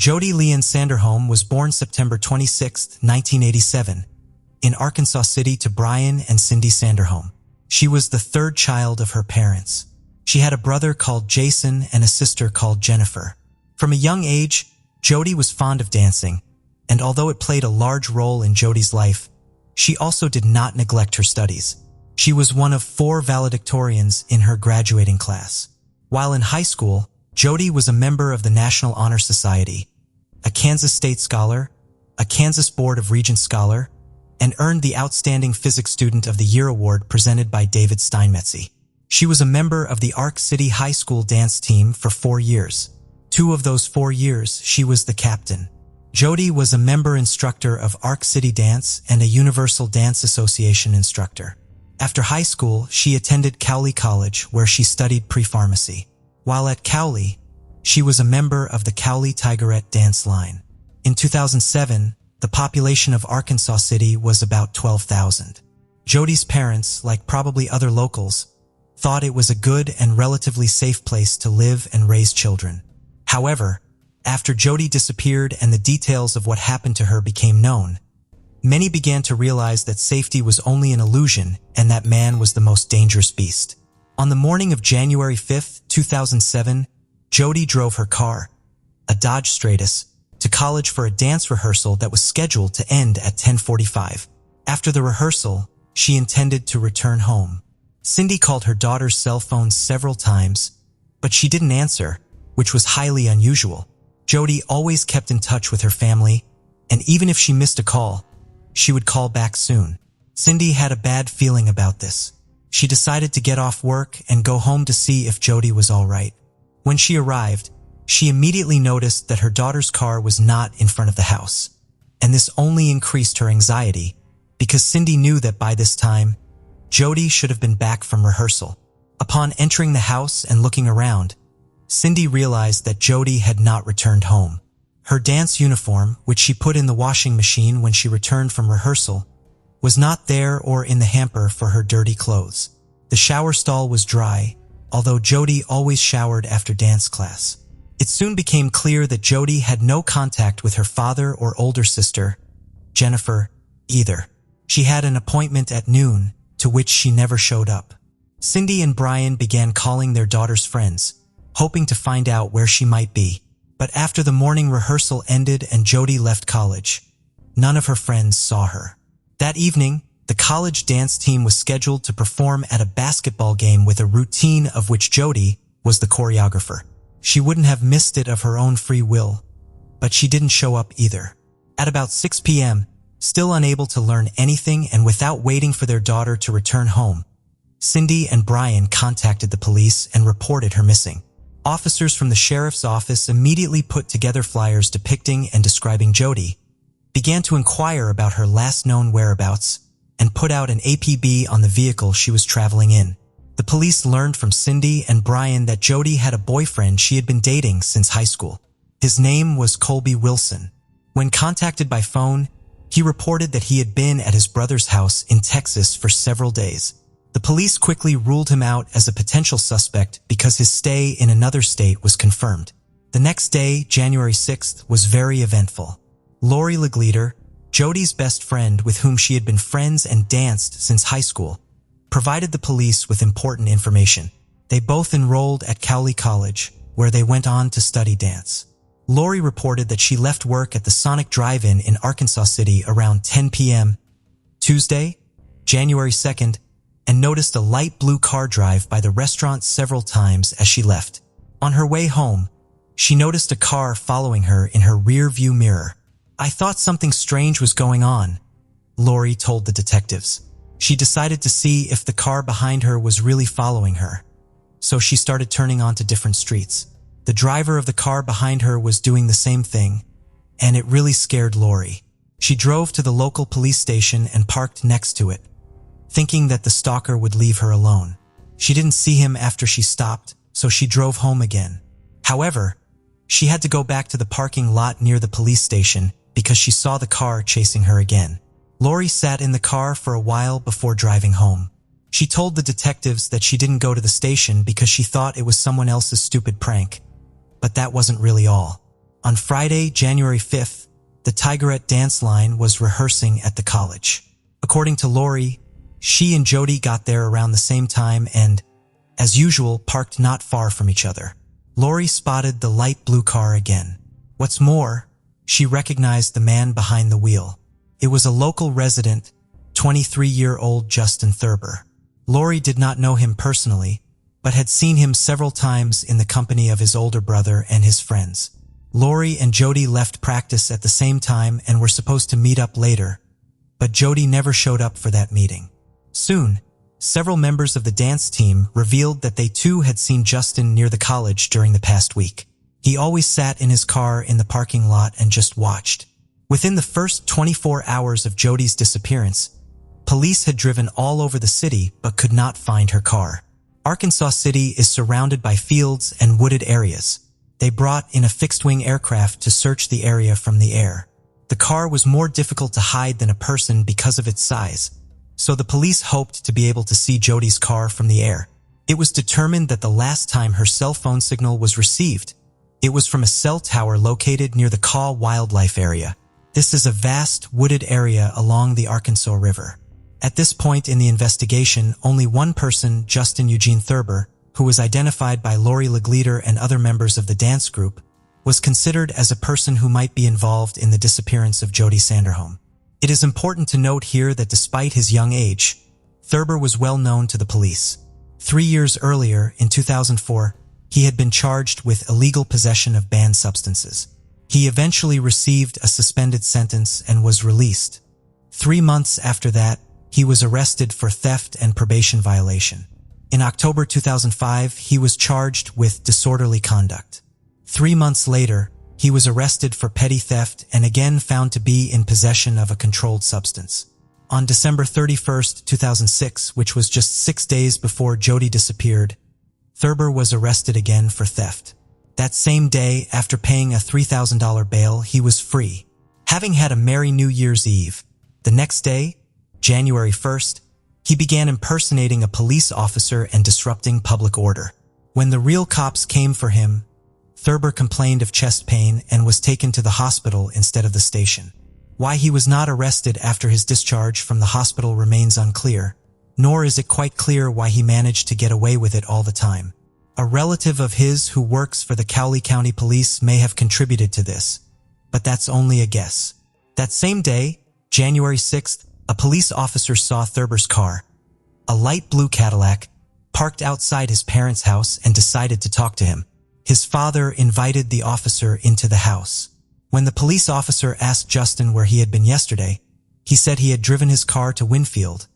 Jody Leanne Sanderholm was born September 26, 1987, in Arkansas City to Brian and Cindy Sanderholm. She was the third child of her parents. She had a brother called Jason and a sister called Jennifer. From a young age, Jody was fond of dancing, and although it played a large role in Jody's life, she also did not neglect her studies. She was one of 4 valedictorians in her graduating class. While in high school, Jody was a member of the National Honor Society, a Kansas State Scholar, a Kansas Board of Regents Scholar, and earned the Outstanding Physics Student of the Year award presented by David Steinmetz. She was a member of the Ark City High School dance team for 4 years. 2 of those 4 years, she was the captain. Jody was a member instructor of Ark City Dance and a Universal Dance Association instructor. After high school, she attended Cowley College, where she studied pre-pharmacy. While at Cowley, she was a member of the Cowley Tigerette dance line. In 2007, the population of Arkansas City was about 12,000. Jody's parents, like probably other locals, thought it was a good and relatively safe place to live and raise children. However, after Jody disappeared and the details of what happened to her became known, many began to realize that safety was only an illusion and that man was the most dangerous beast. On the morning of January 5, 2007, Jody drove her car, a Dodge Stratus, to college for a dance rehearsal that was scheduled to end at 10:45. After the rehearsal, she intended to return home. Cindy called her daughter's cell phone several times, but she didn't answer, which was highly unusual. Jody always kept in touch with her family, and even if she missed a call, she would call back soon. Cindy had a bad feeling about this. She decided to get off work and go home to see if Jody was all right. When she arrived, she immediately noticed that her daughter's car was not in front of the house, and this only increased her anxiety because Cindy knew that by this time, Jody should have been back from rehearsal. Upon entering the house and looking around, Cindy realized that Jody had not returned home. Her dance uniform, which she put in the washing machine when she returned from rehearsal, was not there or in the hamper for her dirty clothes. The shower stall was dry, although Jody always showered after dance class. It soon became clear that Jody had no contact with her father or older sister, Jennifer, either. She had an appointment at noon, to which she never showed up. Cindy and Brian began calling their daughter's friends, hoping to find out where she might be. But after the morning rehearsal ended and Jody left college, none of her friends saw her. That evening, the college dance team was scheduled to perform at a basketball game with a routine of which Jody was the choreographer. She wouldn't have missed it of her own free will, but she didn't show up either. At about 6 p.m., still unable to learn anything and without waiting for their daughter to return home, Cindy and Brian contacted the police and reported her missing. Officers from the sheriff's office immediately put together flyers depicting and describing Jody, began to inquire about her last known whereabouts, and put out an APB on the vehicle she was traveling in. The police learned from Cindy and Brian that Jody had a boyfriend she had been dating since high school. His name was Colby Wilson. When contacted by phone, he reported that he had been at his brother's house in Texas for several days. The police quickly ruled him out as a potential suspect because his stay in another state was confirmed. The next day, January 6th, was very eventful. Lori Legleader, Jody's best friend with whom she had been friends and danced since high school, provided the police with important information. They both enrolled at Cowley College, where they went on to study dance. Lori reported that she left work at the Sonic Drive-In in Arkansas City around 10 p.m. Tuesday, January 2nd, and noticed a light blue car drive by the restaurant several times as she left. On her way home, she noticed a car following her in her rear view mirror. "I thought something strange was going on," Lori told the detectives. She decided to see if the car behind her was really following her, so she started turning onto different streets. The driver of the car behind her was doing the same thing, and it really scared Lori. She drove to the local police station and parked next to it, thinking that the stalker would leave her alone. She didn't see him after she stopped, so she drove home again. However, she had to go back to the parking lot near the police station because she saw the car chasing her again. Lori sat in the car for a while before driving home. She told the detectives that she didn't go to the station because she thought it was someone else's stupid prank, but that wasn't really all. On Friday, January 5th, the Tigerette dance line was rehearsing at the college. According to Lori, she and Jody got there around the same time and, as usual, parked not far from each other. Lori spotted the light blue car again. What's more, she recognized the man behind the wheel. It was a local resident, 23-year-old Justin Thurber. Lori did not know him personally, but had seen him several times in the company of his older brother and his friends. Lori and Jody left practice at the same time and were supposed to meet up later, but Jody never showed up for that meeting. Soon, several members of the dance team revealed that they too had seen Justin near the college during the past week. He always sat in his car in the parking lot and just watched. Within the first 24 hours of Jody's disappearance, police had driven all over the city but could not find her car. Arkansas City is surrounded by fields and wooded areas. They brought in a fixed-wing aircraft to search the area from the air. The car was more difficult to hide than a person because of its size, so the police hoped to be able to see Jody's car from the air. It was determined that the last time her cell phone signal was received, it was from a cell tower located near the Kaw Wildlife Area. This is a vast, wooded area along the Arkansas River. At this point in the investigation, only one person, Justin Eugene Thurber, who was identified by Lori Legleader and other members of the dance group, was considered as a person who might be involved in the disappearance of Jody Sanderholm. It is important to note here that despite his young age, Thurber was well known to the police. 3 years earlier, in 2004, he had been charged with illegal possession of banned substances. He eventually received a suspended sentence and was released. 3 months after that, he was arrested for theft and probation violation. In October 2005, he was charged with disorderly conduct. 3 months later, he was arrested for petty theft and again found to be in possession of a controlled substance. On December 31st, 2006, which was just 6 days before Jody disappeared, Thurber was arrested again for theft. That same day, after paying a $3,000 bail, he was free. Having had a merry New Year's Eve, the next day, January 1st, he began impersonating a police officer and disrupting public order. When the real cops came for him, Thurber complained of chest pain and was taken to the hospital instead of the station. Why he was not arrested after his discharge from the hospital remains unclear, nor is it quite clear why he managed to get away with it all the time. A relative of his who works for the Cowley County Police may have contributed to this, but that's only a guess. That same day, January 6th, a police officer saw Thurber's car, a light blue Cadillac, parked outside his parents' house and decided to talk to him. His father invited the officer into the house. When the police officer asked Justin where he had been yesterday, he said he had driven his car to Winfield,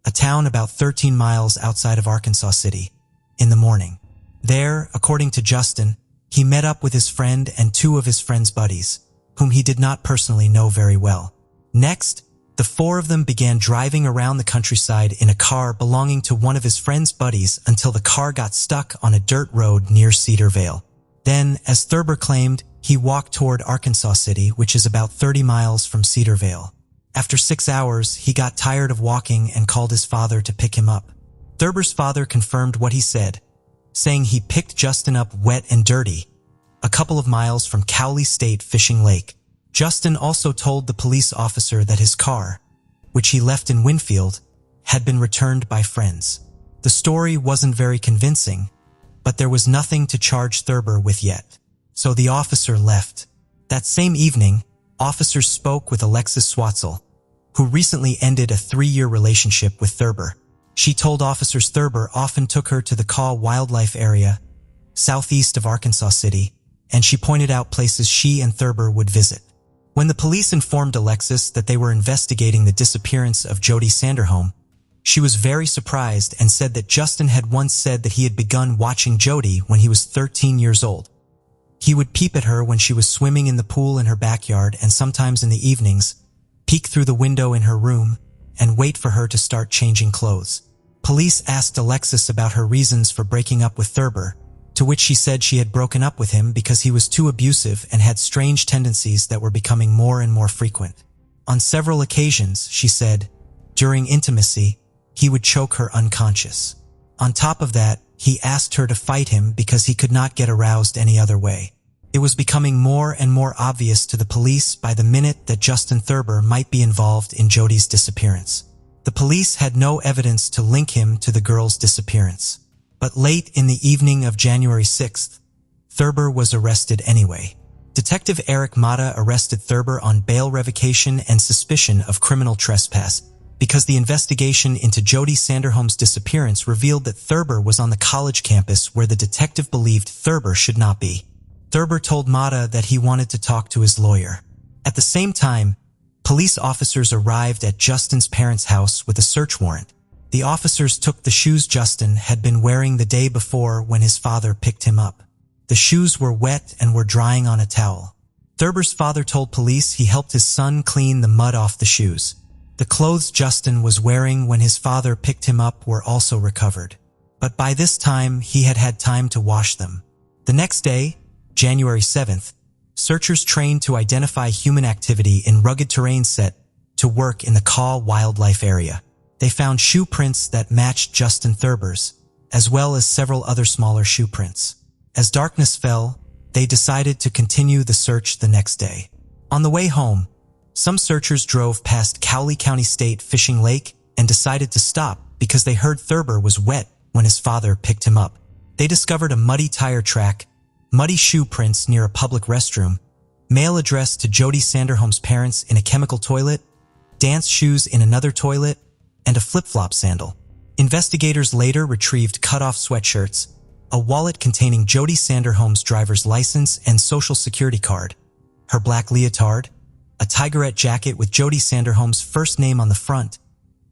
a town about 13 miles outside of Arkansas City, in the morning. There, according to Justin, he met up with his friend and 2 of his friend's buddies, whom he did not personally know very well. Next, the 4 of them began driving around the countryside in a car belonging to one of his friend's buddies until the car got stuck on a dirt road near Cedar Vale. Then, as Thurber claimed, he walked toward Arkansas City, which is about 30 miles from Cedar Vale. After 6 hours, he got tired of walking and called his father to pick him up. Thurber's father confirmed what he said, saying he picked Justin up wet and dirty, a couple of miles from Cowley State Fishing Lake. Justin also told the police officer that his car, which he left in Winfield, had been returned by friends. The story wasn't very convincing, but there was nothing to charge Thurber with yet, so the officer left. That same evening, officers spoke with Alexis Swatzel, who recently ended a 3-year relationship with Thurber. She told officers Thurber often took her to the Kaw Wildlife Area, southeast of Arkansas City, and she pointed out places she and Thurber would visit. When the police informed Alexis that they were investigating the disappearance of Jody Sanderholm, she was very surprised and said that Justin had once said that he had begun watching Jody when he was 13 years old. He would peep at her when she was swimming in the pool in her backyard and sometimes in the evenings, peek through the window in her room, and wait for her to start changing clothes. Police asked Alexis about her reasons for breaking up with Thurber, to which she said she had broken up with him because he was too abusive and had strange tendencies that were becoming more and more frequent. On several occasions, she said, during intimacy, he would choke her unconscious. On top of that, he asked her to fight him because he could not get aroused any other way. It was becoming more and more obvious to the police by the minute that Justin Thurber might be involved in Jody's disappearance. The police had no evidence to link him to the girl's disappearance. But late in the evening of January 6th, Thurber was arrested anyway. Detective Eric Mata arrested Thurber on bail revocation and suspicion of criminal trespass because the investigation into Jody Sanderholm's disappearance revealed that Thurber was on the college campus where the detective believed Thurber should not be. Thurber told Mata that he wanted to talk to his lawyer. At the same time, police officers arrived at Justin's parents' house with a search warrant. The officers took the shoes Justin had been wearing the day before when his father picked him up. The shoes were wet and were drying on a towel. Thurber's father told police he helped his son clean the mud off the shoes. The clothes Justin was wearing when his father picked him up were also recovered. But by this time, he had had time to wash them. The next day, January 7th, searchers trained to identify human activity in rugged terrain set to work in the Kaw wildlife area. They found shoe prints that matched Justin Thurber's, as well as several other smaller shoe prints. As darkness fell, they decided to continue the search the next day. On the way home, some searchers drove past Cowley County State Fishing Lake and decided to stop because they heard Thurber was wet when his father picked him up. They discovered a muddy tire track, muddy shoe prints near a public restroom, mail addressed to Jody Sanderholm's parents in a chemical toilet, dance shoes in another toilet, and a flip-flop sandal. Investigators later retrieved cut-off sweatshirts, a wallet containing Jody Sanderholm's driver's license and social security card, her black leotard, a tigerette jacket with Jody Sanderholm's first name on the front,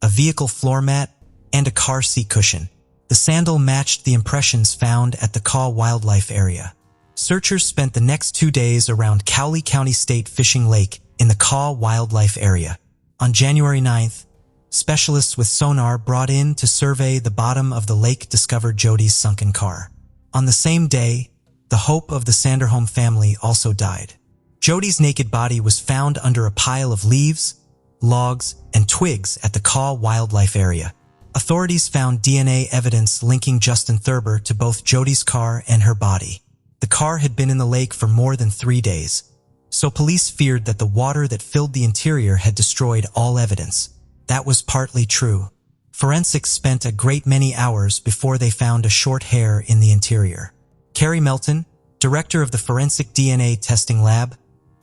a vehicle floor mat, and a car seat cushion. The sandal matched the impressions found at the Kaw wildlife area. Searchers spent the next 2 days around Cowley County State Fishing Lake in the Kaw wildlife area. On January 9th, specialists with sonar brought in to survey the bottom of the lake discovered Jody's sunken car. On the same day, the hope of the Sanderholm family also died. Jody's naked body was found under a pile of leaves, logs, and twigs at the Kaw wildlife area. Authorities found DNA evidence linking Justin Thurber to both Jody's car and her body. The car had been in the lake for more than 3 days, so police feared that the water that filled the interior had destroyed all evidence. That was partly true. Forensics spent a great many hours before they found a short hair in the interior. Carrie Melton, director of the Forensic DNA Testing Lab,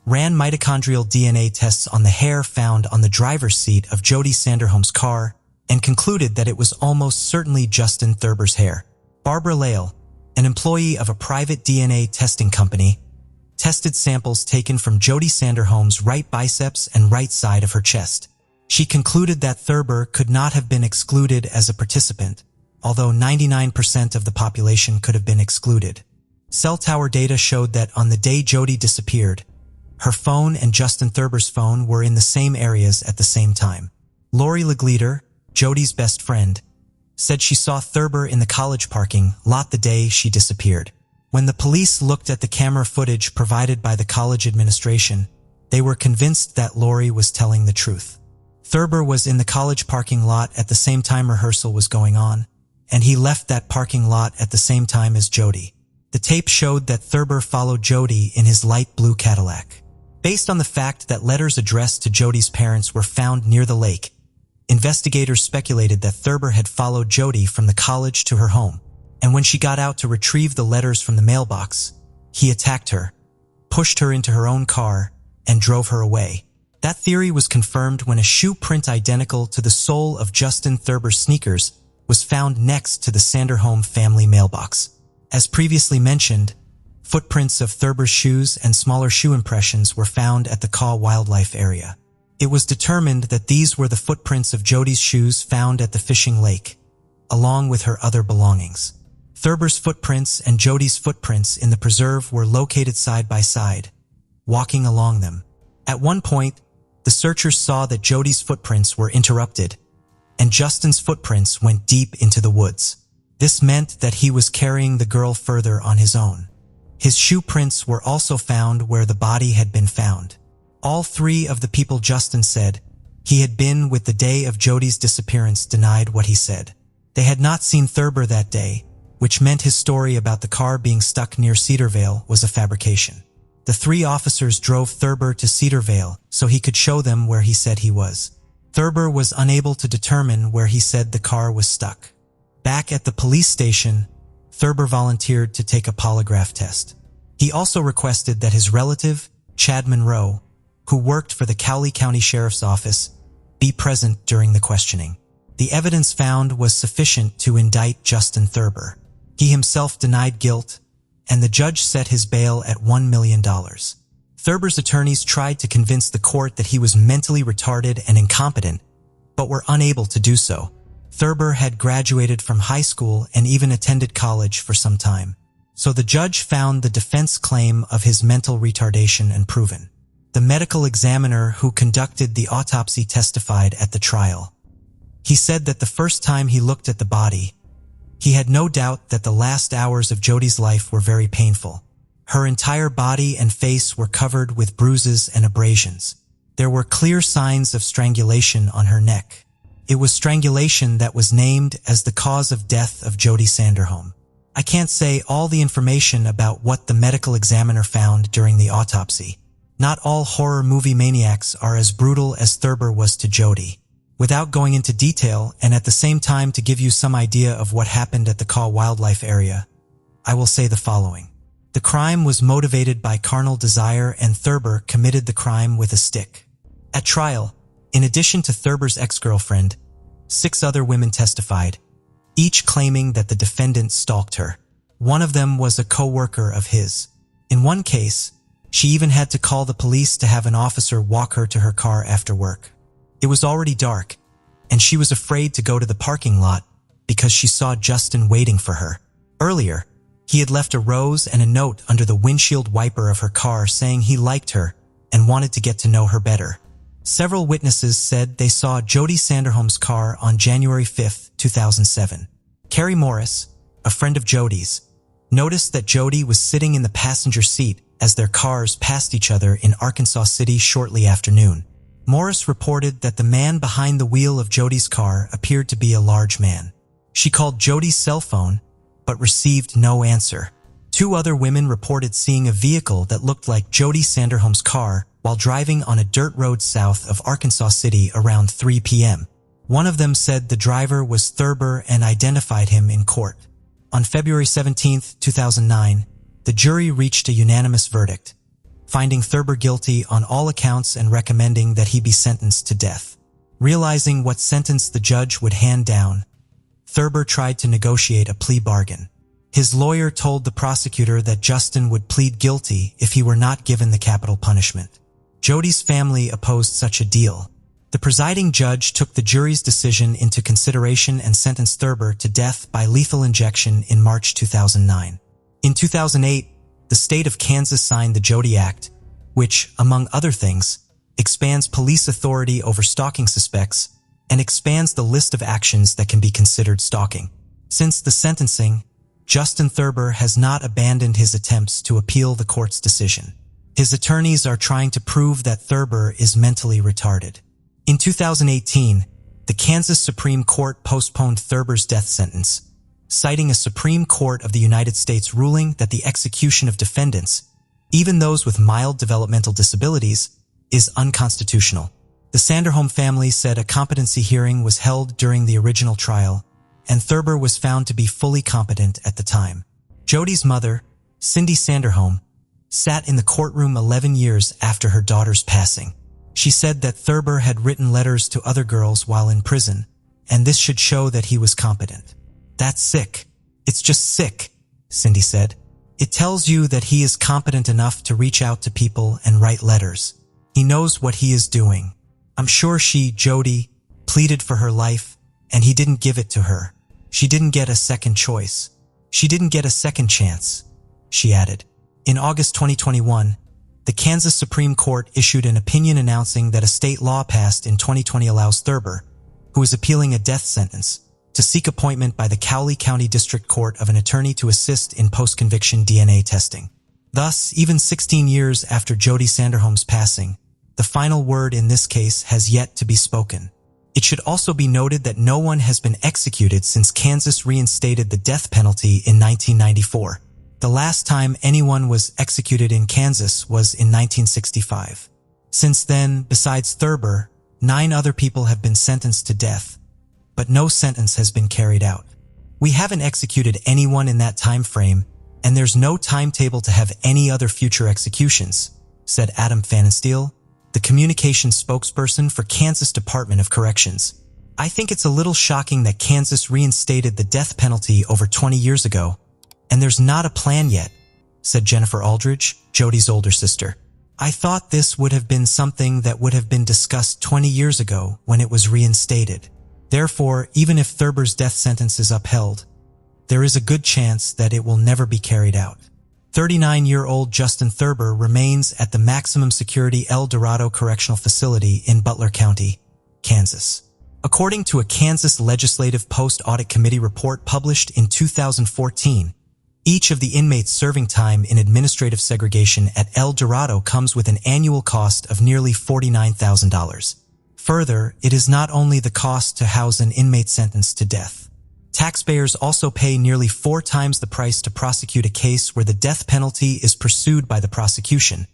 ran mitochondrial DNA tests on the hair found on the driver's seat of Jody Sanderholm's car and concluded that it was almost certainly Justin Thurber's hair. Barbara Lale, an employee of a private DNA testing company, tested samples taken from Jody Sanderholm's right biceps and right side of her chest. She concluded that Thurber could not have been excluded as a participant, although 99% of the population could have been excluded. Cell tower data showed that on the day Jody disappeared, her phone and Justin Thurber's phone were in the same areas at the same time. Lori Legleader, Jody's best friend, said she saw Thurber in the college parking lot the day she disappeared. When the police looked at the camera footage provided by the college administration, they were convinced that Lori was telling the truth. Thurber was in the college parking lot at the same time rehearsal was going on, and he left that parking lot at the same time as Jody. The tape showed that Thurber followed Jody in his light blue Cadillac. Based on the fact that letters addressed to Jody's parents were found near the lake, investigators speculated that Thurber had followed Jody from the college to her home, and when she got out to retrieve the letters from the mailbox, he attacked her, pushed her into her own car, and drove her away. That theory was confirmed when a shoe print identical to the sole of Justin Thurber's sneakers was found next to the Sanderholm family mailbox. As previously mentioned, footprints of Thurber's shoes and smaller shoe impressions were found at the Kaw wildlife area. It was determined that these were the footprints of Jody's shoes found at the fishing lake, along with her other belongings. Thurber's footprints and Jody's footprints in the preserve were located side by side, walking along them. At one point, the searchers saw that Jody's footprints were interrupted, and Justin's footprints went deep into the woods. This meant that he was carrying the girl further on his own. His shoe prints were also found where the body had been found. All 3 of the people Justin said he had been with the day of Jody's disappearance denied what he said. They had not seen Thurber that day, which meant his story about the car being stuck near Cedarvale was a fabrication. The three officers drove Thurber to Cedarvale so he could show them where he said he was. Thurber was unable to determine where he said the car was stuck. Back at the police station, Thurber volunteered to take a polygraph test. He also requested that his relative, Chad Monroe, who worked for the Cowley County Sheriff's Office, be present during the questioning. The evidence found was sufficient to indict Justin Thurber. He himself denied guilt, and the judge set his bail at $1 million. Thurber's attorneys tried to convince the court that he was mentally retarded and incompetent, but were unable to do so. Thurber had graduated from high school and even attended college for some time, so the judge found the defense claim of his mental retardation unproven. The medical examiner who conducted the autopsy testified at the trial. He said that the first time he looked at the body, he had no doubt that the last hours of Jody's life were very painful. Her entire body and face were covered with bruises and abrasions. There were clear signs of strangulation on her neck. It was strangulation that was named as the cause of death of Jody Sanderholm. I can't say all the information about what the medical examiner found during the autopsy. Not all horror movie maniacs are as brutal as Thurber was to Jody. Without going into detail, and at the same time to give you some idea of what happened at the Caw Wildlife Area, I will say the following. The crime was motivated by carnal desire, and Thurber committed the crime with a stick. At trial, in addition to Thurber's ex-girlfriend, 6 other women testified, each claiming that the defendant stalked her. One of them was a co-worker of his. In one case, she even had to call the police to have an officer walk her to her car after work. It was already dark, and she was afraid to go to the parking lot because she saw Justin waiting for her. Earlier, he had left a rose and a note under the windshield wiper of her car saying he liked her and wanted to get to know her better. Several witnesses said they saw Jody Sanderholm's car on January 5, 2007. Carrie Morris, a friend of Jody's, noticed that Jody was sitting in the passenger seat as their cars passed each other in Arkansas City shortly after noon. Morris reported that the man behind the wheel of Jody's car appeared to be a large man. She called Jody's cell phone, but received no answer. 2 other women reported seeing a vehicle that looked like Jody Sanderholm's car while driving on a dirt road south of Arkansas City around 3 p.m. One of them said the driver was Thurber and identified him in court. On February 17, 2009, the jury reached a unanimous verdict, finding Thurber guilty on all accounts and recommending that he be sentenced to death. Realizing what sentence the judge would hand down, Thurber tried to negotiate a plea bargain. His lawyer told the prosecutor that Justin would plead guilty if he were not given the capital punishment. Jody's family opposed such a deal. The presiding judge took the jury's decision into consideration and sentenced Thurber to death by lethal injection in March 2009. In 2008, the state of Kansas signed the Jody Act, which, among other things, expands police authority over stalking suspects and expands the list of actions that can be considered stalking. Since the sentencing, Justin Thurber has not abandoned his attempts to appeal the court's decision. His attorneys are trying to prove that Thurber is mentally retarded. In 2018, the Kansas Supreme Court postponed Thurber's death sentence, citing a Supreme Court of the United States ruling that the execution of defendants, even those with mild developmental disabilities, is unconstitutional. The Sanderholm family said a competency hearing was held during the original trial, and Thurber was found to be fully competent at the time. Jody's mother, Cindy Sanderholm, sat in the courtroom 11 years after her daughter's passing. She said that Thurber had written letters to other girls while in prison, and this should show that he was competent. That's sick. It's just sick, Cindy said. It tells you that he is competent enough to reach out to people and write letters. He knows what he is doing. I'm sure she, Jody, pleaded for her life, and he didn't give it to her. She didn't get a second choice. She didn't get a second chance, she added. In August 2021, the Kansas Supreme Court issued an opinion announcing that a state law passed in 2020 allows Thurber, who is appealing a death sentence, to seek appointment by the Cowley County District Court of an attorney to assist in post-conviction DNA testing. Thus, even 16 years after Jody Sanderholm's passing, the final word in this case has yet to be spoken. It should also be noted that no one has been executed since Kansas reinstated the death penalty in 1994. The last time anyone was executed in Kansas was in 1965. Since then, besides Thurber, 9 other people have been sentenced to death, but no sentence has been carried out. We haven't executed anyone in that time frame, and there's no timetable to have any other future executions, said Adam Pfannenstiel, the communications spokesperson for Kansas Department of Corrections. I think it's a little shocking that Kansas reinstated the death penalty over 20 years ago, and there's not a plan yet, said Jennifer Aldridge, Jody's older sister. I thought this would have been something that would have been discussed 20 years ago when it was reinstated. Therefore, even if Thurber's death sentence is upheld, there is a good chance that it will never be carried out. 39-year-old Justin Thurber remains at the maximum security El Dorado Correctional Facility in Butler County, Kansas. According to a Kansas Legislative Post-Audit Committee report published in 2014, each of the inmates serving time in administrative segregation at El Dorado comes with an annual cost of nearly $49,000. Further, it is not only the cost to house an inmate sentenced to death. Taxpayers also pay nearly 4 times the price to prosecute a case where the death penalty is pursued by the prosecution,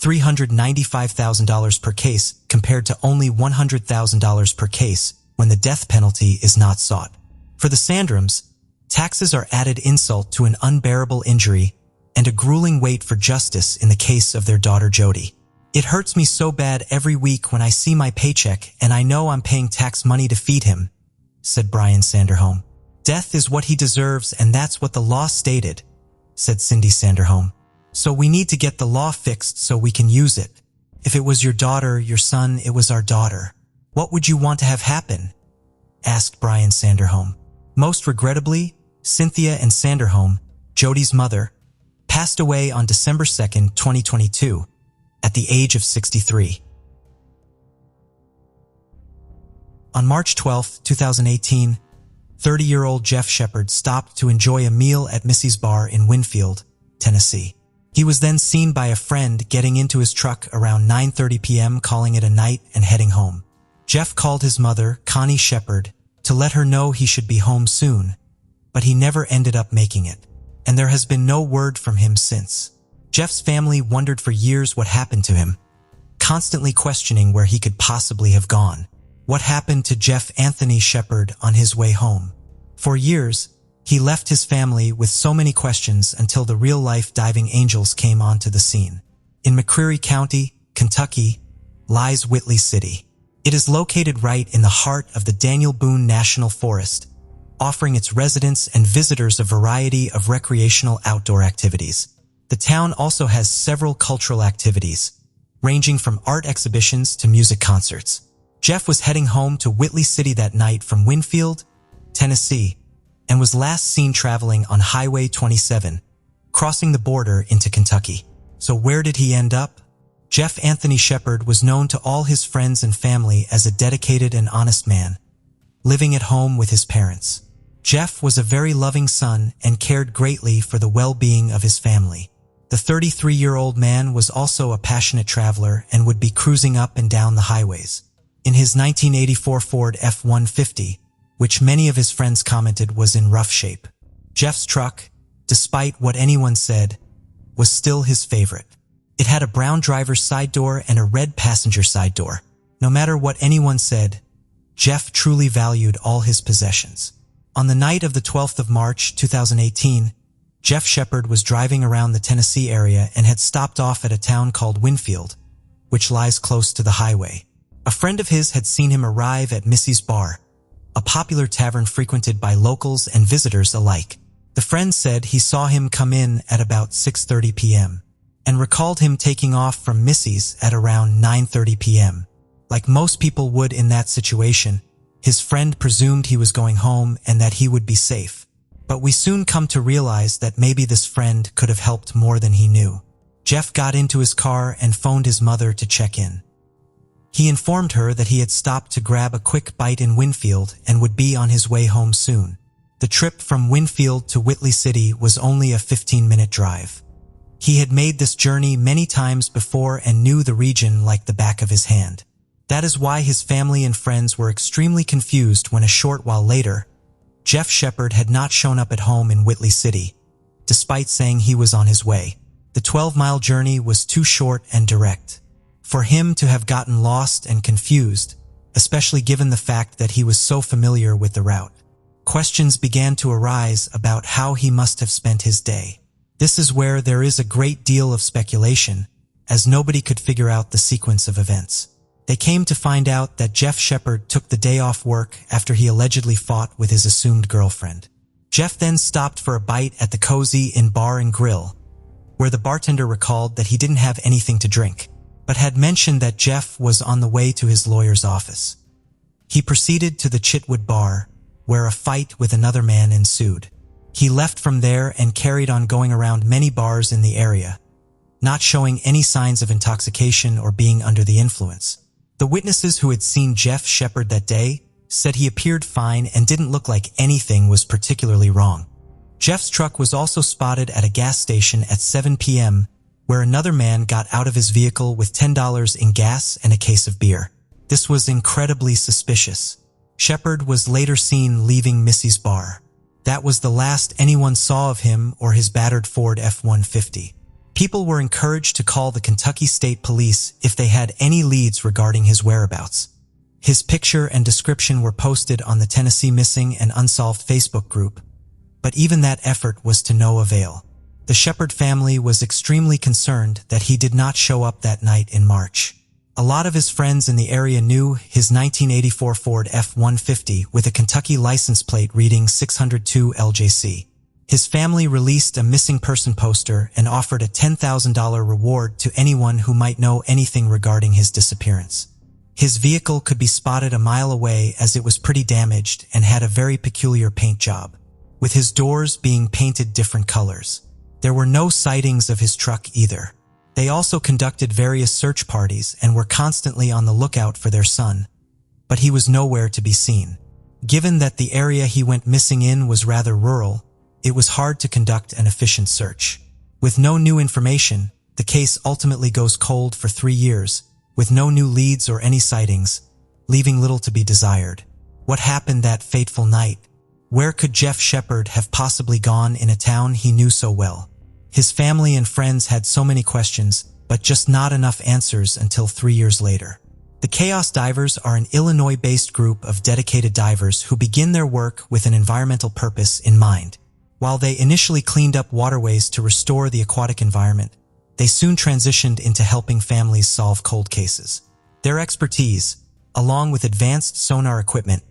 $395,000 per case compared to only $100,000 per case when the death penalty is not sought. For the Sandrums, taxes are added insult to an unbearable injury and a grueling wait for justice in the case of their daughter Jody. It hurts me so bad every week when I see my paycheck and I know I'm paying tax money to feed him, said Brian Sanderholm. Death is what he deserves and that's what the law stated, said Cindy Sanderholm. So we need to get the law fixed so we can use it. If it was your daughter, your son, it was our daughter. What would you want to have happen? Asked Brian Sanderholm. Most regrettably, Cynthia and Sanderholm, Jody's mother, passed away on December 2, 2022, at the age of 63. On March 12, 2018, 30-year-old Jeff Shepard stopped to enjoy a meal at Missy's Bar in Winfield, Tennessee. He was then seen by a friend getting into his truck around 9:30 p.m. calling it a night and heading home. Jeff called his mother, Connie Shepard, to let her know he should be home soon, but he never ended up making it, and there has been no word from him since. Jeff's family wondered for years what happened to him, constantly questioning where he could possibly have gone. What happened to Jeff Anthony Shepard on his way home? For years, he left his family with so many questions until the real-life diving angels came onto the scene. In McCreary County, Kentucky, lies Whitley City. It is located right in the heart of the Daniel Boone National Forest, offering its residents and visitors a variety of recreational outdoor activities. The town also has several cultural activities, ranging from art exhibitions to music concerts. Jeff was heading home to Whitley City that night from Winfield, Tennessee, and was last seen traveling on Highway 27, crossing the border into Kentucky. So where did he end up? Jeff Anthony Shepard was known to all his friends and family as a dedicated and honest man, living at home with his parents. Jeff was a very loving son and cared greatly for the well-being of his family. The 33-year-old man was also a passionate traveler and would be cruising up and down the highways. In his 1984 Ford F-150, which many of his friends commented was in rough shape, Jeff's truck, despite what anyone said, was still his favorite. It had a brown driver's side door and a red passenger side door. No matter what anyone said, Jeff truly valued all his possessions. On the night of the 12th of March, 2018, Jeff Shepard was driving around the Tennessee area and had stopped off at a town called Winfield, which lies close to the highway. A friend of his had seen him arrive at Missy's Bar, a popular tavern frequented by locals and visitors alike. The friend said he saw him come in at about 6:30 p.m. and recalled him taking off from Missy's at around 9:30 p.m. Like most people would in that situation, his friend presumed he was going home and that he would be safe. But we soon come to realize that maybe this friend could have helped more than he knew. Jeff got into his car and phoned his mother to check in. He informed her that he had stopped to grab a quick bite in Winfield and would be on his way home soon. The trip from Winfield to Whitley City was only a 15-minute drive. He had made this journey many times before and knew the region like the back of his hand. That is why his family and friends were extremely confused when a short while later, Jeff Shepard had not shown up at home in Whitley City, despite saying he was on his way. The 12-mile journey was too short and direct for him to have gotten lost and confused, especially given the fact that he was so familiar with the route. Questions began to arise about how he must have spent his day. This is where there is a great deal of speculation, as nobody could figure out the sequence of events. They came to find out that Jeff Shepard took the day off work after he allegedly fought with his assumed girlfriend. Jeff then stopped for a bite at the Cozy Inn Bar and Grill, where the bartender recalled that he didn't have anything to drink, but had mentioned that Jeff was on the way to his lawyer's office. He proceeded to the Chitwood Bar, where a fight with another man ensued. He left from there and carried on going around many bars in the area, not showing any signs of intoxication or being under the influence. The witnesses who had seen Jeff Shepard that day said he appeared fine and didn't look like anything was particularly wrong. Jeff's truck was also spotted at a gas station at 7 p.m., where another man got out of his vehicle with $10 in gas and a case of beer. This was incredibly suspicious. Shepard was later seen leaving Missy's bar. That was the last anyone saw of him or his battered Ford F-150. People were encouraged to call the Kentucky State Police if they had any leads regarding his whereabouts. His picture and description were posted on the Tennessee Missing and Unsolved Facebook group, but even that effort was to no avail. The Shepard family was extremely concerned that he did not show up that night in March. A lot of his friends in the area knew his 1984 Ford F-150 with a Kentucky license plate reading 602 LJC. His family released a missing person poster and offered a $10,000 reward to anyone who might know anything regarding his disappearance. His vehicle could be spotted a mile away as it was pretty damaged and had a very peculiar paint job, with his doors being painted different colors. There were no sightings of his truck either. They also conducted various search parties and were constantly on the lookout for their son, but he was nowhere to be seen. Given that the area he went missing in was rather rural, it was hard to conduct an efficient search. With no new information, the case ultimately goes cold for 3 years, with no new leads or any sightings, leaving little to be desired. What happened that fateful night? Where could Jeff Shepard have possibly gone in a town he knew so well? His family and friends had so many questions, but just not enough answers until 3 years later. The Chaos Divers are an Illinois-based group of dedicated divers who begin their work with an environmental purpose in mind. While they initially cleaned up waterways to restore the aquatic environment, they soon transitioned into helping families solve cold cases. Their expertise, along with advanced sonar equipment,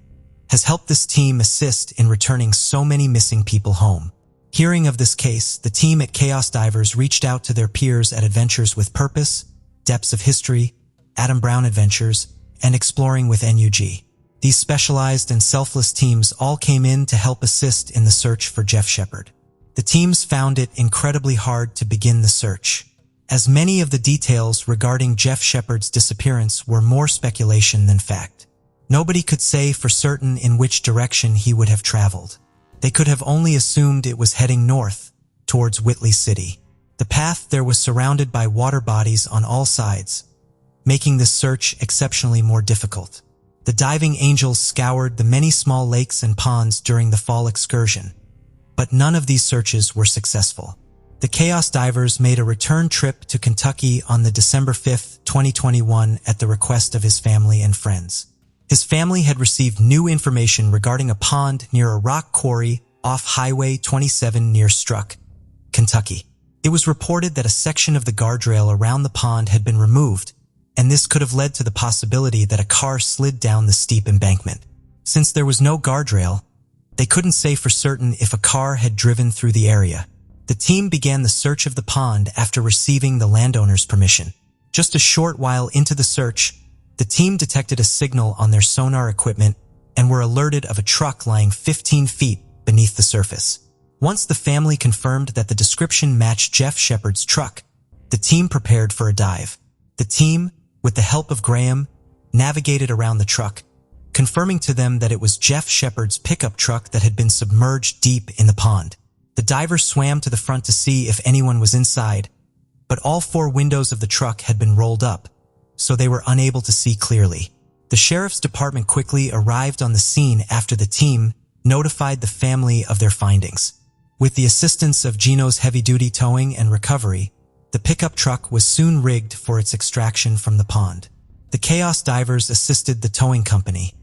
has helped this team assist in returning so many missing people home. Hearing of this case, the team at Chaos Divers reached out to their peers at Adventures with Purpose, Depths of History, Adam Brown Adventures, and Exploring with NUG. These specialized and selfless teams all came in to help assist in the search for Jeff Shepard. The teams found it incredibly hard to begin the search, as many of the details regarding Jeff Shepard's disappearance were more speculation than fact. Nobody could say for certain in which direction he would have traveled. They could have only assumed it was heading north, towards Whitley City. The path there was surrounded by water bodies on all sides, making this search exceptionally more difficult. The diving angels scoured the many small lakes and ponds during the fall excursion, but none of these searches were successful. The Chaos Divers made a return trip to Kentucky on the December 5, 2021 at the request of his family and friends. His family had received new information regarding a pond near a rock quarry off Highway 27 near Struck, Kentucky. It was reported that a section of the guardrail around the pond had been removed, and this could have led to the possibility that a car slid down the steep embankment. Since there was no guardrail, they couldn't say for certain if a car had driven through the area. The team began the search of the pond after receiving the landowner's permission. Just a short while into the search, the team detected a signal on their sonar equipment and were alerted of a truck lying 15 feet beneath the surface. Once the family confirmed that the description matched Jeff Shepard's truck, the team prepared for a dive. The team, with the help of Graham, navigated around the truck, confirming to them that it was Jeff Shepard's pickup truck that had been submerged deep in the pond. The divers swam to the front to see if anyone was inside, but all 4 windows of the truck had been rolled up, so they were unable to see clearly. The sheriff's department quickly arrived on the scene after the team notified the family of their findings. With the assistance of Gino's heavy-duty towing and recovery, the pickup truck was soon rigged for its extraction from the pond. The Chaos Divers assisted the towing company,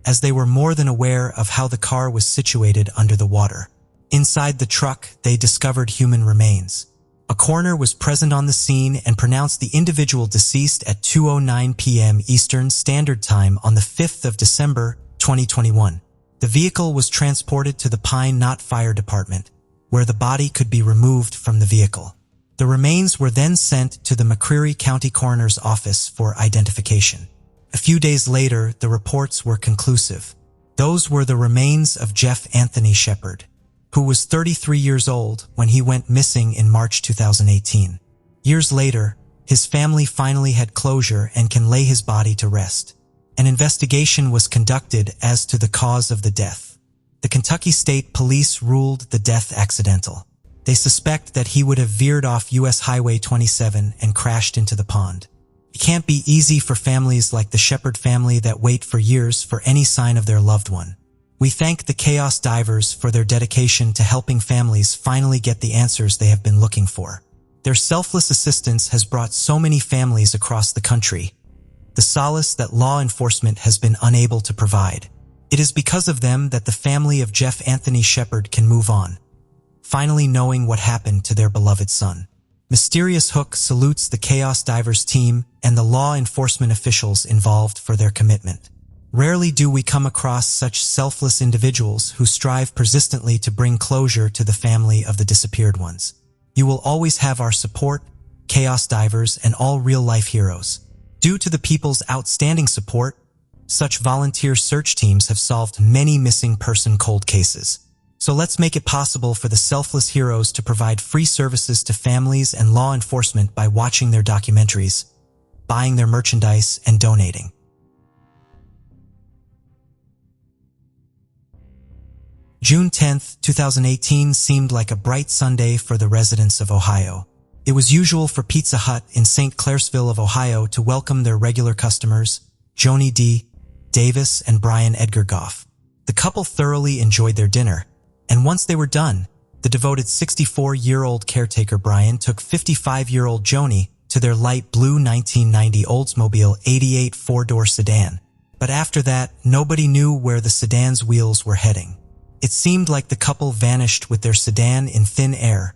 as they were more than aware of how the car was situated under the water. Inside the truck, they discovered human remains. A coroner was present on the scene and pronounced the individual deceased at 2:09 p.m. Eastern Standard Time on the 5th of December, 2021. The vehicle was transported to the Pine Knot Fire Department, where the body could be removed from the vehicle. The remains were then sent to the McCreary County Coroner's Office for identification. A few days later, the reports were conclusive. Those were the remains of Jeff Anthony Shepard, who was 33 years old when he went missing in March 2018. Years later, his family finally had closure and can lay his body to rest. An investigation was conducted as to the cause of the death. The Kentucky State Police ruled the death accidental. They suspect that he would have veered off US Highway 27 and crashed into the pond. It can't be easy for families like the Shepard family that wait for years for any sign of their loved one. We thank the Chaos Divers for their dedication to helping families finally get the answers they have been looking for. Their selfless assistance has brought so many families across the country the solace that law enforcement has been unable to provide. It is because of them that the family of Jeff Anthony Shepard can move on, finally knowing what happened to their beloved son. Mysterious Hook salutes the Chaos Divers team and the law enforcement officials involved for their commitment. Rarely do we come across such selfless individuals who strive persistently to bring closure to the family of the disappeared ones. You will always have our support, Chaos Divers, and all real-life heroes. Due to the people's outstanding support, such volunteer search teams have solved many missing person cold cases. So let's make it possible for the selfless heroes to provide free services to families and law enforcement by watching their documentaries, buying their merchandise, and donating. June 10, 2018 seemed like a bright Sunday for the residents of Ohio. It was usual for Pizza Hut in St. Clairsville of Ohio to welcome their regular customers, Joni D. Davis and Brian Edgar Goff. The couple thoroughly enjoyed their dinner, and once they were done, the devoted 64-year-old caretaker Brian took 55-year-old Joni to their light blue 1990 Oldsmobile 88 four-door sedan. But after that, nobody knew where the sedan's wheels were heading. It seemed like the couple vanished with their sedan in thin air,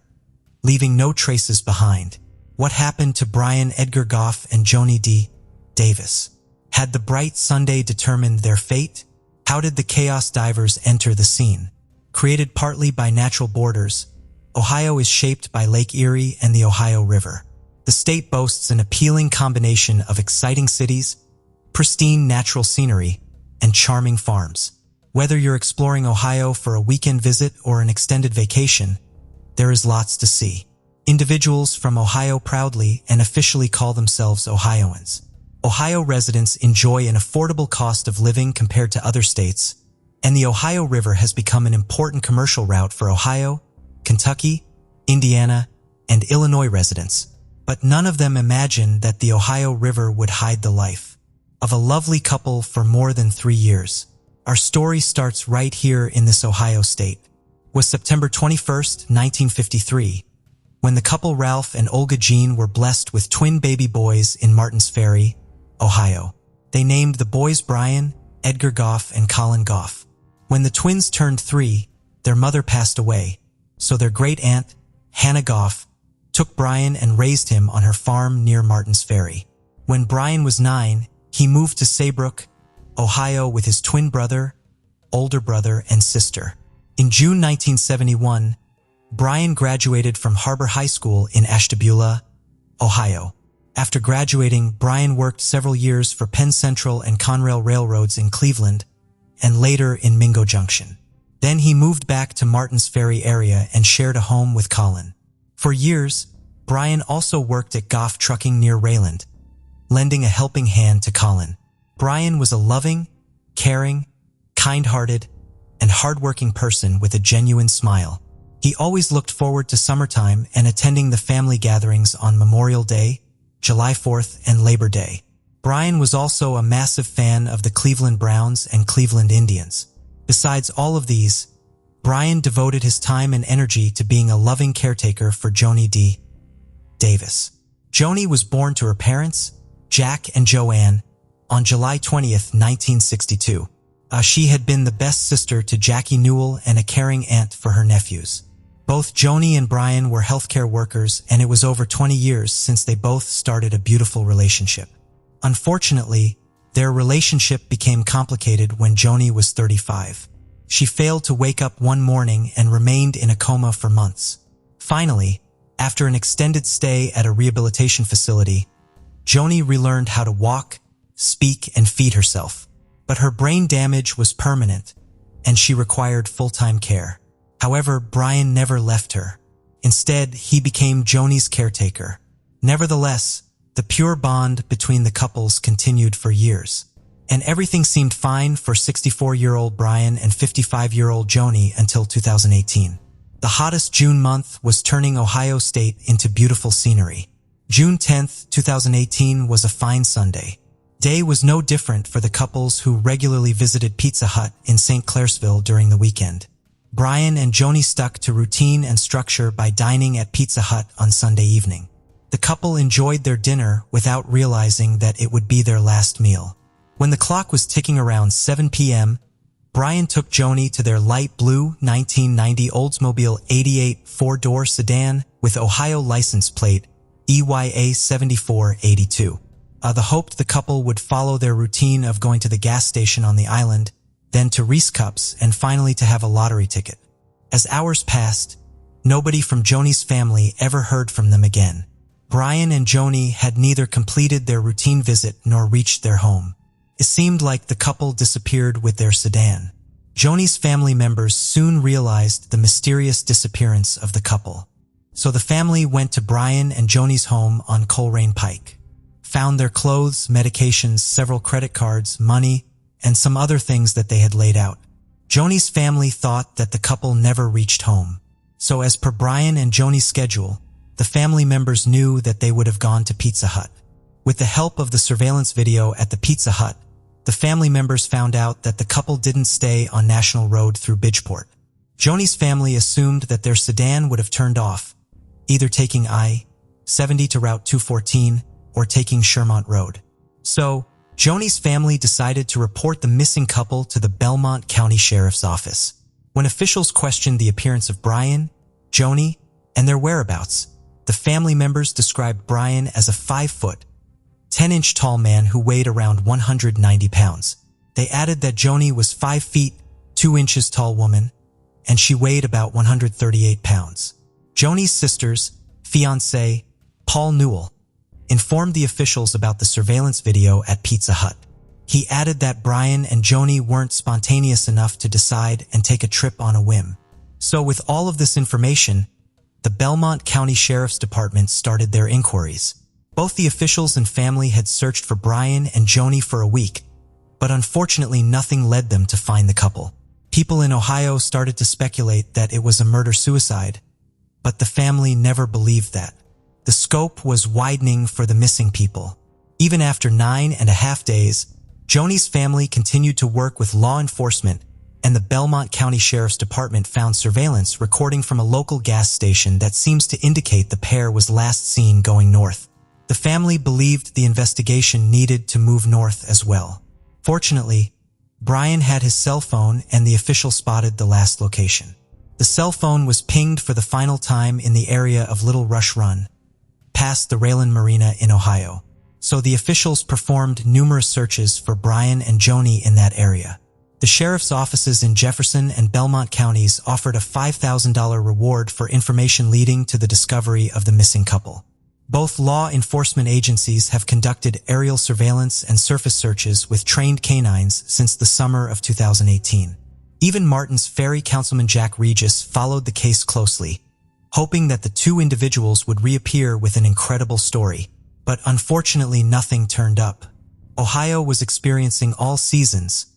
leaving no traces behind. What happened to Brian Edgar Goff and Joni D. Davis? Had the bright Sunday determined their fate? How did the Chaos Divers enter the scene? Created partly by natural borders, Ohio is shaped by Lake Erie and the Ohio River. The state boasts an appealing combination of exciting cities, pristine natural scenery, and charming farms. Whether you're exploring Ohio for a weekend visit or an extended vacation, there is lots to see. Individuals from Ohio proudly and officially call themselves Ohioans. Ohio residents enjoy an affordable cost of living compared to other states, and the Ohio River has become an important commercial route for Ohio, Kentucky, Indiana, and Illinois residents. But none of them imagined that the Ohio River would hide the life of a lovely couple for more than 3 years. Our story starts right here in this Ohio state. Was September 21st, 1953, when the couple Ralph and Olga Jean were blessed with twin baby boys in Martins Ferry, Ohio. They named the boys Brian, Edgar Goff, and Colin Goff. When the twins turned 3, their mother passed away, so their great-aunt, Hannah Goff, took Brian and raised him on her farm near Martins Ferry. When Brian was 9, he moved to Saybrook, Ohio with his twin brother, older brother, and sister. In June 1971, Brian graduated from Harbor High School in Ashtabula, Ohio. After graduating, Brian worked several years for Penn Central and Conrail Railroads in Cleveland, and later in Mingo Junction. Then he moved back to Martins Ferry area and shared a home with Colin. For years, Brian also worked at Goff Trucking near Rayland, lending a helping hand to Colin. Brian was a loving, caring, kind-hearted, and hard-working person with a genuine smile. He always looked forward to summertime and attending the family gatherings on Memorial Day, July 4th, and Labor Day. Brian was also a massive fan of the Cleveland Browns and Cleveland Indians. Besides all of these, Brian devoted his time and energy to being a loving caretaker for Joni D. Davis. Joni was born to her parents, Jack and Joanne, on July 20th, 1962. She had been the best sister to Jackie Newell and a caring aunt for her nephews. Both Joni and Brian were healthcare workers, and it was over 20 years since they both started a beautiful relationship. Unfortunately, their relationship became complicated when Joni was 35. She failed to wake up one morning and remained in a coma for months. Finally, after an extended stay at a rehabilitation facility, Joni relearned how to walk, speak, and feed herself. But her brain damage was permanent, and she required full-time care. However, Brian never left her. Instead, he became Joni's caretaker. Nevertheless, the pure bond between the couples continued for years. And everything seemed fine for 64-year-old Brian and 55-year-old Joni until 2018. The hottest June month was turning Ohio State into beautiful scenery. June 10th, 2018 was a fine Sunday. Day was no different for the couples who regularly visited Pizza Hut in St. Clairsville during the weekend. Brian and Joni stuck to routine and structure by dining at Pizza Hut on Sunday evening. The couple enjoyed their dinner without realizing that it would be their last meal. When the clock was ticking around 7 p.m., Brian took Joni to their light blue 1990 Oldsmobile 88 four-door sedan with Ohio license plate EYA 7482. The hoped the couple would follow their routine of going to the gas station on the island, then to Reese Cups, and finally to have a lottery ticket. As hours passed, nobody from Joni's family ever heard from them again. Brian and Joni had neither completed their routine visit nor reached their home. It seemed like the couple disappeared with their sedan. Joni's family members soon realized the mysterious disappearance of the couple. So the family went to Brian and Joni's home on Coleraine Pike, found their clothes, medications, several credit cards, money, and some other things that they had laid out. Joni's family thought that the couple never reached home. So as per Brian and Joni's schedule, the family members knew that they would have gone to Pizza Hut. With the help of the surveillance video at the Pizza Hut, the family members found out that the couple didn't stay on National Road through Bridgeport. Joni's family assumed that their sedan would have turned off, either taking I-70 to Route 214 or taking Shermont Road. So, Joni's family decided to report the missing couple to the Belmont County Sheriff's Office. When officials questioned the appearance of Brian, Joni, and their whereabouts, the family members described Brian as a 5-foot, 10-inch tall man who weighed around 190 pounds. They added that Joni was 5 feet, 2 inches tall woman, and she weighed about 138 pounds. Joni's sister's fiancé, Paul Newell, informed the officials about the surveillance video at Pizza Hut. He added that Brian and Joni weren't spontaneous enough to decide and take a trip on a whim. So with all of this information, the Belmont County Sheriff's Department started their inquiries. Both the officials and family had searched for Brian and Joni for a week, but unfortunately nothing led them to find the couple. People in Ohio started to speculate that it was a murder-suicide, but the family never believed that. The scope was widening for the missing people. Even after 9.5 days, Joni's family continued to work with law enforcement, and the Belmont County Sheriff's Department found surveillance recording from a local gas station that seems to indicate the pair was last seen going north. The family believed the investigation needed to move north as well. Fortunately, Brian had his cell phone and the official spotted the last location. The cell phone was pinged for the final time in the area of Little Rush Run, past the Raylan Marina in Ohio. So the officials performed numerous searches for Brian and Joni in that area. The sheriff's offices in Jefferson and Belmont counties offered a $5,000 reward for information leading to the discovery of the missing couple. Both law enforcement agencies have conducted aerial surveillance and surface searches with trained canines since the summer of 2018. Even Martin's Ferry Councilman Jack Regis followed the case closely, hoping that the two individuals would reappear with an incredible story. But unfortunately nothing turned up. Ohio was experiencing all seasons,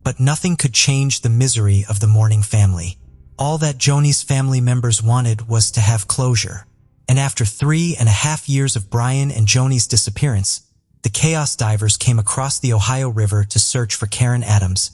but nothing could change the misery of the mourning family. All that Joni's family members wanted was to have closure. And after 3.5 years of Brian and Joni's disappearance, the chaos divers came across the Ohio River to search for Karen Adams,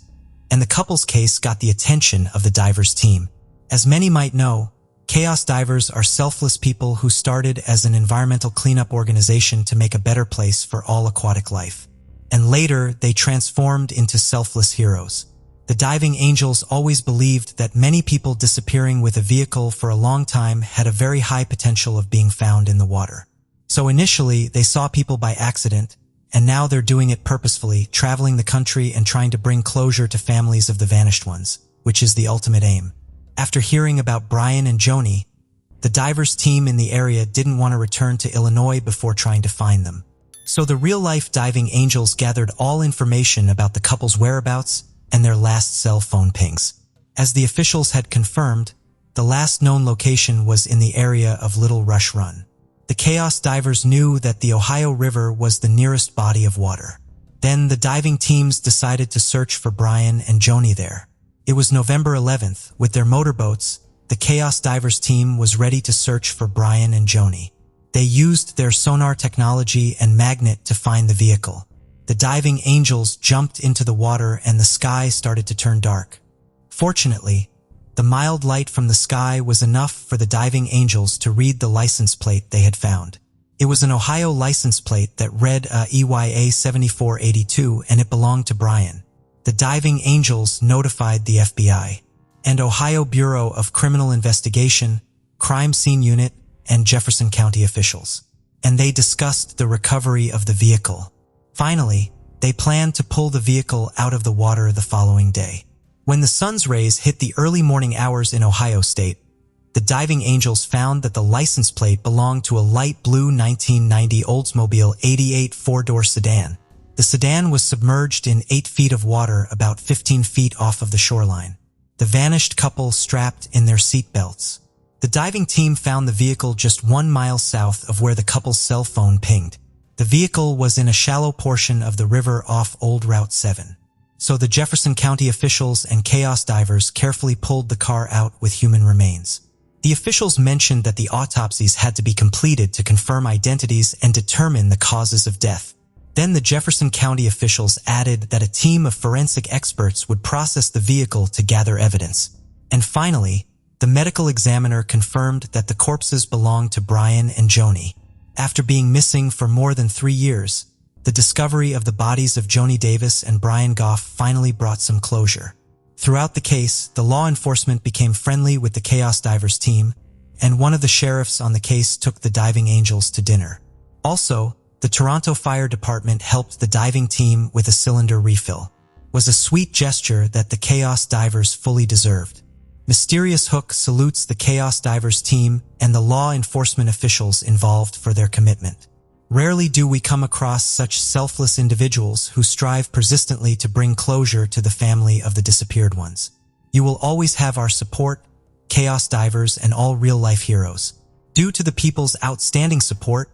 and the couple's case got the attention of the divers team. As many might know, chaos divers are selfless people who started as an environmental cleanup organization to make a better place for all aquatic life. And later, they transformed into selfless heroes. The diving angels always believed that many people disappearing with a vehicle for a long time had a very high potential of being found in the water. So initially, they saw people by accident, and now they're doing it purposefully, traveling the country and trying to bring closure to families of the vanished ones, which is the ultimate aim. After hearing about Brian and Joni, the divers team in the area didn't want to return to Illinois before trying to find them. So the real-life diving angels gathered all information about the couple's whereabouts and their last cell phone pings. As the officials had confirmed, the last known location was in the area of Little Rush Run. The chaos divers knew that the Ohio River was the nearest body of water. Then the diving teams decided to search for Brian and Joni there. It was November 11th. With their motorboats, the chaos divers team was ready to search for Brian and Joni. They used their sonar technology and magnet to find the vehicle. The diving angels jumped into the water and the sky started to turn dark. Fortunately, the mild light from the sky was enough for the diving angels to read the license plate they had found. It was an Ohio license plate that read EYA 7482 and it belonged to Brian. The diving angels notified the FBI and Ohio Bureau of Criminal Investigation, Crime Scene Unit, and Jefferson County officials. And they discussed the recovery of the vehicle. Finally, they planned to pull the vehicle out of the water the following day. When the sun's rays hit the early morning hours in Ohio State, the diving angels found that the license plate belonged to a light blue 1990 Oldsmobile 88 four-door sedan. The sedan was submerged in 8 feet of water about 15 feet off of the shoreline. The vanished couple strapped in their seat belts. The diving team found the vehicle just 1 mile south of where the couple's cell phone pinged. The vehicle was in a shallow portion of the river off Old Route 7. So the Jefferson County officials and chaos divers carefully pulled the car out with human remains. The officials mentioned that the autopsies had to be completed to confirm identities and determine the causes of death. Then the Jefferson County officials added that a team of forensic experts would process the vehicle to gather evidence. And finally, the medical examiner confirmed that the corpses belonged to Brian and Joni. After being missing for more than 3 years, the discovery of the bodies of Joni Davis and Brian Goff finally brought some closure. Throughout the case, the law enforcement became friendly with the Chaos Divers team, and one of the sheriffs on the case took the diving angels to dinner. Also, the Toronto Fire Department helped the diving team with a cylinder refill. It was a sweet gesture that the Chaos Divers fully deserved. Mysterious Hook salutes the Chaos Divers team and the law enforcement officials involved for their commitment. Rarely do we come across such selfless individuals who strive persistently to bring closure to the family of the disappeared ones. You will always have our support, Chaos Divers, and all real-life heroes. Due to the people's outstanding support,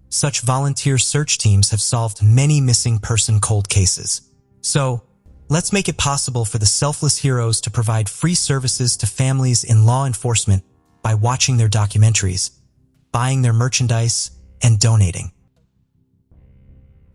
such volunteer search teams have solved many missing person cold cases. So, let's make it possible for the selfless heroes to provide free services to families in law enforcement by watching their documentaries, buying their merchandise, and donating.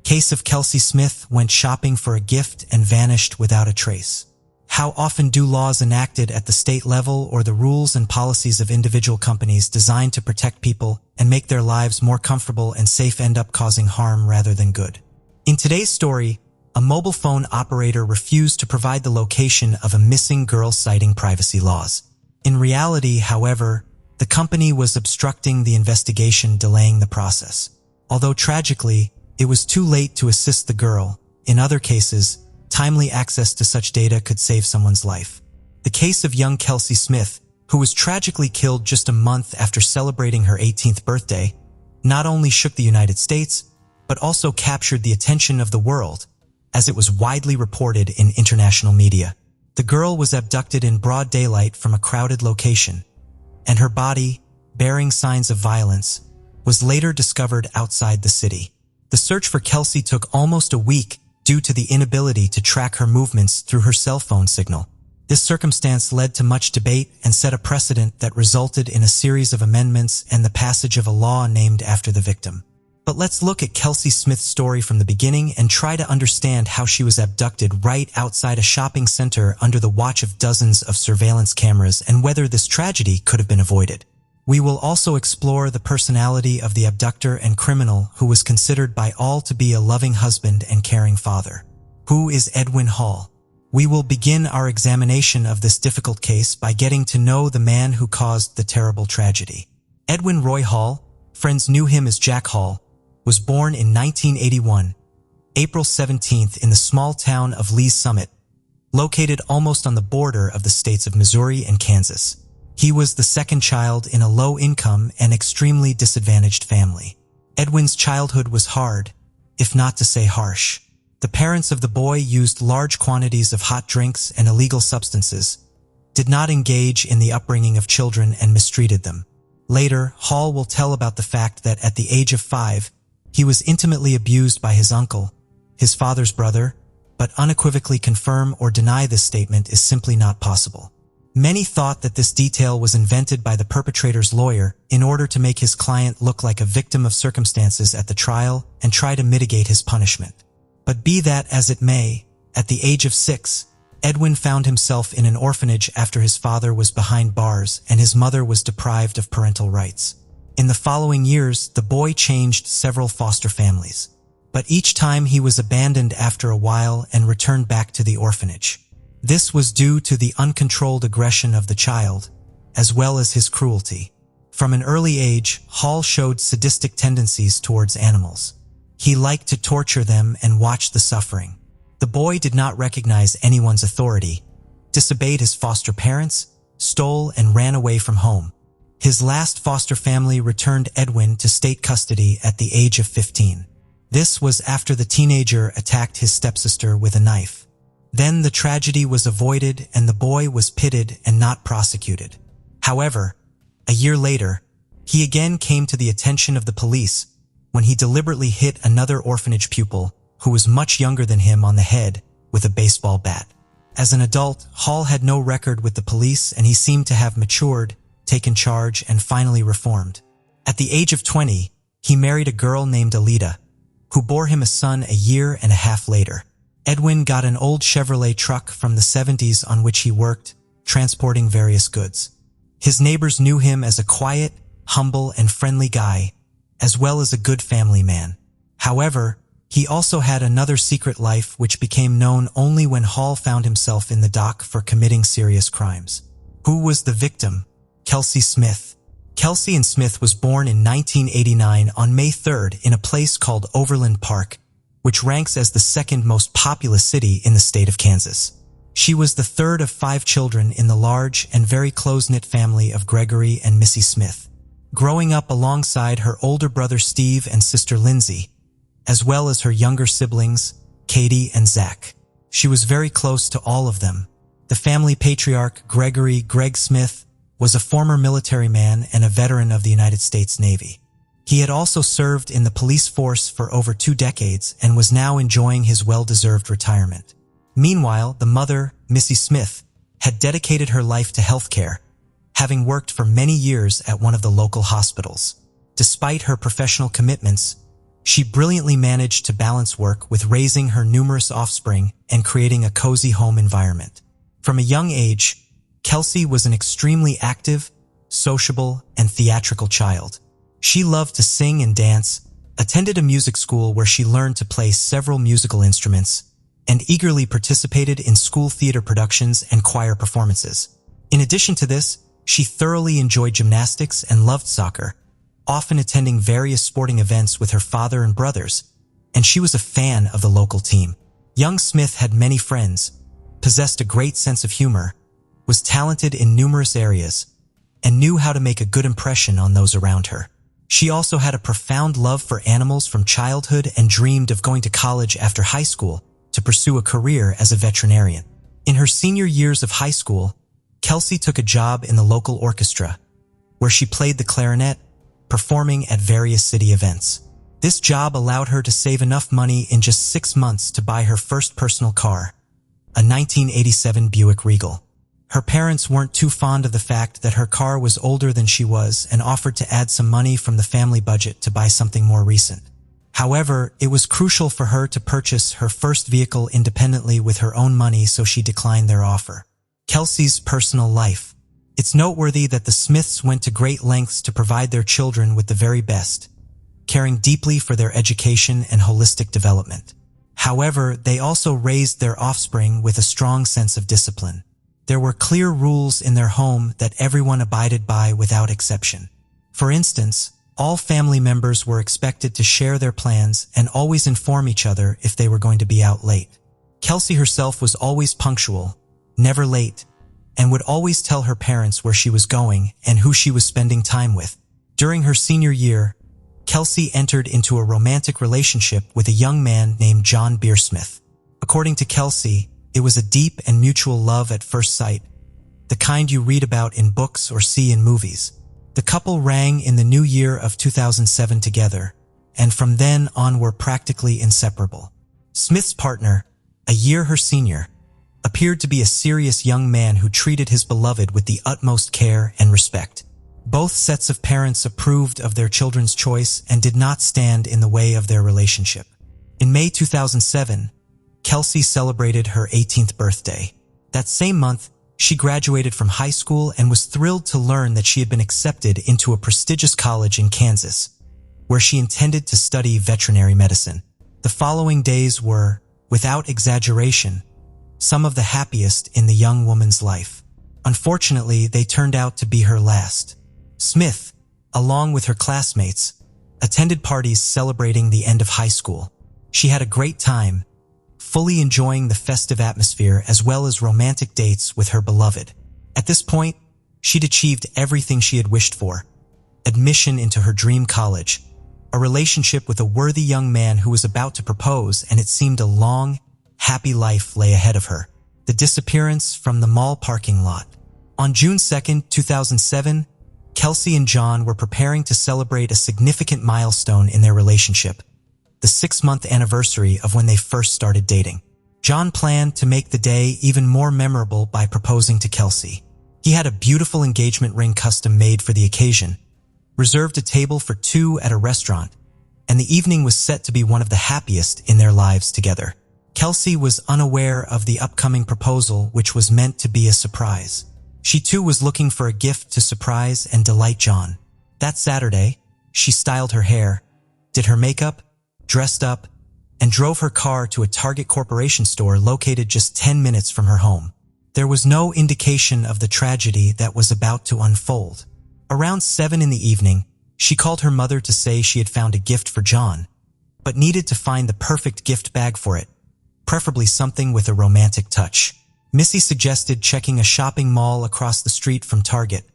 Case of Kelsey Smith went shopping for a gift and vanished without a trace. How often do laws enacted at the state level or the rules and policies of individual companies designed to protect people and make their lives more comfortable and safe end up causing harm rather than good? In today's story, a mobile phone operator refused to provide the location of a missing girl citing privacy laws. In reality, however, the company was obstructing the investigation, delaying the process. Although tragically, it was too late to assist the girl. In other cases, timely access to such data could save someone's life. The case of young Kelsey Smith, who was tragically killed just a month after celebrating her 18th birthday, not only shook the United States, but also captured the attention of the world, as it was widely reported in international media. The girl was abducted in broad daylight from a crowded location, and her body, bearing signs of violence, was later discovered outside the city. The search for Kelsey took almost a week due to the inability to track her movements through her cell phone signal. This circumstance led to much debate and set a precedent that resulted in a series of amendments and the passage of a law named after the victim. But let's look at Kelsey Smith's story from the beginning and try to understand how she was abducted right outside a shopping center under the watch of dozens of surveillance cameras and whether this tragedy could have been avoided. We will also explore the personality of the abductor and criminal who was considered by all to be a loving husband and caring father. Who is Edwin Hall? We will begin our examination of this difficult case by getting to know the man who caused the terrible tragedy. Edwin Roy Hall, friends knew him as Jack Hall, was born in 1981, April 17th in the small town of Lee's Summit, located almost on the border of the states of Missouri and Kansas. He was the second child in a low-income and extremely disadvantaged family. Edwin's childhood was hard, if not to say harsh. The parents of the boy used large quantities of hot drinks and illegal substances, did not engage in the upbringing of children and mistreated them. Later, Hall will tell about the fact that at the age of 5, he was intimately abused by his uncle, his father's brother, but unequivocally confirm or deny this statement is simply not possible. Many thought that this detail was invented by the perpetrator's lawyer in order to make his client look like a victim of circumstances at the trial and try to mitigate his punishment. But be that as it may, at the age of 6, Edwin found himself in an orphanage after his father was behind bars and his mother was deprived of parental rights. In the following years, the boy changed several foster families, but each time he was abandoned after a while and returned back to the orphanage. This was due to the uncontrolled aggression of the child, as well as his cruelty. From an early age, Hall showed sadistic tendencies towards animals. He liked to torture them and watch the suffering. The boy did not recognize anyone's authority, disobeyed his foster parents, stole and ran away from home. His last foster family returned Edwin to state custody at the age of 15. This was after the teenager attacked his stepsister with a knife. Then the tragedy was avoided and the boy was pitted and not prosecuted. However, a year later, he again came to the attention of the police when he deliberately hit another orphanage pupil who was much younger than him on the head with a baseball bat. As an adult, Hall had no record with the police and he seemed to have matured, taken charge, and finally reformed. At the age of 20, he married a girl named Alita, who bore him a son a year and a half later. Edwin got an old Chevrolet truck from the 70s on which he worked, transporting various goods. His neighbors knew him as a quiet, humble, and friendly guy, as well as a good family man. However, he also had another secret life which became known only when Hall found himself in the dock for committing serious crimes. Who was the victim? Kelsey Smith. Kelsey and Smith was born in 1989 on May 3rd in a place called Overland Park, which ranks as the second most populous city in the state of Kansas. She was the third of 5 children in the large and very close-knit family of Gregory and Missy Smith, growing up alongside her older brother Steve and sister Lindsay, as well as her younger siblings, Katie and Zach. She was very close to all of them. The family patriarch, Gregory "Greg" Smith, was a former military man and a veteran of the United States Navy. He had also served in the police force for over 2 decades and was now enjoying his well-deserved retirement. Meanwhile, the mother, Missy Smith, had dedicated her life to healthcare, having worked for many years at one of the local hospitals. Despite her professional commitments, she brilliantly managed to balance work with raising her numerous offspring and creating a cozy home environment. From a young age, Kelsey was an extremely active, sociable, and theatrical child. She loved to sing and dance, attended a music school where she learned to play several musical instruments, and eagerly participated in school theater productions and choir performances. In addition to this, she thoroughly enjoyed gymnastics and loved soccer, often attending various sporting events with her father and brothers, and she was a fan of the local team. Young Smith had many friends, possessed a great sense of humor, was talented in numerous areas, and knew how to make a good impression on those around her. She also had a profound love for animals from childhood and dreamed of going to college after high school to pursue a career as a veterinarian. In her senior years of high school, Kelsey took a job in the local orchestra, where she played the clarinet, performing at various city events. This job allowed her to save enough money in just 6 months to buy her first personal car, a 1987 Buick Regal. Her parents weren't too fond of the fact that her car was older than she was and offered to add some money from the family budget to buy something more recent. However, it was crucial for her to purchase her first vehicle independently with her own money, so she declined their offer. Kelsey's personal life. It's noteworthy that the Smiths went to great lengths to provide their children with the very best, caring deeply for their education and holistic development. However, they also raised their offspring with a strong sense of discipline. There were clear rules in their home that everyone abided by without exception. For instance, all family members were expected to share their plans and always inform each other if they were going to be out late. Kelsey herself was always punctual, never late, and would always tell her parents where she was going and who she was spending time with. During her senior year, Kelsey entered into a romantic relationship with a young man named John Beersmith. According to Kelsey, it was a deep and mutual love at first sight, the kind you read about in books or see in movies. The couple rang in the new year of 2007 together, and from then on were practically inseparable. Smith's partner, a year her senior, appeared to be a serious young man who treated his beloved with the utmost care and respect. Both sets of parents approved of their children's choice and did not stand in the way of their relationship. In May 2007, Kelsey celebrated her 18th birthday. That same month, she graduated from high school and was thrilled to learn that she had been accepted into a prestigious college in Kansas, where she intended to study veterinary medicine. The following days were, without exaggeration, some of the happiest in the young woman's life. Unfortunately, they turned out to be her last. Smith, along with her classmates, attended parties celebrating the end of high school. She had a great time, fully enjoying the festive atmosphere as well as romantic dates with her beloved. At this point, she'd achieved everything she had wished for: admission into her dream college, a relationship with a worthy young man who was about to propose, and it seemed a long, happy life lay ahead of her. The disappearance from the mall parking lot. On June 2, 2007, Kelsey and John were preparing to celebrate a significant milestone in their relationship, the 6-month anniversary of when they first started dating. John planned to make the day even more memorable by proposing to Kelsey. He had a beautiful engagement ring custom made for the occasion, reserved a table for 2 at a restaurant, and the evening was set to be one of the happiest in their lives together. Kelsey was unaware of the upcoming proposal, which was meant to be a surprise. She too was looking for a gift to surprise and delight John. That Saturday, she styled her hair, did her makeup, dressed up, and drove her car to a Target Corporation store located just 10 minutes from her home. There was no indication of the tragedy that was about to unfold. Around 7 in the evening, she called her mother to say she had found a gift for John, but needed to find the perfect gift bag for it, preferably something with a romantic touch. Missy suggested checking a shopping mall across the street from Target,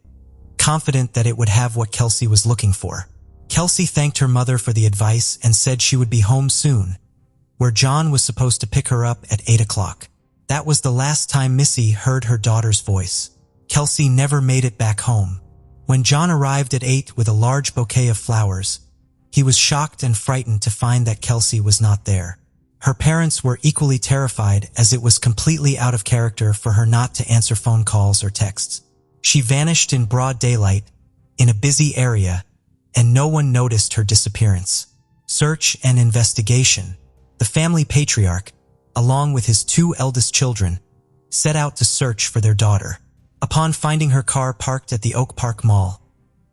confident that it would have what Kelsey was looking for. Kelsey thanked her mother for the advice and said she would be home soon, where John was supposed to pick her up at 8 o'clock. That was the last time Missy heard her daughter's voice. Kelsey never made it back home. When John arrived at 8 with a large bouquet of flowers, he was shocked and frightened to find that Kelsey was not there. Her parents were equally terrified, as it was completely out of character for her not to answer phone calls or texts. She vanished in broad daylight, in a busy area, and no one noticed her disappearance. Search and investigation. The family patriarch, along with his 2 eldest children, set out to search for their daughter. Upon finding her car parked at the Oak Park Mall,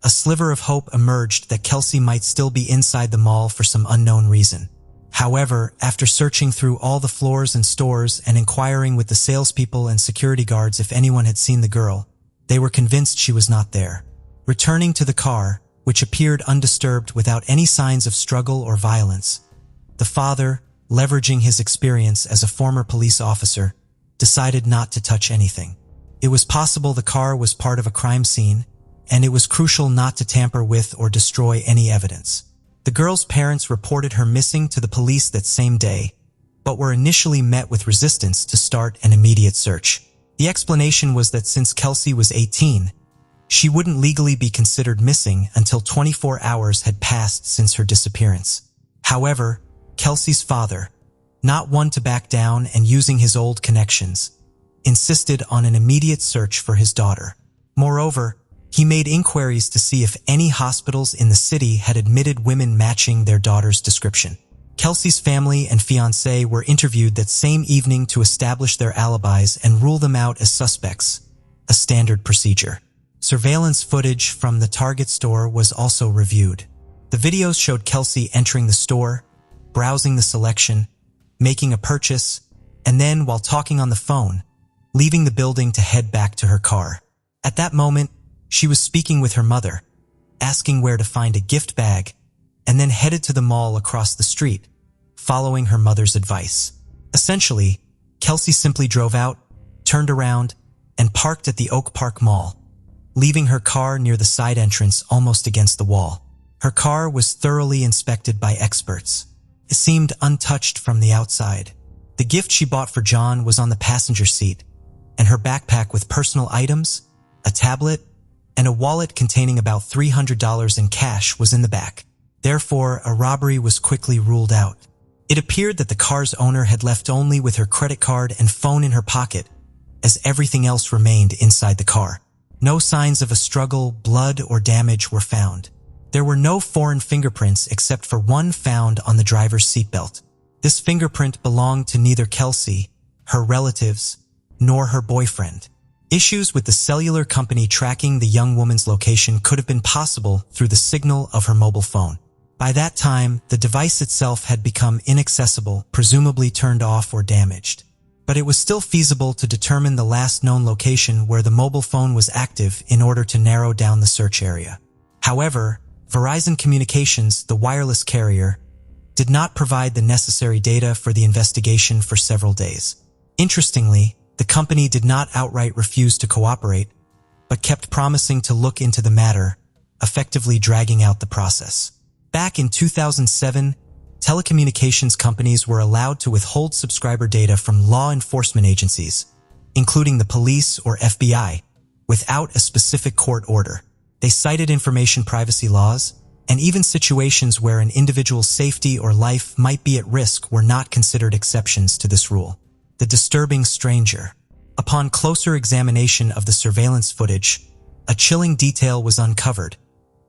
a sliver of hope emerged that Kelsey might still be inside the mall for some unknown reason. However, after searching through all the floors and stores and inquiring with the salespeople and security guards if anyone had seen the girl, they were convinced she was not there. Returning to the car, which appeared undisturbed without any signs of struggle or violence, the father, leveraging his experience as a former police officer, decided not to touch anything. It was possible the car was part of a crime scene, and it was crucial not to tamper with or destroy any evidence. The girl's parents reported her missing to the police that same day, but were initially met with resistance to start an immediate search. The explanation was that since Kelsey was 18, she wouldn't legally be considered missing until 24 hours had passed since her disappearance. However, Kelsey's father, not one to back down and using his old connections, insisted on an immediate search for his daughter. Moreover, He made inquiries to see if any hospitals in the city had admitted women matching their daughter's description. Kelsey's family and fiancé were interviewed that same evening to establish their alibis and rule them out as suspects, a standard procedure. Surveillance footage from the Target store was also reviewed. The videos showed Kelsey entering the store, browsing the selection, making a purchase, and then, while talking on the phone, leaving the building to head back to her car. At that moment, she was speaking with her mother, asking where to find a gift bag, and then headed to the mall across the street, following her mother's advice. Essentially, Kelsey simply drove out, turned around, and parked at the Oak Park Mall, leaving her car near the side entrance almost against the wall. Her car was thoroughly inspected by experts. It seemed untouched from the outside. The gift she bought for John was on the passenger seat, and her backpack with personal items, a tablet, and a wallet containing about $300 in cash was in the back. Therefore, a robbery was quickly ruled out. It appeared that the car's owner had left only with her credit card and phone in her pocket, as everything else remained inside the car. No signs of a struggle, blood, or damage were found. There were no foreign fingerprints except for one found on the driver's seatbelt. This fingerprint belonged to neither Kelsey, her relatives, nor her boyfriend. Issues with the cellular company tracking the young woman's location could have been possible through the signal of her mobile phone. By that time, the device itself had become inaccessible, presumably turned off or damaged. But it was still feasible to determine the last known location where the mobile phone was active in order to narrow down the search area. However, Verizon Communications, the wireless carrier, did not provide the necessary data for the investigation for several days. Interestingly, the company did not outright refuse to cooperate, but kept promising to look into the matter, effectively dragging out the process. Back in 2007, telecommunications companies were allowed to withhold subscriber data from law enforcement agencies, including the police or FBI, without a specific court order. They cited information privacy laws, and even situations where an individual's safety or life might be at risk were not considered exceptions to this rule. The disturbing stranger. Upon closer examination of the surveillance footage, a chilling detail was uncovered.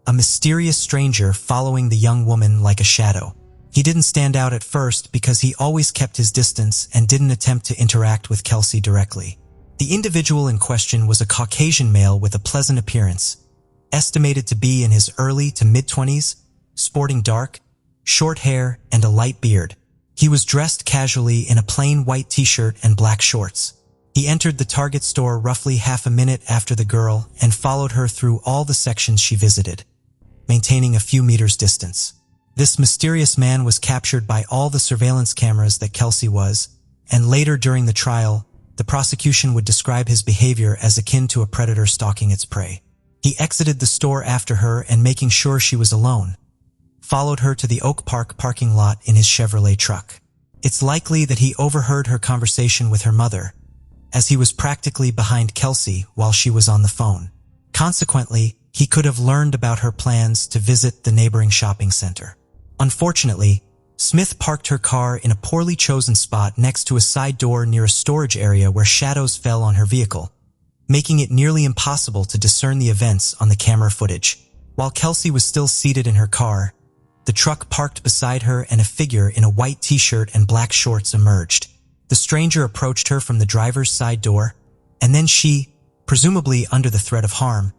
A mysterious stranger following the young woman like a shadow. He didn't stand out at first because he always kept his distance and didn't attempt to interact with Kelsey directly. The individual in question was a Caucasian male with a pleasant appearance, estimated to be in his early to mid-20s, sporting dark, short hair and a light beard. He was dressed casually in a plain white t-shirt and black shorts. He entered the Target store roughly half a minute after the girl and followed her through all the sections she visited, maintaining a few meters distance. This mysterious man was captured by all the surveillance cameras that Kelsey was, and later during the trial, the prosecution would describe his behavior as akin to a predator stalking its prey. He exited the store after her and, making sure she was alone, followed her to the Oak Park parking lot in his Chevrolet truck. It's likely that he overheard her conversation with her mother, as he was practically behind Kelsey while she was on the phone. Consequently, he could have learned about her plans to visit the neighboring shopping center. Unfortunately, Smith parked her car in a poorly chosen spot next to a side door near a storage area where shadows fell on her vehicle, making it nearly impossible to discern the events on the camera footage. While Kelsey was still seated in her car, the truck parked beside her and a figure in a white t-shirt and black shorts emerged. The stranger approached her from the driver's side door, and then she, presumably under the threat of harm,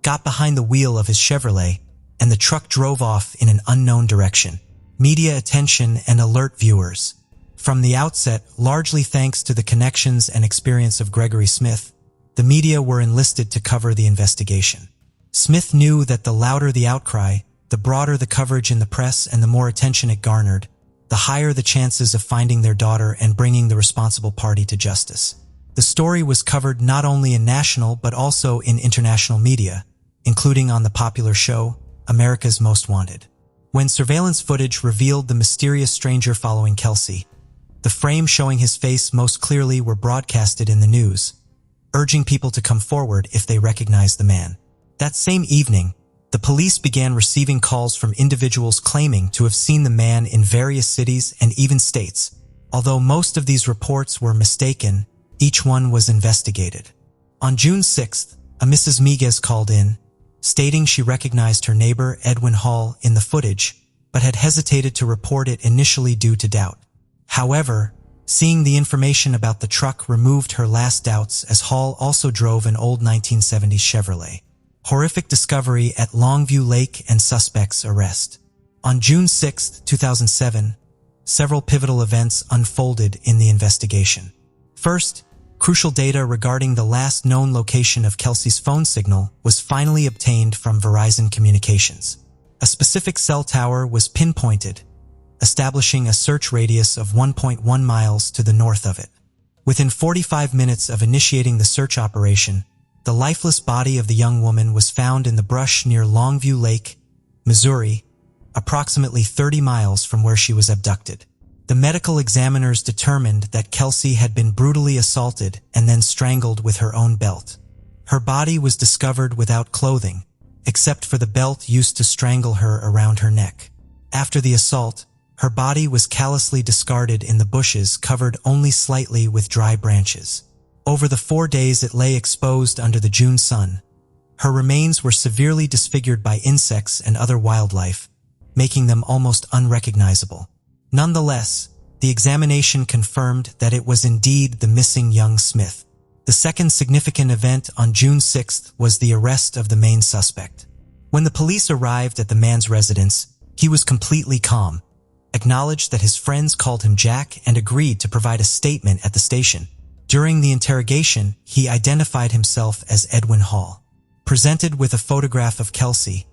got behind the wheel of his Chevrolet, and the truck drove off in an unknown direction. Media attention and alert viewers. From the outset, largely thanks to the connections and experience of Gregory Smith, the media were enlisted to cover the investigation. Smith knew that the louder the outcry, the broader the coverage in the press and the more attention it garnered, the higher the chances of finding their daughter and bringing the responsible party to justice. The story was covered not only in national but also in international media, including on the popular show, America's Most Wanted. When surveillance footage revealed the mysterious stranger following Kelsey, the frame showing his face most clearly were broadcasted in the news, urging people to come forward if they recognized the man. That same evening, the police began receiving calls from individuals claiming to have seen the man in various cities and even states. Although most of these reports were mistaken, each one was investigated. On June 6th, a Mrs. Miguez called in, stating she recognized her neighbor Edwin Hall in the footage, but had hesitated to report it initially due to doubt. However, seeing the information about the truck removed her last doubts, as Hall also drove an old 1970s Chevrolet. Horrific discovery at Longview Lake and suspect's arrest. On June 6, 2007, several pivotal events unfolded in the investigation. First, crucial data regarding the last known location of Kelsey's phone signal was finally obtained from Verizon Communications. A specific cell tower was pinpointed, establishing a search radius of 1.1 miles to the north of it. Within 45 minutes of initiating the search operation, the lifeless body of the young woman was found in the brush near Longview Lake, Missouri, approximately 30 miles from where she was abducted. The medical examiners determined that Kelsey had been brutally assaulted and then strangled with her own belt. Her body was discovered without clothing, except for the belt used to strangle her around her neck. After the assault, her body was callously discarded in the bushes, covered only slightly with dry branches. Over the 4 days it lay exposed under the June sun, her remains were severely disfigured by insects and other wildlife, making them almost unrecognizable. Nonetheless, the examination confirmed that it was indeed the missing young Smith. The second significant event on June 6th was the arrest of the main suspect. When the police arrived at the man's residence, he was completely calm, acknowledged that his friends called him Jack, and agreed to provide a statement at the station. During the interrogation, he identified himself as Edwin Hall. Presented with a photograph of Kelsey,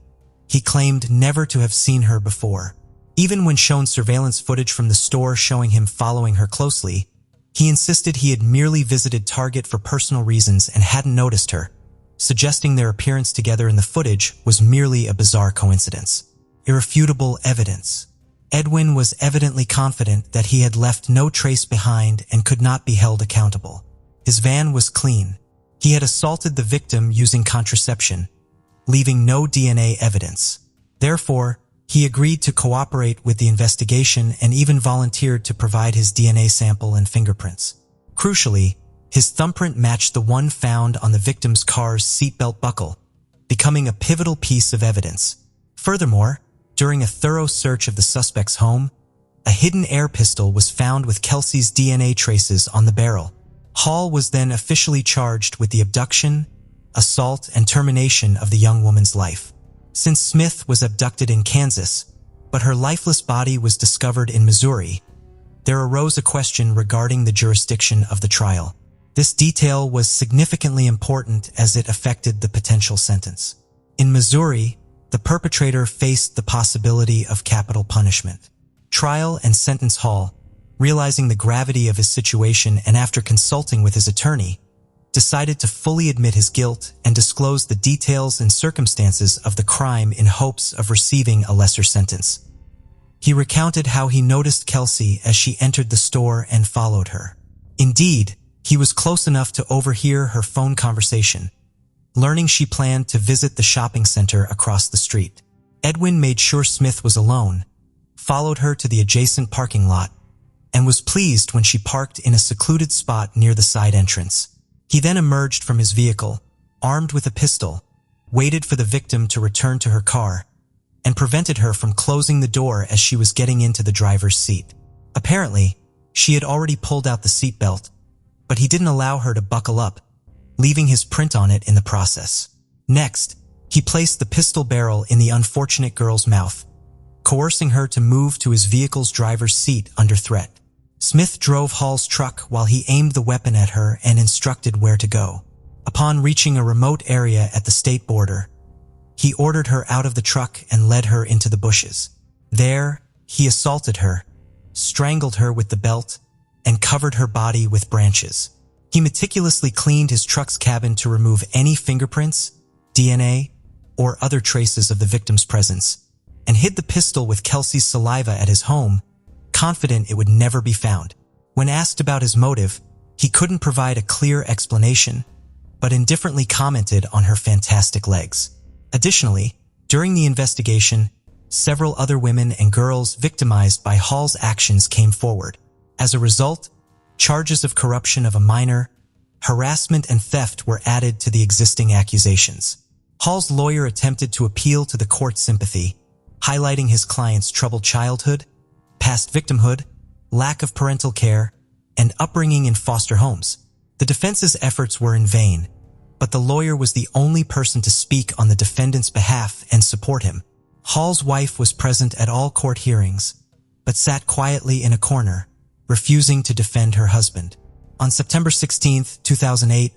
he claimed never to have seen her before. Even when shown surveillance footage from the store showing him following her closely, he insisted he had merely visited Target for personal reasons and hadn't noticed her, suggesting their appearance together in the footage was merely a bizarre coincidence. Irrefutable evidence. Edwin was evidently confident that he had left no trace behind and could not be held accountable. His van was clean. He had assaulted the victim using contraception, leaving no DNA evidence. Therefore, he agreed to cooperate with the investigation and even volunteered to provide his DNA sample and fingerprints. Crucially, his thumbprint matched the one found on the victim's car's seatbelt buckle, becoming a pivotal piece of evidence. Furthermore, during a thorough search of the suspect's home, a hidden air pistol was found with Kelsey's DNA traces on the barrel. Hall was then officially charged with the abduction, assault, and termination of the young woman's life. Since Smith was abducted in Kansas, but her lifeless body was discovered in Missouri, there arose a question regarding the jurisdiction of the trial. This detail was significantly important as it affected the potential sentence. In Missouri, the perpetrator faced the possibility of capital punishment. Trial and sentence Hall, realizing the gravity of his situation and after consulting with his attorney, decided to fully admit his guilt and disclose the details and circumstances of the crime in hopes of receiving a lesser sentence. He recounted how he noticed Kelsey as she entered the store and followed her. Indeed, he was close enough to overhear her phone conversation, learning she planned to visit the shopping center across the street. Edwin made sure Smith was alone, followed her to the adjacent parking lot, and was pleased when she parked in a secluded spot near the side entrance. He then emerged from his vehicle, armed with a pistol, waited for the victim to return to her car, and prevented her from closing the door as she was getting into the driver's seat. Apparently, she had already pulled out the seatbelt, but he didn't allow her to buckle up, leaving his print on it in the process. Next, he placed the pistol barrel in the unfortunate girl's mouth, coercing her to move to his vehicle's driver's seat under threat. Smith drove Hall's truck while he aimed the weapon at her and instructed where to go. Upon reaching a remote area at the state border, he ordered her out of the truck and led her into the bushes. There, he assaulted her, strangled her with the belt, and covered her body with branches. He meticulously cleaned his truck's cabin to remove any fingerprints, DNA, or other traces of the victim's presence, and hid the pistol with Kelsey's saliva at his home, confident it would never be found. When asked about his motive, he couldn't provide a clear explanation, but indifferently commented on her fantastic legs. Additionally, during the investigation, several other women and girls victimized by Hall's actions came forward. As a result, charges of corruption of a minor, harassment, and theft were added to the existing accusations. Hall's lawyer attempted to appeal to the court's sympathy, highlighting his client's troubled childhood, past victimhood, lack of parental care, and upbringing in foster homes. The defense's efforts were in vain, but the lawyer was the only person to speak on the defendant's behalf and support him. Hall's wife was present at all court hearings, but sat quietly in a corner, refusing to defend her husband. On September 16, 2008,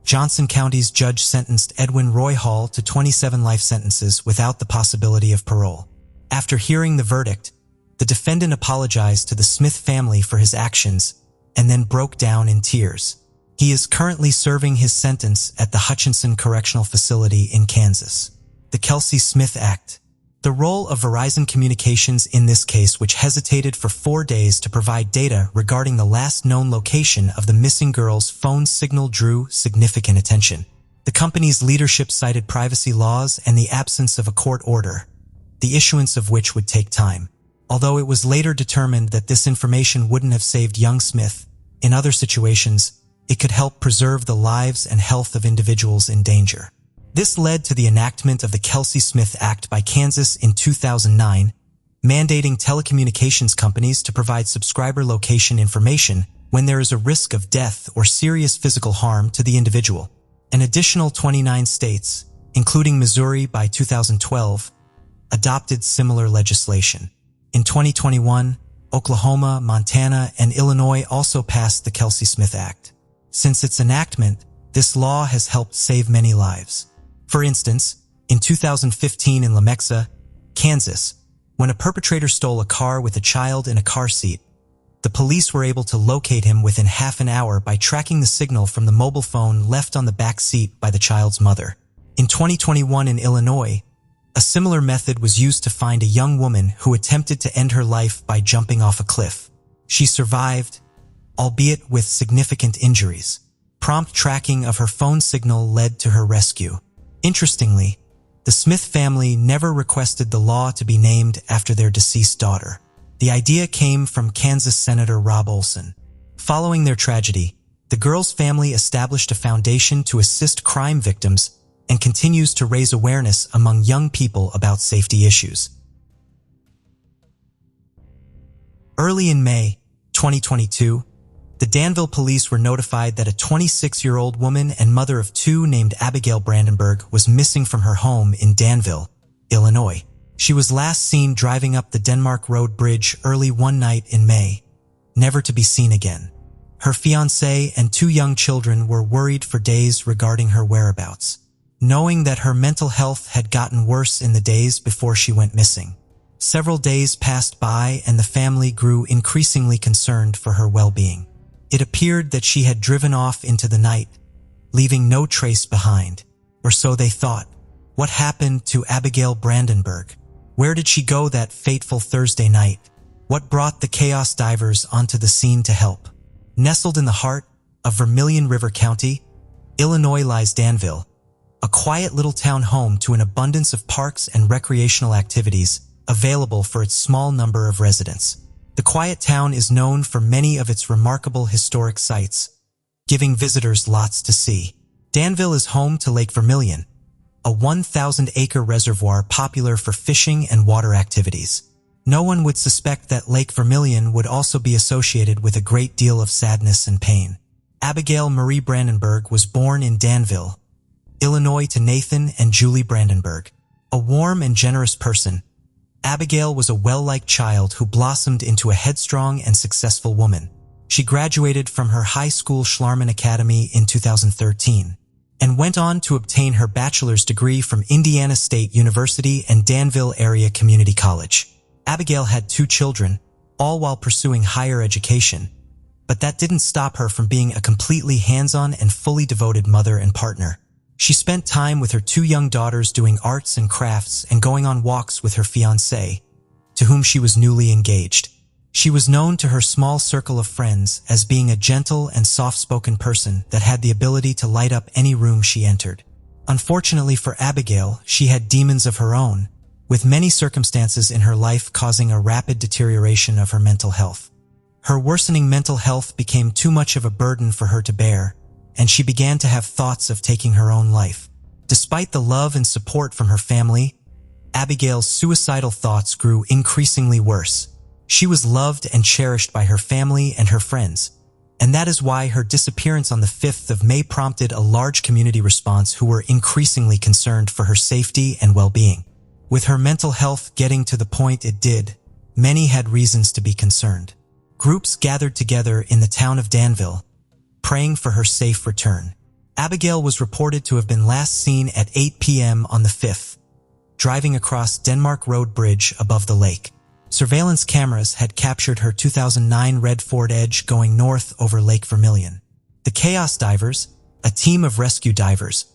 Johnson County's judge sentenced Edwin Roy Hall to 27 life sentences without the possibility of parole. After hearing the verdict, the defendant apologized to the Smith family for his actions and then broke down in tears. He is currently serving his sentence at the Hutchinson Correctional Facility in Kansas. The Kelsey Smith Act. The role of Verizon Communications in this case, which hesitated for 4 days to provide data regarding the last known location of the missing girl's phone signal, drew significant attention. The company's leadership cited privacy laws and the absence of a court order, the issuance of which would take time. Although it was later determined that this information wouldn't have saved young Smith, in other situations, it could help preserve the lives and health of individuals in danger. This led to the enactment of the Kelsey Smith Act by Kansas in 2009, mandating telecommunications companies to provide subscriber location information when there is a risk of death or serious physical harm to the individual. An additional 29 states, including Missouri by 2012, adopted similar legislation. In 2021, Oklahoma, Montana, and Illinois also passed the Kelsey Smith Act. Since its enactment, this law has helped save many lives. For instance, in 2015 in Lenexa, Kansas, when a perpetrator stole a car with a child in a car seat, the police were able to locate him within half an hour by tracking the signal from the mobile phone left on the back seat by the child's mother. In 2021 in Illinois, a similar method was used to find a young woman who attempted to end her life by jumping off a cliff. She survived, albeit with significant injuries. Prompt tracking of her phone signal led to her rescue. Interestingly, the Smith family never requested the law to be named after their deceased daughter. The idea came from Kansas Senator Rob Olson. Following their tragedy, the girl's family established a foundation to assist crime victims and continues to raise awareness among young people about safety issues. Early in May 2022, the Danville police were notified that a 26-year-old woman and mother of 2 named Abigail Brandenburg was missing from her home in Danville, Illinois. She was last seen driving up the Denmark Road Bridge early one night in May, never to be seen again. Her fiancé and 2 young children were worried for days regarding her whereabouts, knowing that her mental health had gotten worse in the days before she went missing. Several days passed by and the family grew increasingly concerned for her well-being. It appeared that she had driven off into the night, leaving no trace behind, or so they thought. What happened to Abigail Brandenburg? Where did she go that fateful Thursday night? What brought the chaos divers onto the scene to help? Nestled in the heart of Vermilion River County, Illinois lies Danville, a quiet little town home to an abundance of parks and recreational activities available for its small number of residents. The quiet town is known for many of its remarkable historic sites, giving visitors lots to see. Danville is home to Lake Vermilion, a 1,000-acre reservoir popular for fishing and water activities. No one would suspect that Lake Vermilion would also be associated with a great deal of sadness and pain. Abigail Marie Brandenburg was born in Danville, Illinois to Nathan and Julie Brandenburg. A warm and generous person, Abigail was a well-liked child who blossomed into a headstrong and successful woman. She graduated from her high school Schlarman Academy in 2013 and went on to obtain her bachelor's degree from Indiana State University and Danville Area Community College. Abigail had 2 children, all while pursuing higher education, but that didn't stop her from being a completely hands-on and fully devoted mother and partner. She spent time with her 2 young daughters doing arts and crafts and going on walks with her fiancé, to whom she was newly engaged. She was known to her small circle of friends as being a gentle and soft-spoken person that had the ability to light up any room she entered. Unfortunately for Abigail, she had demons of her own, with many circumstances in her life causing a rapid deterioration of her mental health. Her worsening mental health became too much of a burden for her to bear, and she began to have thoughts of taking her own life. Despite the love and support from her family, Abigail's suicidal thoughts grew increasingly worse. She was loved and cherished by her family and her friends, and that is why her disappearance on the 5th of May prompted a large community response who were increasingly concerned for her safety and well-being. With her mental health getting to the point it did, many had reasons to be concerned. Groups gathered together in the town of Danville, praying for her safe return. Abigail was reported to have been last seen at 8 p.m. on the 5th, driving across Denmark Road Bridge above the lake. Surveillance cameras had captured her 2009 red Ford Edge going north over Lake Vermilion. The Chaos Divers, a team of rescue divers,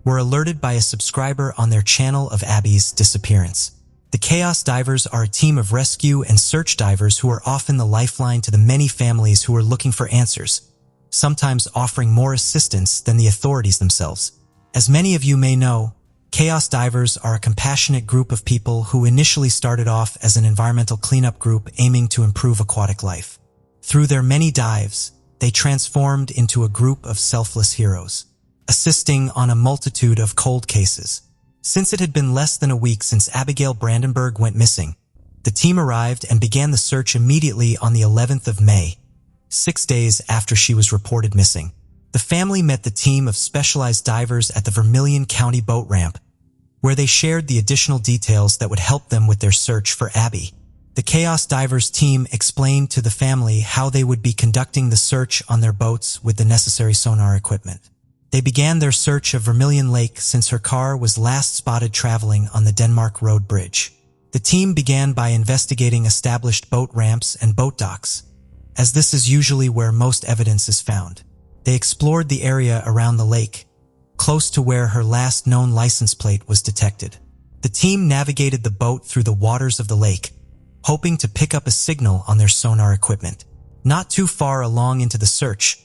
were alerted by a subscriber on their channel of Abby's disappearance. The Chaos Divers are a team of rescue and search divers who are often the lifeline to the many families who are looking for answers, sometimes offering more assistance than the authorities themselves. As many of you may know, Chaos Divers are a compassionate group of people who initially started off as an environmental cleanup group aiming to improve aquatic life. Through their many dives, they transformed into a group of selfless heroes, assisting on a multitude of cold cases. Since it had been less than a week since Abigail Brandenburg went missing, the team arrived and began the search immediately on the 11th of May, 6 days after she was reported missing. The family met the team of specialized divers at the Vermilion County boat ramp, where they shared the additional details that would help them with their search for Abby. The Chaos Divers team explained to the family how they would be conducting the search on their boats with the necessary sonar equipment. They began their search of Vermilion Lake since her car was last spotted traveling on the Denmark Road Bridge. The team began by investigating established boat ramps and boat docks, as this is usually where most evidence is found. They explored the area around the lake, close to where her last known license plate was detected. The team navigated the boat through the waters of the lake, hoping to pick up a signal on their sonar equipment. Not too far along into the search,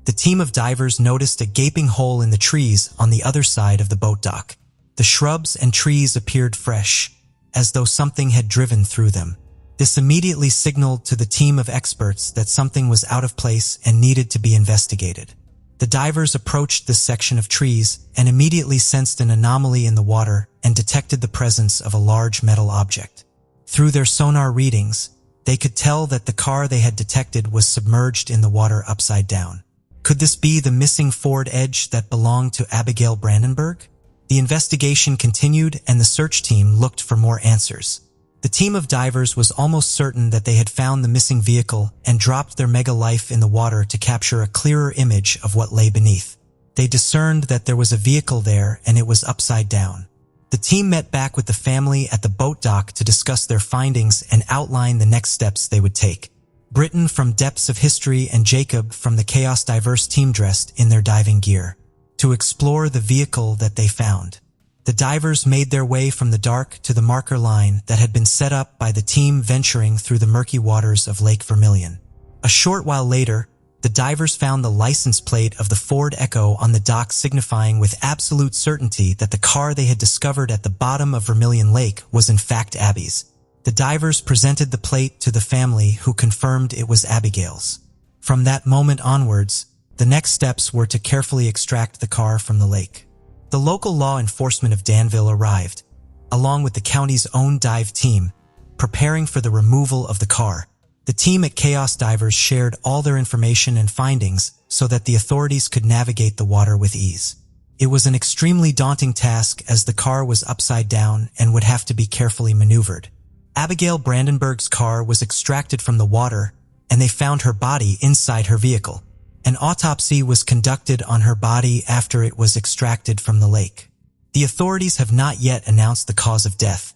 the team of divers noticed a gaping hole in the trees on the other side of the boat dock. The shrubs and trees appeared fresh, as though something had driven through them. This immediately signaled to the team of experts that something was out of place and needed to be investigated. The divers approached this section of trees and immediately sensed an anomaly in the water and detected the presence of a large metal object. Through their sonar readings, they could tell that the car they had detected was submerged in the water upside down. Could this be the missing Ford Edge that belonged to Abigail Brandenburg? The investigation continued and the search team looked for more answers. The team of divers was almost certain that they had found the missing vehicle and dropped their mega life in the water to capture a clearer image of what lay beneath. They discerned that there was a vehicle there and it was upside down. The team met back with the family at the boat dock to discuss their findings and outline the next steps they would take. Britain from Depths of History and Jacob from the Chaos Divers team dressed in their diving gear to explore the vehicle that they found. The divers made their way from the dark to the marker line that had been set up by the team venturing through the murky waters of Lake Vermilion. A short while later, the divers found the license plate of the Ford Echo on the dock, signifying with absolute certainty that the car they had discovered at the bottom of Vermilion Lake was in fact Abby's. The divers presented the plate to the family, who confirmed it was Abigail's. From that moment onwards, the next steps were to carefully extract the car from the lake. The local law enforcement of Danville arrived, along with the county's own dive team, preparing for the removal of the car. The team at Chaos Divers shared all their information and findings so that the authorities could navigate the water with ease. It was an extremely daunting task, as the car was upside down and would have to be carefully maneuvered. Abigail Brandenburg's car was extracted from the water, and they found her body inside her vehicle. An autopsy was conducted on her body after it was extracted from the lake. The authorities have not yet announced the cause of death,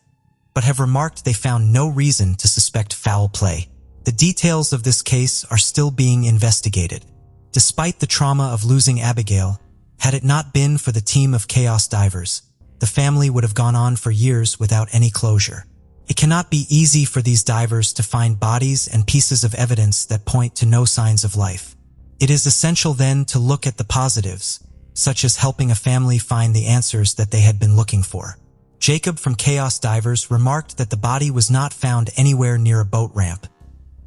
but have remarked they found no reason to suspect foul play. The details of this case are still being investigated. Despite the trauma of losing Abigail, had it not been for the team of Chaos Divers, the family would have gone on for years without any closure. It cannot be easy for these divers to find bodies and pieces of evidence that point to no signs of life. It is essential then to look at the positives, such as helping a family find the answers that they had been looking for. Jacob from Chaos Divers remarked that the body was not found anywhere near a boat ramp,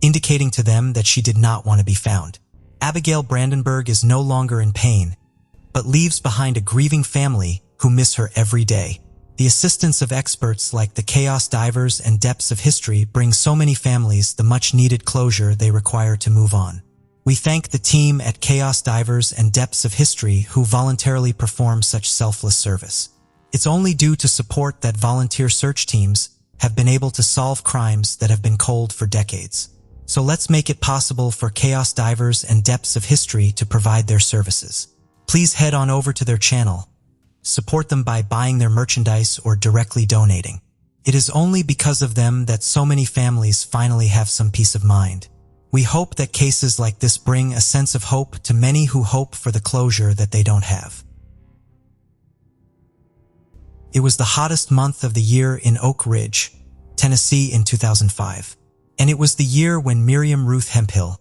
indicating to them that she did not want to be found. Abigail Brandenburg is no longer in pain, but leaves behind a grieving family who miss her every day. The assistance of experts like the chaos divers and depths of history bring so many families the much-needed closure they require to move on. We thank the team at Chaos Divers and Depths of History who voluntarily perform such selfless service. It's only due to support that volunteer search teams have been able to solve crimes that have been cold for decades. So let's make it possible for Chaos Divers and Depths of History to provide their services. Please head on over to their channel. Support them by buying their merchandise or directly donating. It is only because of them that so many families finally have some peace of mind. We hope that cases like this bring a sense of hope to many who hope for the closure that they don't have. It was the hottest month of the year in Oak Ridge, Tennessee in 2005. And it was the year when Miriam Ruth Hemphill,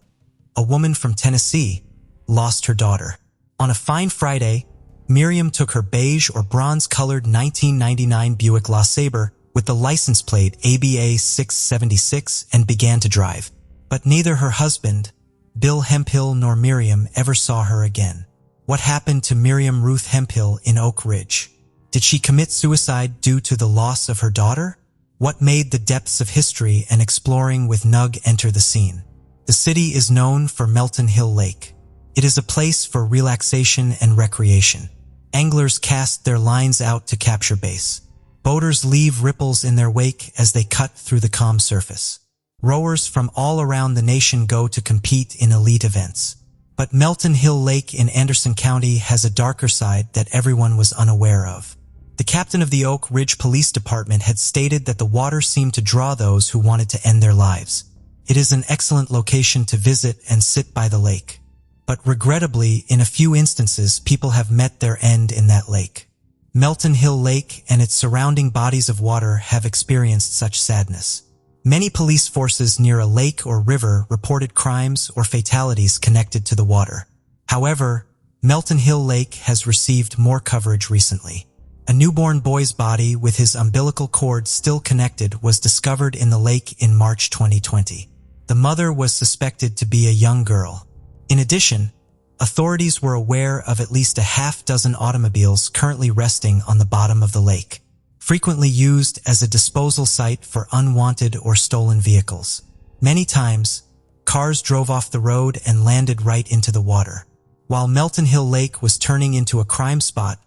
a woman from Tennessee, lost her daughter. On a fine Friday, Miriam took her beige or bronze-colored 1999 Buick LeSabre with the license plate ABA 676 and began to drive. But neither her husband, Bill Hemphill, nor Miriam ever saw her again. What happened to Miriam Ruth Hemphill in Oak Ridge? Did she commit suicide due to the loss of her daughter? What made the depths of history and exploring with Nug enter the scene? The city is known for Melton Hill Lake. It is a place for relaxation and recreation. Anglers cast their lines out to capture bass. Boaters leave ripples in their wake as they cut through the calm surface. Rowers from all around the nation go to compete in elite events. But Melton Hill Lake in Anderson County has a darker side that everyone was unaware of. The captain of the Oak Ridge Police Department had stated that the water seemed to draw those who wanted to end their lives. It is an excellent location to visit and sit by the lake. But regrettably, in a few instances, people have met their end in that lake. Melton Hill Lake and its surrounding bodies of water have experienced such sadness. Many police forces near a lake or river reported crimes or fatalities connected to the water. However, Melton Hill Lake has received more coverage recently. A newborn boy's body with his umbilical cord still connected was discovered in the lake in March 2020. The mother was suspected to be a young girl. In addition, authorities were aware of at least a half-dozen automobiles currently resting on the bottom of the lake, frequently used as a disposal site for unwanted or stolen vehicles. Many times, cars drove off the road and landed right into the water. While Melton Hill Lake was turning into a crime spot,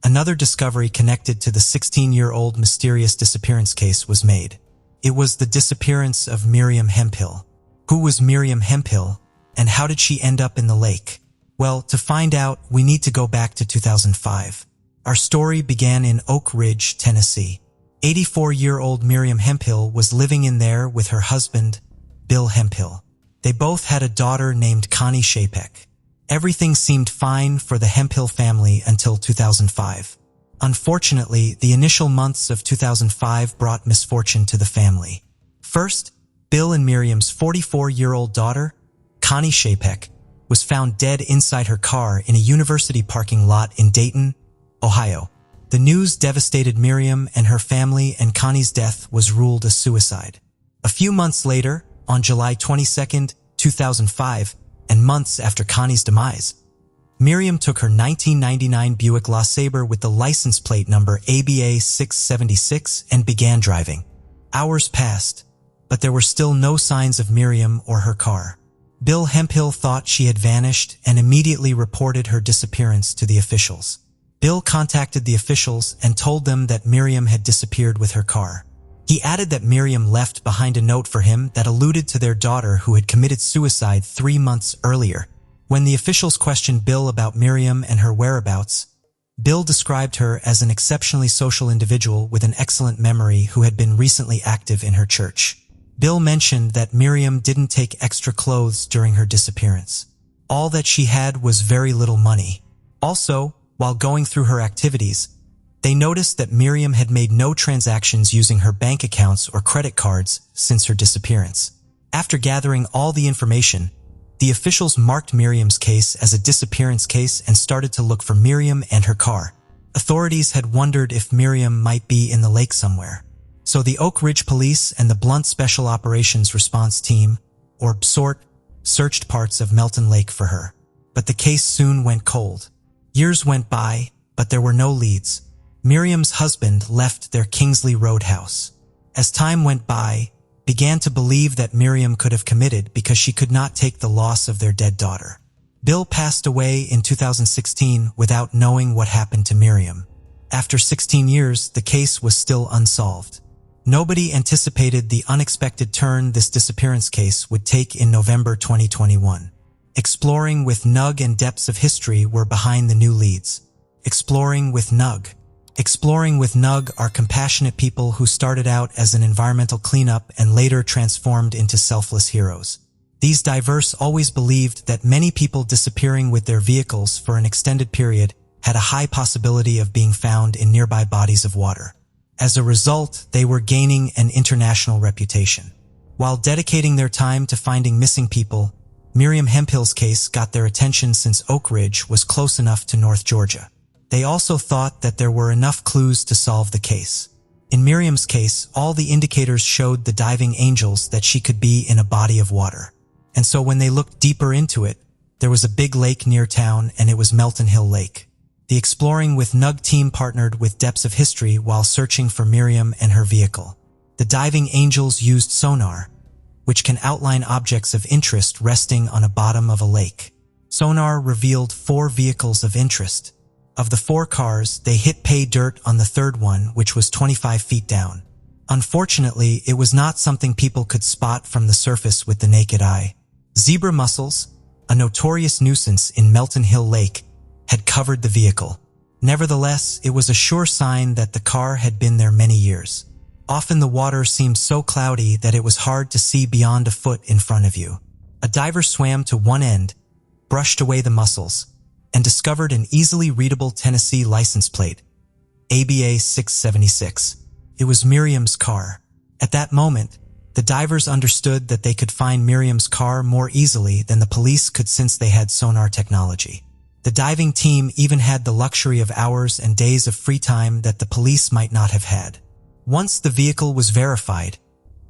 another discovery connected to the 16-year-old mysterious disappearance case was made. It was the disappearance of Miriam Hemphill. Who was Miriam Hemphill, and how did she end up in the lake? Well, to find out, we need to go back to 2005. Our story began in Oak Ridge, Tennessee. 84-year-old Miriam Hemphill was living in there with her husband, Bill Hemphill. They both had a daughter named Connie Shapek. Everything seemed fine for the Hemphill family until 2005. Unfortunately, the initial months of 2005 brought misfortune to the family. First, Bill and Miriam's 44-year-old daughter, Connie Shapek, was found dead inside her car in a university parking lot in Dayton, Ohio. The news devastated Miriam and her family, and Connie's death was ruled a suicide. A few months later, on July 22, 2005, and months after Connie's demise, Miriam took her 1999 Buick LeSabre with the license plate number ABA 676 and began driving. Hours passed, but there were still no signs of Miriam or her car. Bill Hemphill thought she had vanished and immediately reported her disappearance to the officials. Bill contacted the officials and told them that Miriam had disappeared with her car. He added that Miriam left behind a note for him that alluded to their daughter who had committed suicide 3 months earlier. When the officials questioned Bill about Miriam and her whereabouts, Bill described her as an exceptionally social individual with an excellent memory who had been recently active in her church. Bill mentioned that Miriam didn't take extra clothes during her disappearance. All that she had was very little money. Also, while going through her activities, they noticed that Miriam had made no transactions using her bank accounts or credit cards since her disappearance. After gathering all the information, the officials marked Miriam's case as a disappearance case and started to look for Miriam and her car. Authorities had wondered if Miriam might be in the lake somewhere. So the Oak Ridge Police and the Blunt Special Operations Response Team, or BSORT, searched parts of Melton Lake for her. But the case soon went cold. Years went by, but there were no leads. Miriam's husband left their Kingsley Road house. As time went by, began to believe that Miriam could have committed because she could not take the loss of their dead daughter. Bill passed away in 2016 without knowing what happened to Miriam. After 16 years, the case was still unsolved. Nobody anticipated the unexpected turn this disappearance case would take in November 2021. Exploring with Nug and Depths of History were behind the new leads. Exploring with Nug. Exploring with Nug are compassionate people who started out as an environmental cleanup and later transformed into selfless heroes. These divers always believed that many people disappearing with their vehicles for an extended period had a high possibility of being found in nearby bodies of water. As a result, they were gaining an international reputation. While dedicating their time to finding missing people, Miriam Hemphill's case got their attention since Oak Ridge was close enough to North Georgia. They also thought that there were enough clues to solve the case. In Miriam's case, all the indicators showed the diving angels that she could be in a body of water. And so when they looked deeper into it, there was a big lake near town, and it was Melton Hill Lake. The Exploring with Nug team partnered with Depths of History while searching for Miriam and her vehicle. The diving angels used sonar, which can outline objects of interest resting on a bottom of a lake. Sonar revealed 4 vehicles of interest. Of the 4 cars, they hit pay dirt on the third one, which was 25 feet down. Unfortunately, it was not something people could spot from the surface with the naked eye. Zebra mussels, a notorious nuisance in Melton Hill Lake, had covered the vehicle. Nevertheless, it was a sure sign that the car had been there many years. Often the water seemed so cloudy that it was hard to see beyond a foot in front of you. A diver swam to one end, brushed away the mussels, and discovered an easily readable Tennessee license plate, ABA 676. It was Miriam's car. At that moment, the divers understood that they could find Miriam's car more easily than the police could since they had sonar technology. The diving team even had the luxury of hours and days of free time that the police might not have had. Once the vehicle was verified,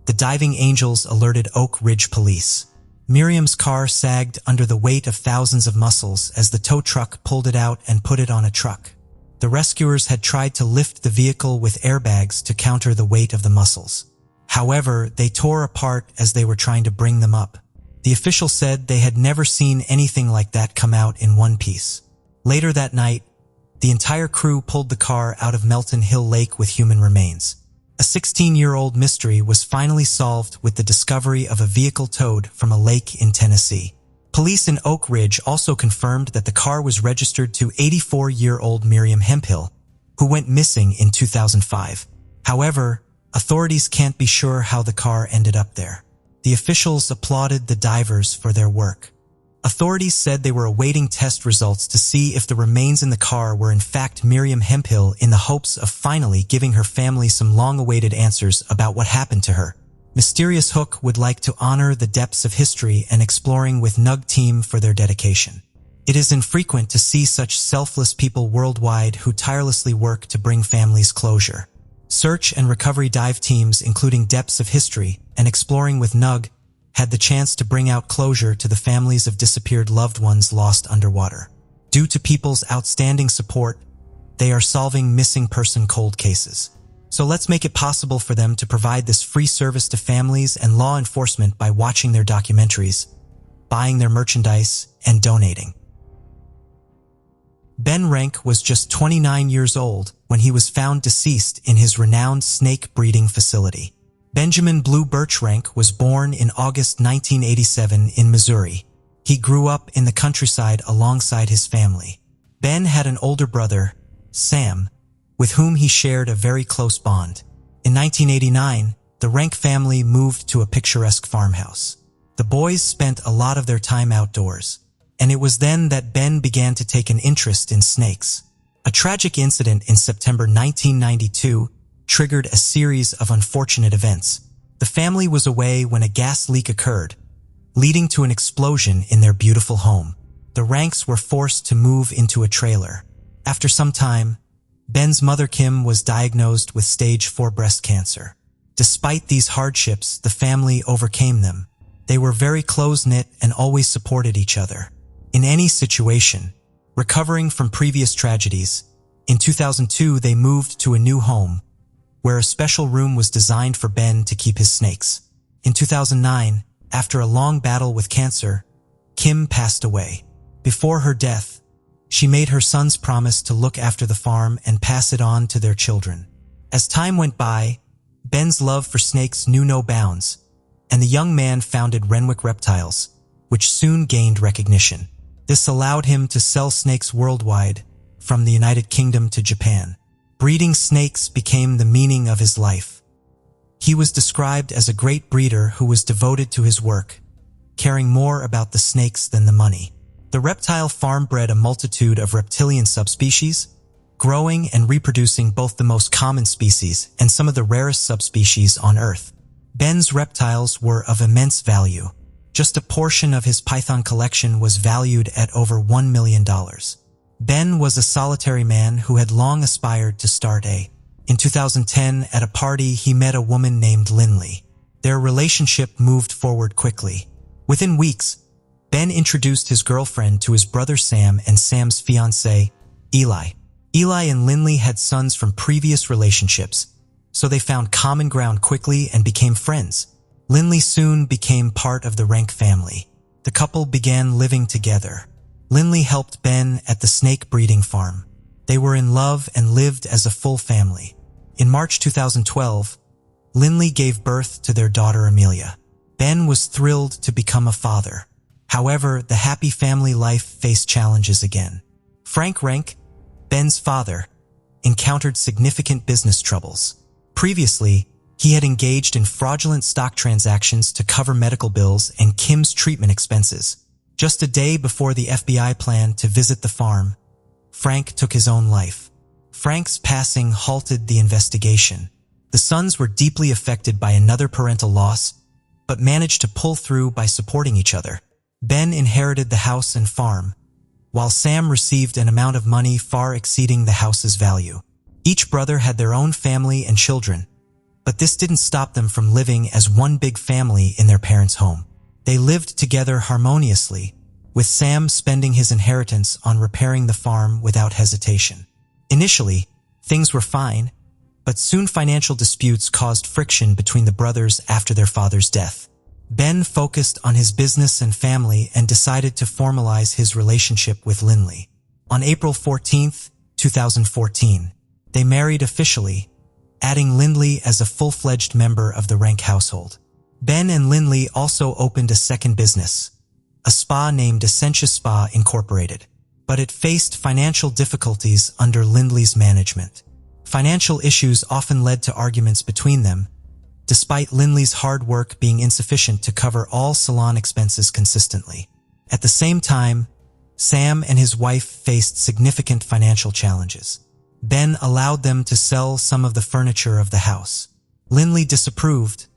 the diving angels alerted Oak Ridge police. Miriam's car sagged under the weight of thousands of mussels as the tow truck pulled it out and put it on a truck. The rescuers had tried to lift the vehicle with airbags to counter the weight of the mussels. However, they tore apart as they were trying to bring them up. The official said they had never seen anything like that come out in one piece. Later that night, the entire crew pulled the car out of Melton Hill Lake with human remains. A 16-year-old mystery was finally solved with the discovery of a vehicle towed from a lake in Tennessee. Police in Oak Ridge also confirmed that the car was registered to 84-year-old Miriam Hemphill, who went missing in 2005. However, authorities can't be sure how the car ended up there. The officials applauded the divers for their work. Authorities said they were awaiting test results to see if the remains in the car were in fact Miriam Hemphill, in the hopes of finally giving her family some long-awaited answers about what happened to her. Mysterious Hook would like to honor the Depths of History and Exploring with Nug team for their dedication. It is infrequent to see such selfless people worldwide who tirelessly work to bring families closure. Search and recovery dive teams, including Depths of History and Exploring with Nug, had the chance to bring out closure to the families of disappeared loved ones lost underwater. Due to people's outstanding support, they are solving missing person cold cases. So let's make it possible for them to provide this free service to families and law enforcement by watching their documentaries, buying their merchandise, and donating. Ben Rank was just 29 years old when he was found deceased in his renowned snake breeding facility. Benjamin Blue Birch Rank was born in August 1987 in Missouri. He grew up in the countryside alongside his family. Ben had an older brother, Sam, with whom he shared a very close bond. In 1989, the Rank family moved to a picturesque farmhouse. The boys spent a lot of their time outdoors, and it was then that Ben began to take an interest in snakes. A tragic incident in September 1992 triggered a series of unfortunate events. The family was away when a gas leak occurred, leading to an explosion in their beautiful home. The Ranks were forced to move into a trailer. After some time, Ben's mother Kim was diagnosed with stage 4 breast cancer. Despite these hardships, the family overcame them. They were very close-knit and always supported each other. In any situation, recovering from previous tragedies, In 2002, they moved to a new home, where a special room was designed for Ben to keep his snakes. In 2009, after a long battle with cancer, Kim passed away. Before her death, she made her sons promise to look after the farm and pass it on to their children. As time went by, Ben's love for snakes knew no bounds, and the young man founded Renwick Reptiles, which soon gained recognition. This allowed him to sell snakes worldwide, from the United Kingdom to Japan. Breeding snakes became the meaning of his life. He was described as a great breeder who was devoted to his work, caring more about the snakes than the money. The reptile farm bred a multitude of reptilian subspecies, growing and reproducing both the most common species and some of the rarest subspecies on Earth. Ben's reptiles were of immense value. Just a portion of his python collection was valued at over $1 million. Ben was a solitary man who had long aspired to start a. In 2010, at a party, he met a woman named Lindley. Their relationship moved forward quickly. Within weeks, Ben introduced his girlfriend to his brother Sam and Sam's fiancé, Eli. Eli and Lindley had sons from previous relationships, so they found common ground quickly and became friends. Lindley soon became part of the Rank family. The couple began living together. Lindley helped Ben at the snake breeding farm. They were in love and lived as a full family. In March 2012, Lindley gave birth to their daughter Amelia. Ben was thrilled to become a father. However, the happy family life faced challenges again. Frank Rank, Ben's father, encountered significant business troubles. Previously, he had engaged in fraudulent stock transactions to cover medical bills and Kim's treatment expenses. Just a day before the FBI planned to visit the farm, Frank took his own life. Frank's passing halted the investigation. The sons were deeply affected by another parental loss, but managed to pull through by supporting each other. Ben inherited the house and farm, while Sam received an amount of money far exceeding the house's value. Each brother had their own family and children, but this didn't stop them from living as one big family in their parents' home. They lived together harmoniously, with Sam spending his inheritance on repairing the farm without hesitation. Initially, things were fine, but soon financial disputes caused friction between the brothers after their father's death. Ben focused on his business and family and decided to formalize his relationship with Lindley. On April 14, 2014, they married officially, adding Lindley as a full-fledged member of the Rank household. Ben and Lindley also opened a second business, a spa named Essentia Spa Incorporated, but it faced financial difficulties under Lindley's management. Financial issues often led to arguments between them, despite Lindley's hard work being insufficient to cover all salon expenses consistently. At the same time, Sam and his wife faced significant financial challenges. Ben allowed them to sell some of the furniture of the house. Lindley disapproved,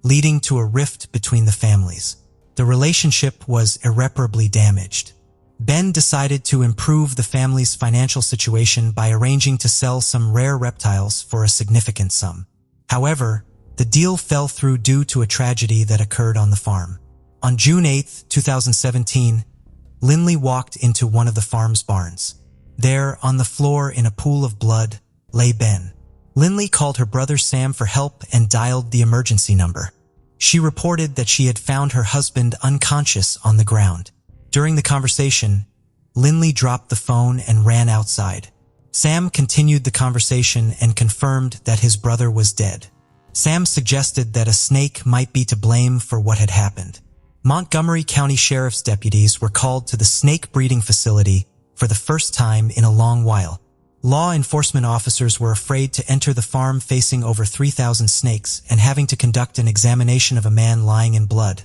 leading to a rift between the families. The relationship was irreparably damaged. Ben decided to improve the family's financial situation by arranging to sell some rare reptiles for a significant sum. However, the deal fell through due to a tragedy that occurred on the farm. On June 8, 2017, Lindley walked into one of the farm's barns. There, on the floor in a pool of blood, lay Ben. Lindley called her brother Sam for help and dialed the emergency number. She reported that she had found her husband unconscious on the ground. During the conversation, Lindley dropped the phone and ran outside. Sam continued the conversation and confirmed that his brother was dead. Sam suggested that a snake might be to blame for what had happened. Montgomery County Sheriff's deputies were called to the snake breeding facility for the first time in a long while. Law enforcement officers were afraid to enter the farm facing over 3,000 snakes and having to conduct an examination of a man lying in blood,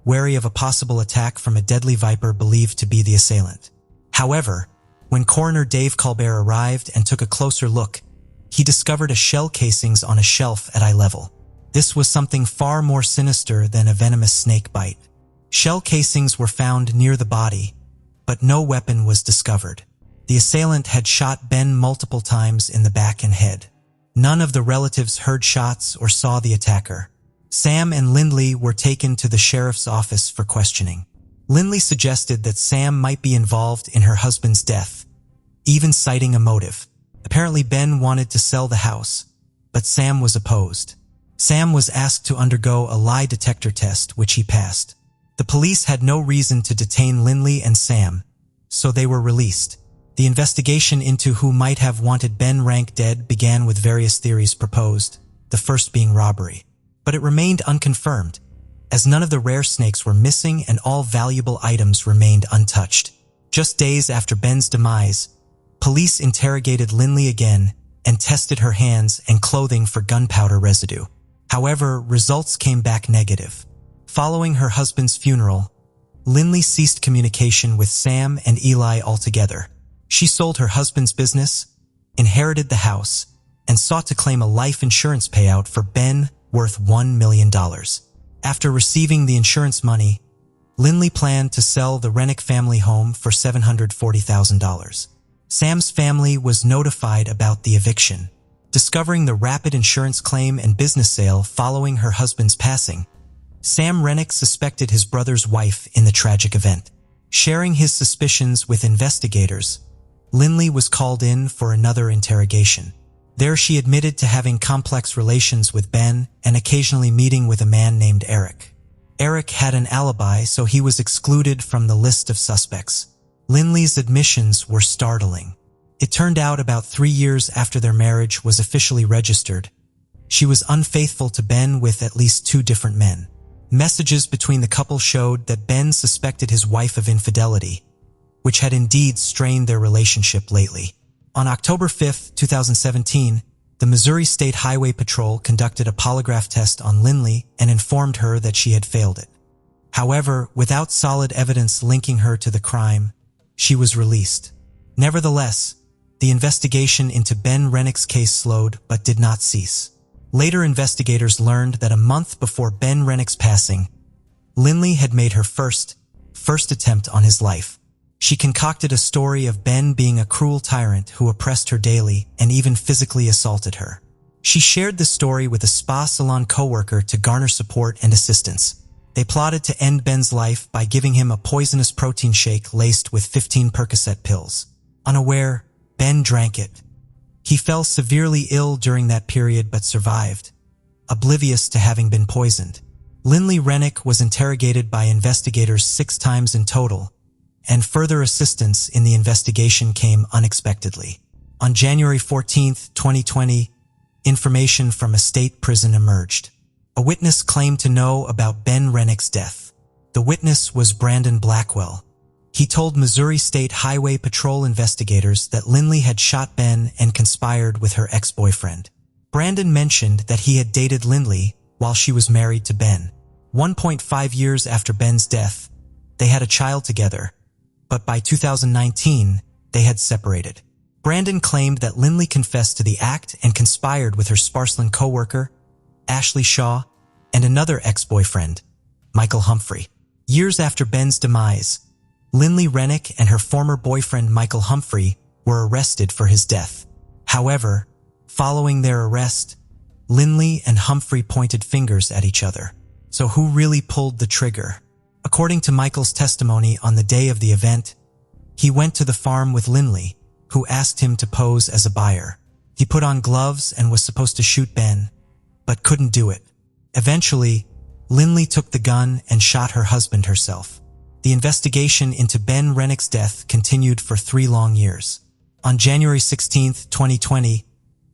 wary of a possible attack from a deadly viper believed to be the assailant. However, when coroner Dave Colbert arrived and took a closer look, he discovered a shell casings on a shelf at eye level. This was something far more sinister than a venomous snake bite. Shell casings were found near the body, but no weapon was discovered. The assailant had shot Ben multiple times in the back and head. None of the relatives heard shots or saw the attacker. Sam and Lindley were taken to the sheriff's office for questioning. Lindley suggested that Sam might be involved in her husband's death, even citing a motive. Apparently Ben wanted to sell the house, but Sam was opposed. Sam was asked to undergo a lie detector test, which he passed. The police had no reason to detain Lindley and Sam, so they were released. The investigation into who might have wanted Ben Rank dead began with various theories proposed, the first being robbery. But it remained unconfirmed, as none of the rare snakes were missing and all valuable items remained untouched. Just days after Ben's demise, police interrogated Lindley again and tested her hands and clothing for gunpowder residue. However, results came back negative. Following her husband's funeral, Lindley ceased communication with Sam and Eli altogether. She sold her husband's business, inherited the house, and sought to claim a life insurance payout for Ben worth $1 million. After receiving the insurance money, Lindley planned to sell the Rennick family home for $740,000. Sam's family was notified about the eviction. Discovering the rapid insurance claim and business sale following her husband's passing, Sam Rennick suspected his brother's wife in the tragic event. Sharing his suspicions with investigators, Lindley was called in for another interrogation. There she admitted to having complex relations with Ben and occasionally meeting with a man named Eric. Eric had an alibi, so he was excluded from the list of suspects. Lindley's admissions were startling. It turned out about 3 years after their marriage was officially registered, she was unfaithful to Ben with at least 2 different men. Messages between the couple showed that Ben suspected his wife of infidelity, which had indeed strained their relationship lately. On October 5, 2017, the Missouri State Highway Patrol conducted a polygraph test on Lindley and informed her that she had failed it. However, without solid evidence linking her to the crime, she was released. Nevertheless, the investigation into Ben Rennick's case slowed but did not cease. Later investigators learned that a month before Ben Rennick's passing, Lindley had made her first attempt on his life. She concocted a story of Ben being a cruel tyrant who oppressed her daily and even physically assaulted her. She shared the story with a spa salon coworker to garner support and assistance. They plotted to end Ben's life by giving him a poisonous protein shake laced with 15 Percocet pills. Unaware, Ben drank it. He fell severely ill during that period but survived, oblivious to having been poisoned. Lindley Rennick was interrogated by investigators 6 times in total, and further assistance in the investigation came unexpectedly. On January 14, 2020, information from a state prison emerged. A witness claimed to know about Ben Rennick's death. The witness was Brandon Blackwell. He told Missouri State Highway Patrol investigators that Lindley had shot Ben and conspired with her ex-boyfriend. Brandon mentioned that he had dated Lindley while she was married to Ben. 1.5 years after Ben's death, they had a child together, but by 2019, they had separated. Brandon claimed that Lindley confessed to the act and conspired with her Sparseland coworker, Ashley Shaw, and another ex-boyfriend, Michael Humphrey. Years after Ben's demise, Lindley Rennick and her former boyfriend Michael Humphrey were arrested for his death. However, following their arrest, Lindley and Humphrey pointed fingers at each other. So who really pulled the trigger? According to Michael's testimony on the day of the event, he went to the farm with Lindley, who asked him to pose as a buyer. He put on gloves and was supposed to shoot Ben, but couldn't do it. Eventually, Lindley took the gun and shot her husband herself. The investigation into Ben Rennick's death continued for 3 long years. On January 16, 2020,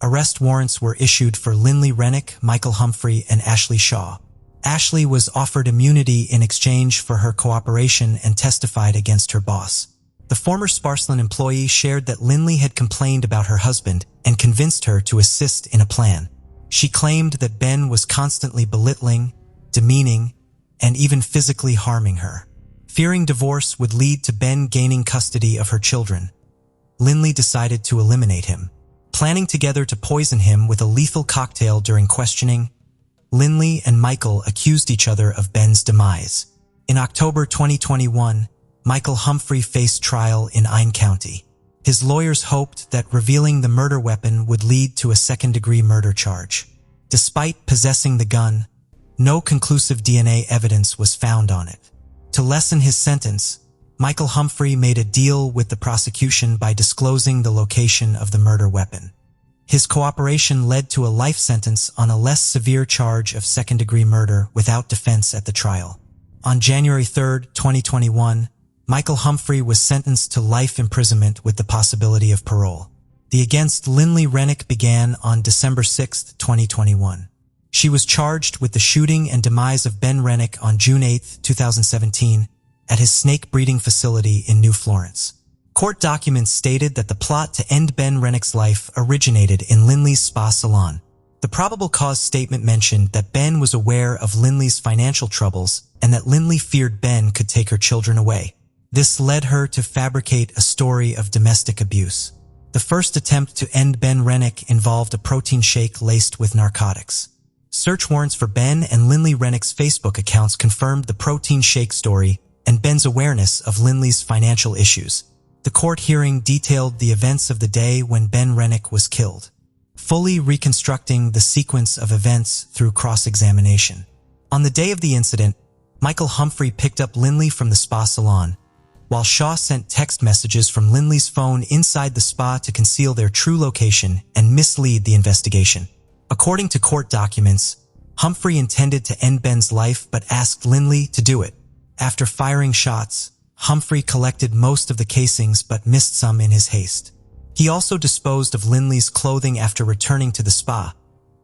arrest warrants were issued for Lindley Rennick, Michael Humphrey, and Ashley Shaw. Ashley was offered immunity in exchange for her cooperation and testified against her boss. The former Sparseland employee shared that Lindley had complained about her husband and convinced her to assist in a plan. She claimed that Ben was constantly belittling, demeaning, and even physically harming her. Fearing divorce would lead to Ben gaining custody of her children, Lindley decided to eliminate him. Planning together to poison him with a lethal cocktail during questioning, Lindley and Michael accused each other of Ben's demise. In October 2021, Michael Humphrey faced trial in Ine County. His lawyers hoped that revealing the murder weapon would lead to a second-degree murder charge. Despite possessing the gun, no conclusive DNA evidence was found on it. To lessen his sentence, Michael Humphrey made a deal with the prosecution by disclosing the location of the murder weapon. His cooperation led to a life sentence on a less severe charge of second-degree murder without defense at the trial. On January 3, 2021, Michael Humphrey was sentenced to life imprisonment with the possibility of parole. The against Lindley Rennick began on December 6, 2021. She was charged with the shooting and demise of Ben Rennick on June 8, 2017, at his snake breeding facility in New Florence. Court documents stated that the plot to end Ben Rennick's life originated in Lindley's spa salon. The probable cause statement mentioned that Ben was aware of Lindley's financial troubles and that Lindley feared Ben could take her children away. This led her to fabricate a story of domestic abuse. The first attempt to end Ben Rennick involved a protein shake laced with narcotics. Search warrants for Ben and Lindley Rennick's Facebook accounts confirmed the protein shake story and Ben's awareness of Lindley's financial issues. The court hearing detailed the events of the day when Ben Rennick was killed, fully reconstructing the sequence of events through cross-examination. On the day of the incident, Michael Humphrey picked up Lindley from the spa salon, while Shaw sent text messages from Lindley's phone inside the spa to conceal their true location and mislead the investigation. According to court documents, Humphrey intended to end Ben's life but asked Lindley to do it. After firing shots, Humphrey collected most of the casings but missed some in his haste. He also disposed of Lindley's clothing after returning to the spa,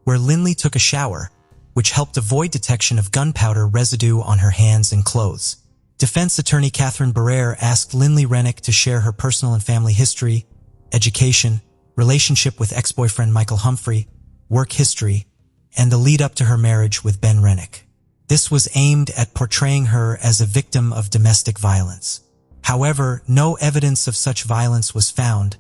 where Lindley took a shower, which helped avoid detection of gunpowder residue on her hands and clothes. Defense attorney Catherine Barrere asked Lindley Rennick to share her personal and family history, education, relationship with ex-boyfriend Michael Humphrey, work history, and the lead-up to her marriage with Ben Rennick. This was aimed at portraying her as a victim of domestic violence. However, no evidence of such violence was found,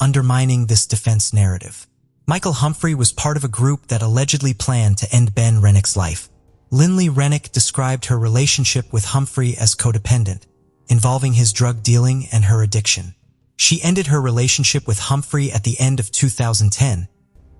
undermining this defense narrative. Michael Humphrey was part of a group that allegedly planned to end Ben Rennick's life. Lindley Rennick described her relationship with Humphrey as codependent, involving his drug dealing and her addiction. She ended her relationship with Humphrey at the end of 2010,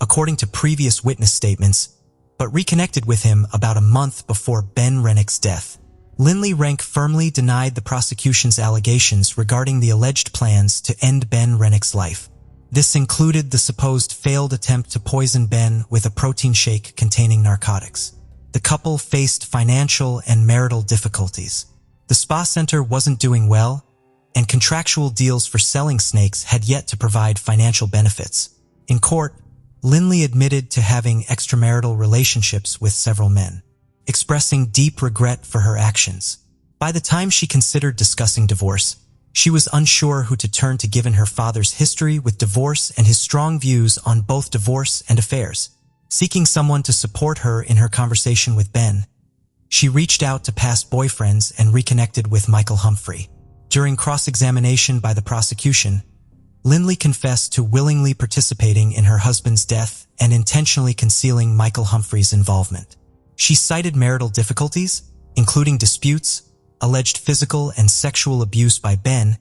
according to previous witness statements, but reconnected with him about a month before Ben Rennick's death. Lindley Rennick firmly denied the prosecution's allegations regarding the alleged plans to end Ben Rennick's life. This included the supposed failed attempt to poison Ben with a protein shake containing narcotics. The couple faced financial and marital difficulties. The spa center wasn't doing well, and contractual deals for selling snakes had yet to provide financial benefits. In court, Lindley admitted to having extramarital relationships with several men, expressing deep regret for her actions. By the time she considered discussing divorce, she was unsure who to turn to given her father's history with divorce and his strong views on both divorce and affairs. Seeking someone to support her in her conversation with Ben, she reached out to past boyfriends and reconnected with Michael Humphrey. During cross-examination by the prosecution, Lindley confessed to willingly participating in her husband's death and intentionally concealing Michael Humphrey's involvement. She cited marital difficulties, including disputes, alleged physical and sexual abuse by Ben,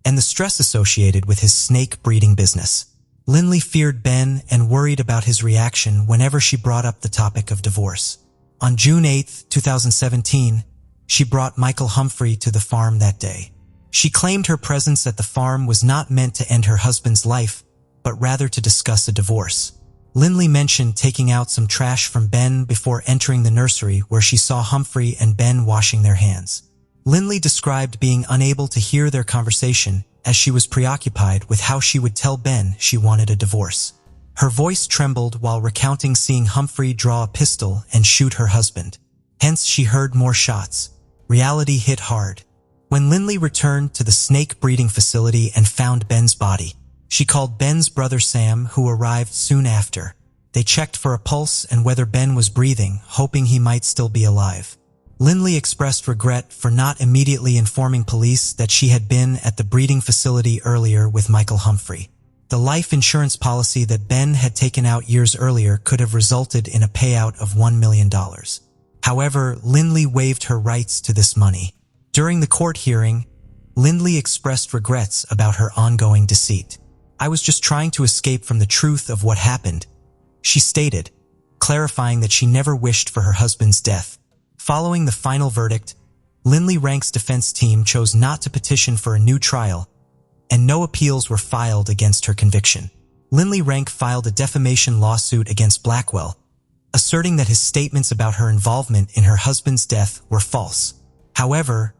and the stress associated with his snake breeding business. Lindley feared Ben and worried about his reaction whenever she brought up the topic of divorce. On June 8, 2017, she brought Michael Humphrey to the farm that day. She claimed her presence at the farm was not meant to end her husband's life, but rather to discuss a divorce. Lindley mentioned taking out some trash from Ben before entering the nursery where she saw Humphrey and Ben washing their hands. Lindley described being unable to hear their conversation as she was preoccupied with how she would tell Ben she wanted a divorce. Her voice trembled while recounting seeing Humphrey draw a pistol and shoot her husband. Hence, she heard more shots. Reality hit hard. When Lindley returned to the snake breeding facility and found Ben's body, she called Ben's brother Sam, who arrived soon after. They checked for a pulse and whether Ben was breathing, hoping he might still be alive. Lindley expressed regret for not immediately informing police that she had been at the breeding facility earlier with Michael Humphrey. The life insurance policy that Ben had taken out years earlier could have resulted in a payout of $1 million. However, Lindley waived her rights to this money. During the court hearing, Lindley expressed regrets about her ongoing deceit. "I was just trying to escape from the truth of what happened," she stated, clarifying that she never wished for her husband's death. Following the final verdict, Lindley Rank's defense team chose not to petition for a new trial, and no appeals were filed against her conviction. Lindley Rank filed a defamation lawsuit against Blackwell, asserting that his statements about her involvement in her husband's death were false. However,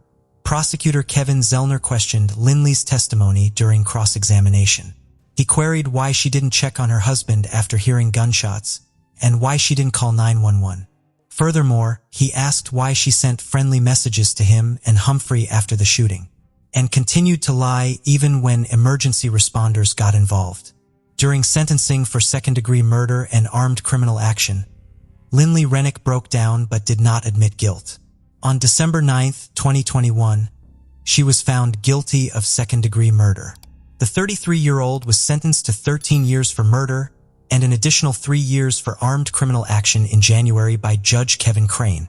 prosecutor Kevin Zellner questioned Lindley's testimony during cross-examination. He queried why she didn't check on her husband after hearing gunshots and why she didn't call 911. Furthermore, he asked why she sent friendly messages to him and Humphrey after the shooting, and continued to lie even when emergency responders got involved. During sentencing for second-degree murder and armed criminal action, Lindley Rennick broke down but did not admit guilt. On December 9, 2021, she was found guilty of second-degree murder. The 33-year-old was sentenced to 13 years for murder and an additional 3 years for armed criminal action in January by Judge Kevin Crane,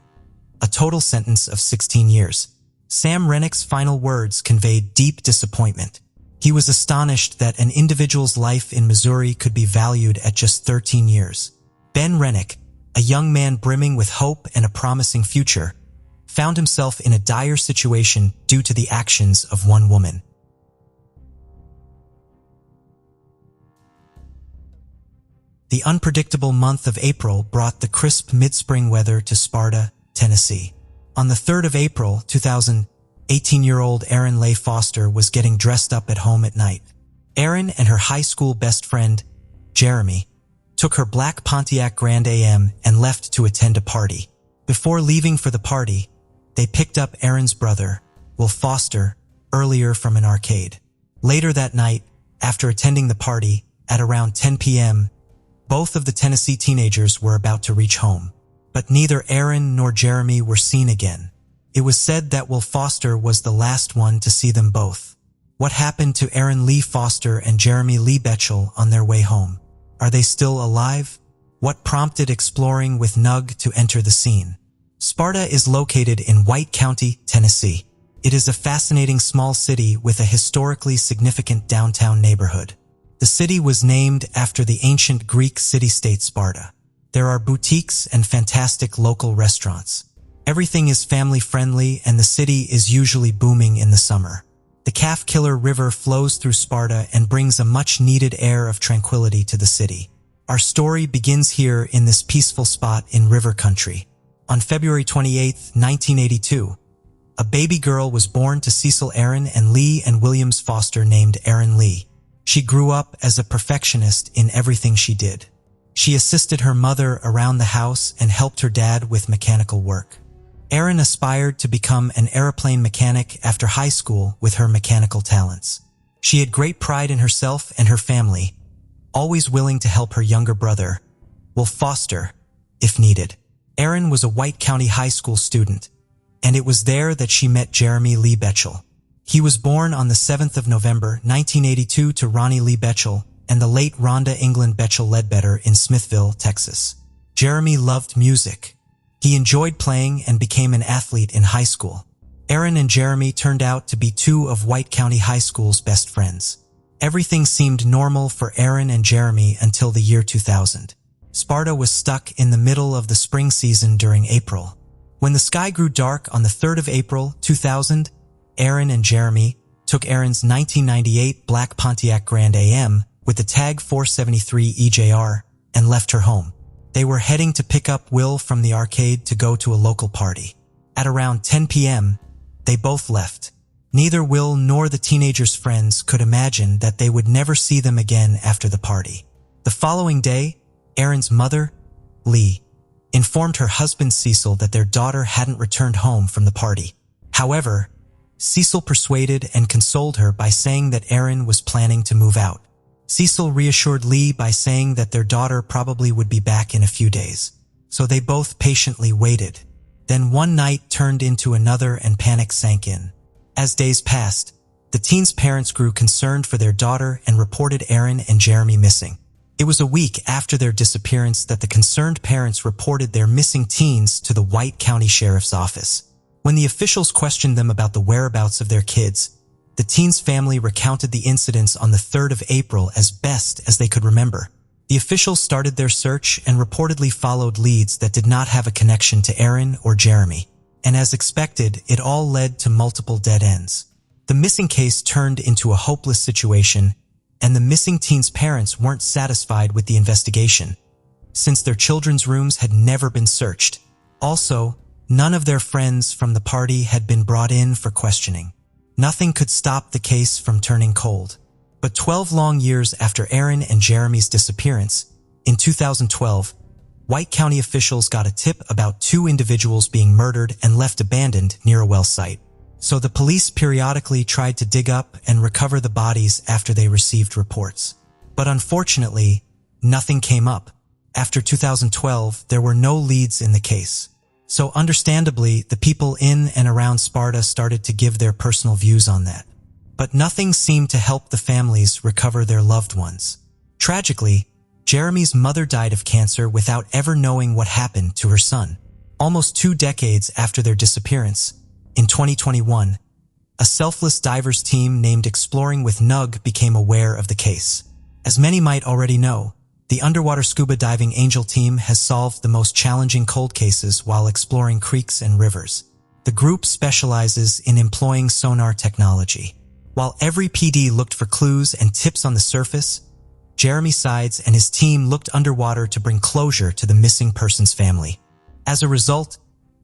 a total sentence of 16 years. Sam Rennick's final words conveyed deep disappointment. He was astonished that an individual's life in Missouri could be valued at just 13 years. Ben Rennick, a young man brimming with hope and a promising future, found himself in a dire situation due to the actions of one woman. The unpredictable month of April brought the crisp mid-spring weather to Sparta, Tennessee. On the 3rd of April, 2000, 18-year-old Erin Leigh Foster was getting dressed up at home at night. Erin and her high school best friend, Jeremy, took her black Pontiac Grand AM and left to attend a party. Before leaving for the party, they picked up Erin's brother, Will Foster, earlier from an arcade. Later that night, after attending the party, at around 10 p.m., both of the Tennessee teenagers were about to reach home. But neither Erin nor Jeremy were seen again. It was said that Will Foster was the last one to see them both. What happened to Erin Leigh Foster and Jeremy Lee Betchel on their way home? Are they still alive? What prompted Exploring with Nug to enter the scene? Sparta is located in White County, Tennessee. It is a fascinating small city with a historically significant downtown neighborhood. The city was named after the ancient Greek city-state Sparta. There are boutiques and fantastic local restaurants. Everything is family-friendly and the city is usually booming in the summer. The Calf Killer River flows through Sparta and brings a much-needed air of tranquility to the city. Our story begins here in this peaceful spot in river country. On February 28, 1982, a baby girl was born to Cecil Aaron and Lee and Williams Foster named Erin Leigh. She grew up as a perfectionist in everything she did. She assisted her mother around the house and helped her dad with mechanical work. Erin aspired to become an airplane mechanic after high school with her mechanical talents. She had great pride in herself and her family, always willing to help her younger brother, Will Foster, if needed. Erin was a White County High School student, and it was there that she met Jeremy Lee Betchel. He was born on the 7th of November, 1982 to Ronnie Lee Betchel and the late Rhonda England Betchel Ledbetter in Smithville, Texas. Jeremy loved music. He enjoyed playing and became an athlete in high school. Erin and Jeremy turned out to be two of White County High School's best friends. Everything seemed normal for Erin and Jeremy until the year 2000. Sparta was stuck in the middle of the spring season during April. When the sky grew dark on the 3rd of April, 2000, Erin and Jeremy took Erin's 1998 black Pontiac Grand AM with the tag 473 EJR and left her home. They were heading to pick up Will from the arcade to go to a local party. At around 10 p.m., they both left. Neither Will nor the teenagers' friends could imagine that they would never see them again after the party. The following day, Erin's mother, Lee, informed her husband Cecil that their daughter hadn't returned home from the party. However, Cecil persuaded and consoled her by saying that Erin was planning to move out. Cecil reassured Lee by saying that their daughter probably would be back in a few days. So they both patiently waited. Then one night turned into another and panic sank in. As days passed, the teens' parents grew concerned for their daughter and reported Erin and Jeremy missing. It was a week after their disappearance that the concerned parents reported their missing teens to the White County Sheriff's Office. When the officials questioned them about the whereabouts of their kids, the teens' family recounted the incidents on the 3rd of April as best as they could remember. The officials started their search and reportedly followed leads that did not have a connection to Erin or Jeremy. and as expected, it all led to multiple dead ends. The missing case turned into a hopeless situation, and the missing teens' parents weren't satisfied with the investigation, since their children's rooms had never been searched. Also, none of their friends from the party had been brought in for questioning. Nothing could stop the case from turning cold. But 12 long years after Aaron and Jeremy's disappearance, in 2012, White County officials got a tip about 2 individuals being murdered and left abandoned near a well site. So the police periodically tried to dig up and recover the bodies after they received reports. But unfortunately, nothing came up. After 2012, there were no leads in the case. So understandably, the people in and around Sparta started to give their personal views on that. But nothing seemed to help the families recover their loved ones. Tragically, Jeremy's mother died of cancer without ever knowing what happened to her son. Almost 2 decades after their disappearance, in 2021, a selfless divers team named Exploring with Nug became aware of the case. As many might already know, the underwater scuba diving Angel team has solved the most challenging cold cases while exploring creeks and rivers. The group specializes in employing sonar technology. While every PD looked for clues and tips on the surface, Jeremy Sides and his team looked underwater to bring closure to the missing person's family. As a result,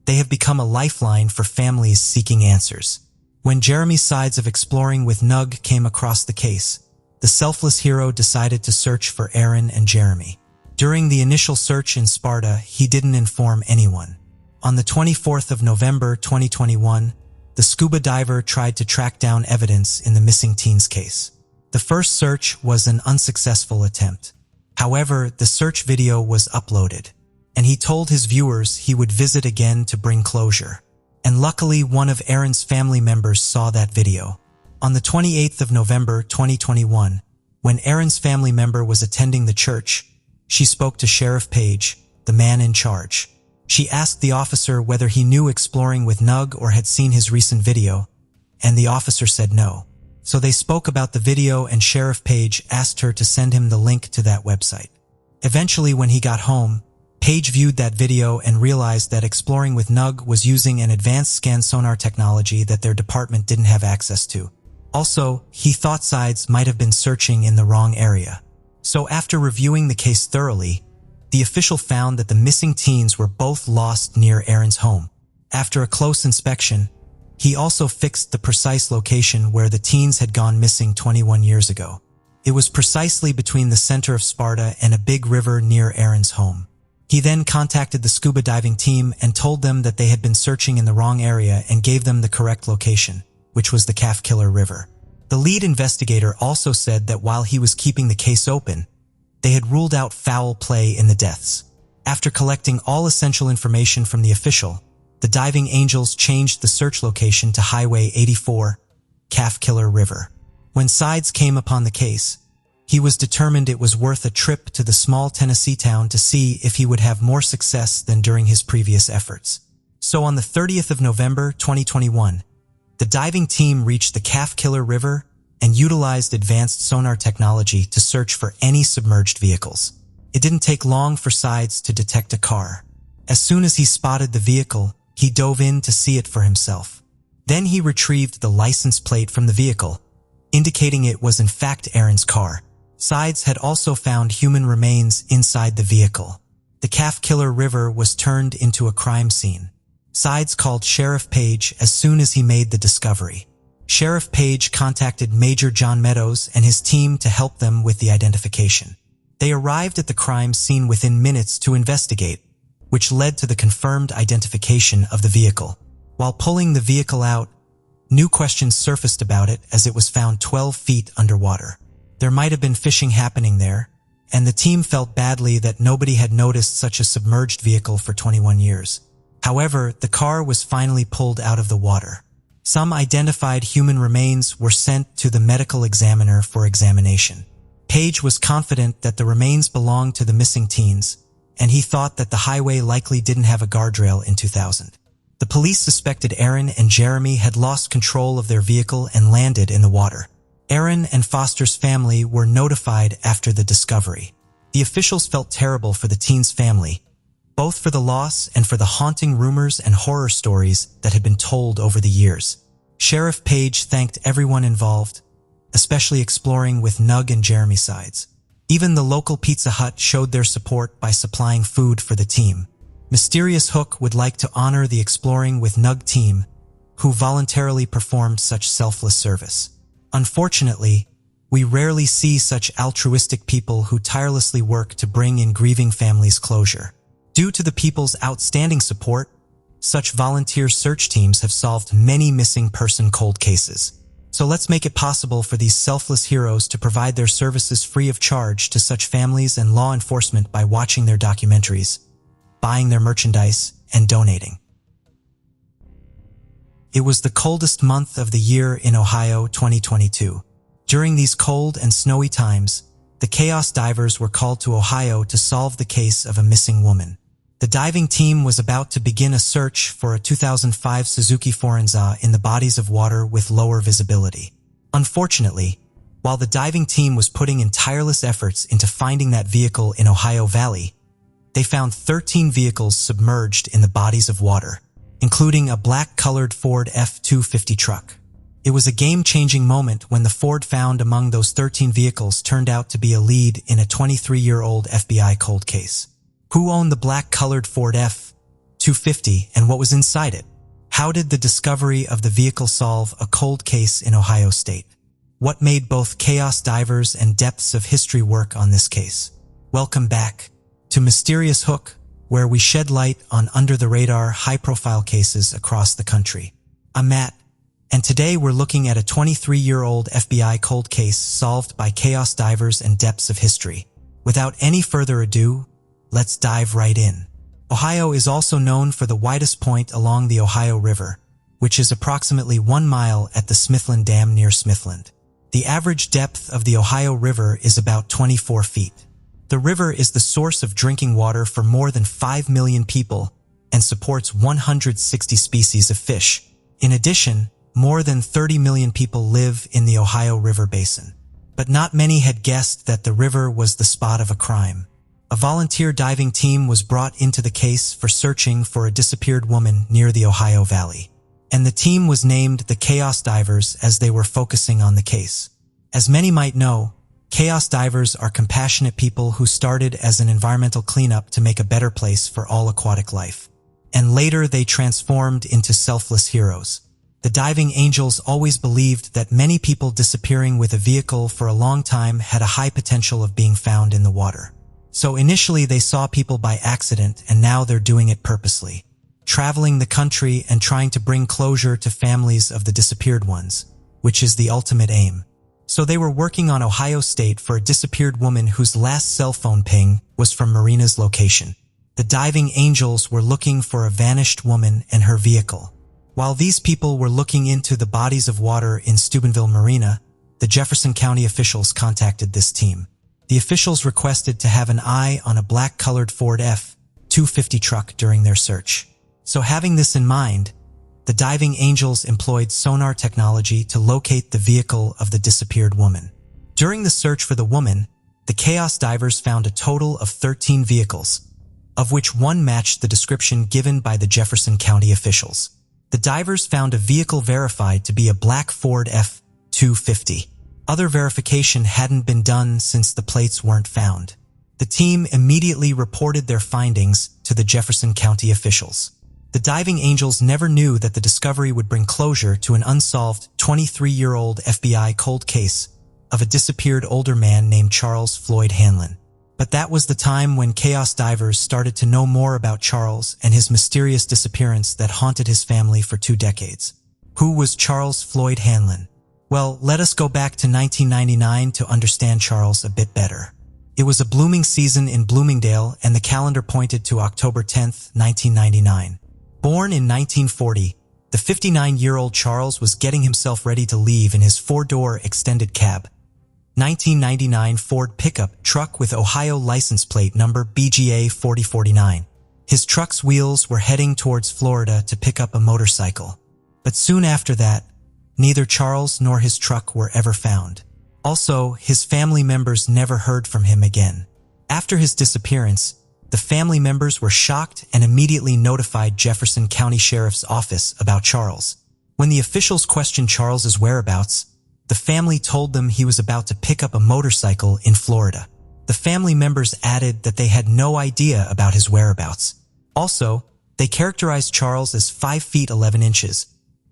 they have become a lifeline for families seeking answers. When Jeremy Sides of Exploring with Nug came across the case, the selfless hero decided to search for Aaron and Jeremy. During the initial search in Sparta, he didn't inform anyone. On the 24th of November 2021, the scuba diver tried to track down evidence in the missing teens case. The first search was an unsuccessful attempt. However, the search video was uploaded, and he told his viewers he would visit again to bring closure. And luckily, one of Aaron's family members saw that video. On the 28th of November 2021, when Aaron's family member was attending the church, she spoke to Sheriff Page, the man in charge. She asked the officer whether he knew Exploring with Nug or had seen his recent video, and the officer said no. So they spoke about the video, and Sheriff Page asked her to send him the link to that website. Eventually, when he got home, Page viewed that video and realized that Exploring with Nug was using an advanced scan sonar technology that their department didn't have access to. Also, he thought Sides might have been searching in the wrong area. So after reviewing the case thoroughly, the official found that the missing teens were both lost near Aaron's home. After a close inspection, he also fixed the precise location where the teens had gone missing 21 years ago. It was precisely between the center of Sparta and a big river near Aaron's home. He then contacted the scuba diving team and told them that they had been searching in the wrong area and gave them the correct location, which was the Calf Killer River. The lead investigator also said that while he was keeping the case open, they had ruled out foul play in the deaths. After collecting all essential information from the official, the diving angels changed the search location to Highway 84, Calf Killer River. When Sides came upon the case, he was determined it was worth a trip to the small Tennessee town to see if he would have more success than during his previous efforts. So on the 30th of November 2021, the diving team reached the Calf Killer River and utilized advanced sonar technology to search for any submerged vehicles. It didn't take long for Sides to detect a car. As soon as he spotted the vehicle, he dove in to see it for himself. Then he retrieved the license plate from the vehicle, indicating it was in fact Aaron's car. Sides had also found human remains inside the vehicle. The Calf Killer River was turned into a crime scene. Sides called Sheriff Page as soon as he made the discovery. Sheriff Page contacted Major John Meadows and his team to help them with the identification. They arrived at the crime scene within minutes to investigate, which led to the confirmed identification of the vehicle. While pulling the vehicle out, new questions surfaced about it as it was found 12 feet underwater. There might have been fishing happening there, and the team felt badly that nobody had noticed such a submerged vehicle for 21 years. However, the car was finally pulled out of the water. Some identified human remains were sent to the medical examiner for examination. Page was confident that the remains belonged to the missing teens, and he thought that the highway likely didn't have a guardrail in 2000. The police suspected Aaron and Jeremy had lost control of their vehicle and landed in the water. Aaron and Foster's family were notified after the discovery. The officials felt terrible for the teens' family, both for the loss and for the haunting rumors and horror stories that had been told over the years. Sheriff Page thanked everyone involved, especially exploring with Nug and Jeremy's sides. Even the local Pizza Hut showed their support by supplying food for the team. Mysterious Hook would like to honor the Exploring with Nug team, who voluntarily performed such selfless service. Unfortunately, we rarely see such altruistic people who tirelessly work to bring in grieving families closure. Due to the people's outstanding support, such volunteer search teams have solved many missing person cold cases. So let's make it possible for these selfless heroes to provide their services free of charge to such families and law enforcement by watching their documentaries, buying their merchandise, and donating. It was the coldest month of the year in Ohio, 2022. During these cold and snowy times, the Chaos Divers were called to Ohio to solve the case of a missing woman. The diving team was about to begin a search for a 2005 Suzuki Forenza in the bodies of water with lower visibility. Unfortunately, while the diving team was putting in tireless efforts into finding that vehicle in Ohio Valley, they found 13 vehicles submerged in the bodies of water, including a black-colored Ford F-250 truck. It was a game-changing moment when the Ford found among those 13 vehicles turned out to be a lead in a 23-year-old FBI cold case. Who owned the black-colored Ford F-250 and what was inside it? How did the discovery of the vehicle solve a cold case in Ohio State? What made both Chaos Divers and Depths of History work on this case? Welcome back to Mysterious Hook, where we shed light on under-the-radar, high-profile cases across the country. I'm Matt, and today we're looking at a 23-year-old FBI cold case solved by Chaos Divers and Depths of History. Without any further ado, let's dive right in. Ohio is also known for the widest point along the Ohio River, which is approximately 1 mile at the Smithland Dam near Smithland. The average depth of the Ohio River is about 24 feet. The river is the source of drinking water for more than 5 million people and supports 160 species of fish. In addition, more than 30 million people live in the Ohio River Basin. But not many had guessed that the river was the spot of a crime. A volunteer diving team was brought into the case for searching for a disappeared woman near the Ohio Valley, and the team was named the Chaos Divers as they were focusing on the case. As many might know, Chaos Divers are compassionate people who started as an environmental cleanup to make a better place for all aquatic life, and later they transformed into selfless heroes. The diving angels always believed that many people disappearing with a vehicle for a long time had a high potential of being found in the water. So initially they saw people by accident, and now they're doing it purposely, traveling the country and trying to bring closure to families of the disappeared ones, which is the ultimate aim. So they were working on Ohio State for a disappeared woman whose last cell phone ping was from Marina's location. The diving angels were looking for a vanished woman and her vehicle. While these people were looking into the bodies of water in Steubenville Marina, the Jefferson County officials contacted this team. The officials requested to have an eye on a black-colored Ford F-250 truck during their search. So having this in mind, the diving angels employed sonar technology to locate the vehicle of the disappeared woman. During the search for the woman, the Chaos Divers found a total of 13 vehicles, of which one matched the description given by the Jefferson County officials. The divers found a vehicle verified to be a black Ford F-250. Other verification hadn't been done since the plates weren't found. The team immediately reported their findings to the Jefferson County officials. The diving angels never knew that the discovery would bring closure to an unsolved 23-year-old FBI cold case of a disappeared older man named Charles Floyd Hanlon. But that was the time when Chaos Divers started to know more about Charles and his mysterious disappearance that haunted his family for 2 decades. Who was Charles Floyd Hanlon? Well, let us go back to 1999 to understand Charles a bit better. It was a blooming season in Bloomingdale, and the calendar pointed to October 10, 1999. Born in 1940, the 59-year-old Charles was getting himself ready to leave in his 4-door extended cab, 1999 Ford pickup truck with Ohio license plate number BGA 4049. His truck's wheels were heading towards Florida to pick up a motorcycle. But soon after that, neither Charles nor his truck were ever found. Also, his family members never heard from him again. After his disappearance, The family members were shocked and immediately notified Jefferson County Sheriff's Office about Charles. When the officials questioned Charles's whereabouts, the family told them he was about to pick up a motorcycle in Florida. The family members added that they had no idea about his whereabouts. Also, they characterized Charles as 5 feet 11 inches,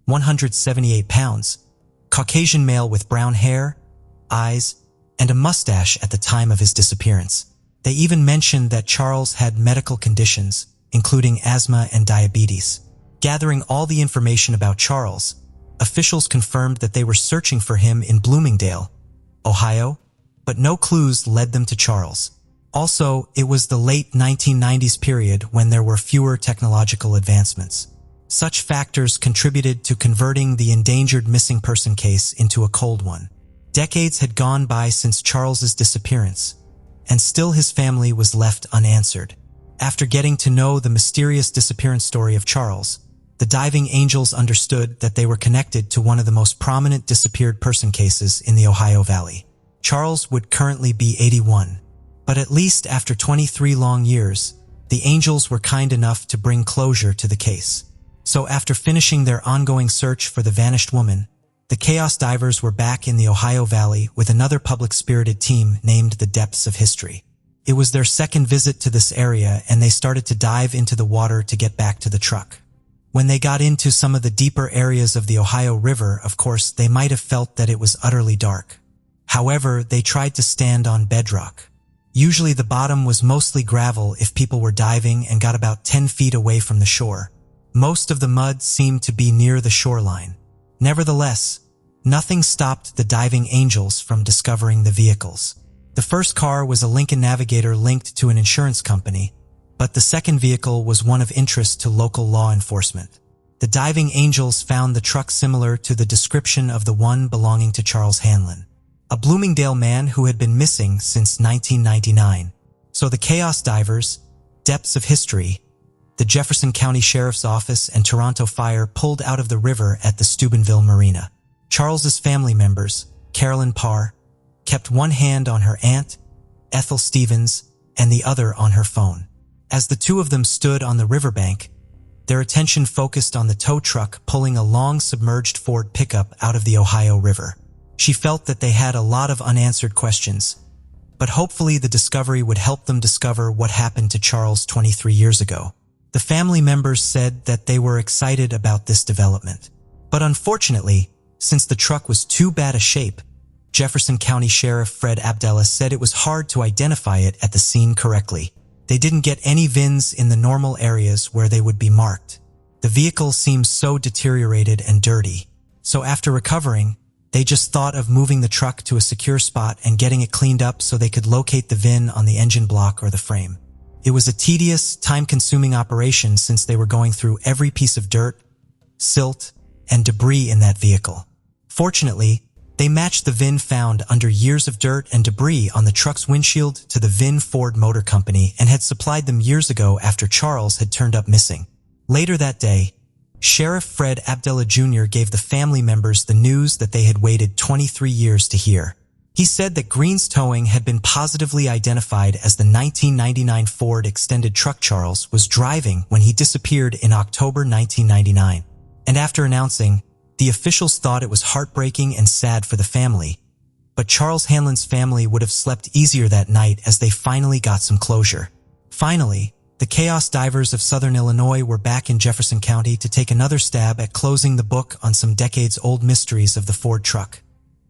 178 pounds, Caucasian male with brown hair, eyes, and a mustache at the time of his disappearance. They even mentioned that Charles had medical conditions, including asthma and diabetes. Gathering all the information about Charles, officials confirmed that they were searching for him in Bloomingdale, Ohio, but no clues led them to Charles. Also, it was the late 1990s period when there were fewer technological advancements. Such factors contributed to converting the endangered missing person case into a cold one. Decades had gone by since Charles's disappearance, and still his family was left unanswered. After getting to know the mysterious disappearance story of Charles, the diving angels understood that they were connected to one of the most prominent disappeared person cases in the Ohio Valley. Charles would currently be 81, but at least after 23 long years, the angels were kind enough to bring closure to the case. So after finishing their ongoing search for the vanished woman, the Chaos Divers were back in the Ohio Valley with another public-spirited team named the Depths of History. It was their second visit to this area, and they started to dive into the water to get back to the truck. When they got into some of the deeper areas of the Ohio River, of course, they might have felt that it was utterly dark. However, they tried to stand on bedrock. Usually the bottom was mostly gravel if people were diving and got about 10 feet away from the shore. Most of the mud seemed to be near the shoreline. Nevertheless, nothing stopped the diving angels from discovering the vehicles. The first car was a Lincoln Navigator linked to an insurance company, but the second vehicle was one of interest to local law enforcement. The diving angels found the truck similar to the description of the one belonging to Charles Hanlon, a Bloomingdale man who had been missing since 1999. So the Chaos Divers, Depths of History, the Jefferson County Sheriff's Office, and Toronto Fire pulled out of the river at the Steubenville Marina. Charles's family members, Carolyn Parr, kept one hand on her aunt, Ethel Stevens, and the other on her phone. As the two of them stood on the riverbank, their attention focused on the tow truck pulling a long submerged Ford pickup out of the Ohio River. She felt that they had a lot of unanswered questions, but hopefully the discovery would help them discover what happened to Charles 23 years ago. The family members said that they were excited about this development. But unfortunately, since the truck was too bad a shape, Jefferson County Sheriff Fred Abdallah said it was hard to identify it at the scene correctly. They didn't get any VINs in the normal areas where they would be marked. The vehicle seemed so deteriorated and dirty. So after recovering, they just thought of moving the truck to a secure spot and getting it cleaned up so they could locate the VIN on the engine block or the frame. It was a tedious, time-consuming operation since they were going through every piece of dirt, silt, and debris in that vehicle. Fortunately, they matched the VIN found under years of dirt and debris on the truck's windshield to the VIN Ford Motor Company and had supplied them years ago after Charles had turned up missing. Later that day, Sheriff Fred Abdallah Jr. gave the family members the news that they had waited 23 years to hear. He said that Green's Towing had been positively identified as the 1999 Ford extended truck Charles was driving when he disappeared in October 1999. And after announcing, the officials thought it was heartbreaking and sad for the family, but Charles Hanlon's family would have slept easier that night as they finally got some closure. Finally, the Chaos Divers of Southern Illinois were back in Jefferson County to take another stab at closing the book on some decades-old mysteries of the Ford truck,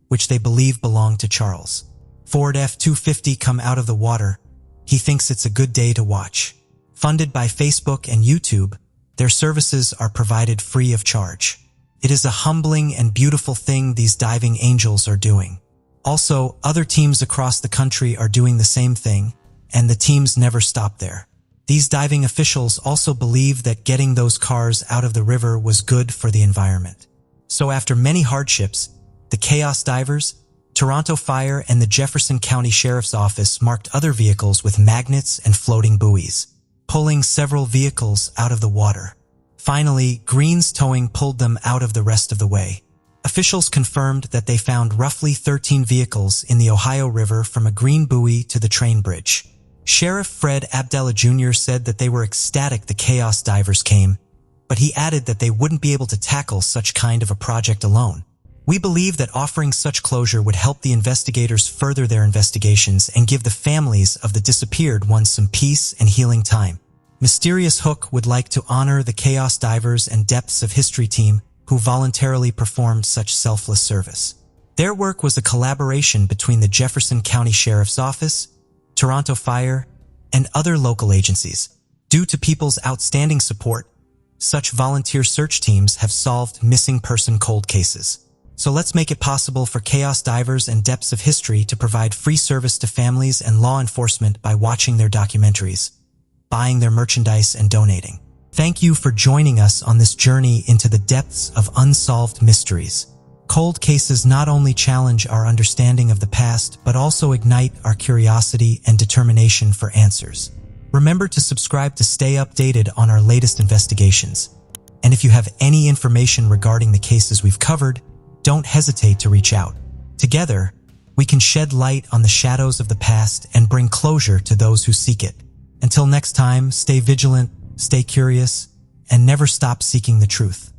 which they believe belonged to Charles. Ford F-250 come out of the water. He thinks it's a good day to watch. Funded by Facebook and YouTube, their services are provided free of charge. It is a humbling and beautiful thing these diving angels are doing. Also, other teams across the country are doing the same thing, and the teams never stop there. These diving officials also believe that getting those cars out of the river was good for the environment. So after many hardships, the Chaos Divers, Toronto Fire, and the Jefferson County Sheriff's Office marked other vehicles with magnets and floating buoys, pulling several vehicles out of the water. Finally, Green's Towing pulled them out of the rest of the way. Officials confirmed that they found roughly 13 vehicles in the Ohio River from a green buoy to the train bridge. Sheriff Fred Abdallah Jr. said that they were ecstatic the chaos divers came, but he added that they wouldn't be able to tackle such kind of a project alone. We believe that offering such closure would help the investigators further their investigations and give the families of the disappeared ones some peace and healing time. Mysterious Hook would like to honor the Chaos Divers and Depths of History team who voluntarily performed such selfless service. Their work was a collaboration between the Jefferson County Sheriff's Office, Toronto Fire, and other local agencies. Due to people's outstanding support, such volunteer search teams have solved missing person cold cases. So let's make it possible for Chaos Divers and Depths of History to provide free service to families and law enforcement by watching their documentaries, buying their merchandise, and donating. Thank you for joining us on this journey into the depths of unsolved mysteries. Cold cases not only challenge our understanding of the past, but also ignite our curiosity and determination for answers. Remember to subscribe to stay updated on our latest investigations. And if you have any information regarding the cases we've covered, don't hesitate to reach out. Together, we can shed light on the shadows of the past and bring closure to those who seek it. Until next time, stay vigilant, stay curious, and never stop seeking the truth.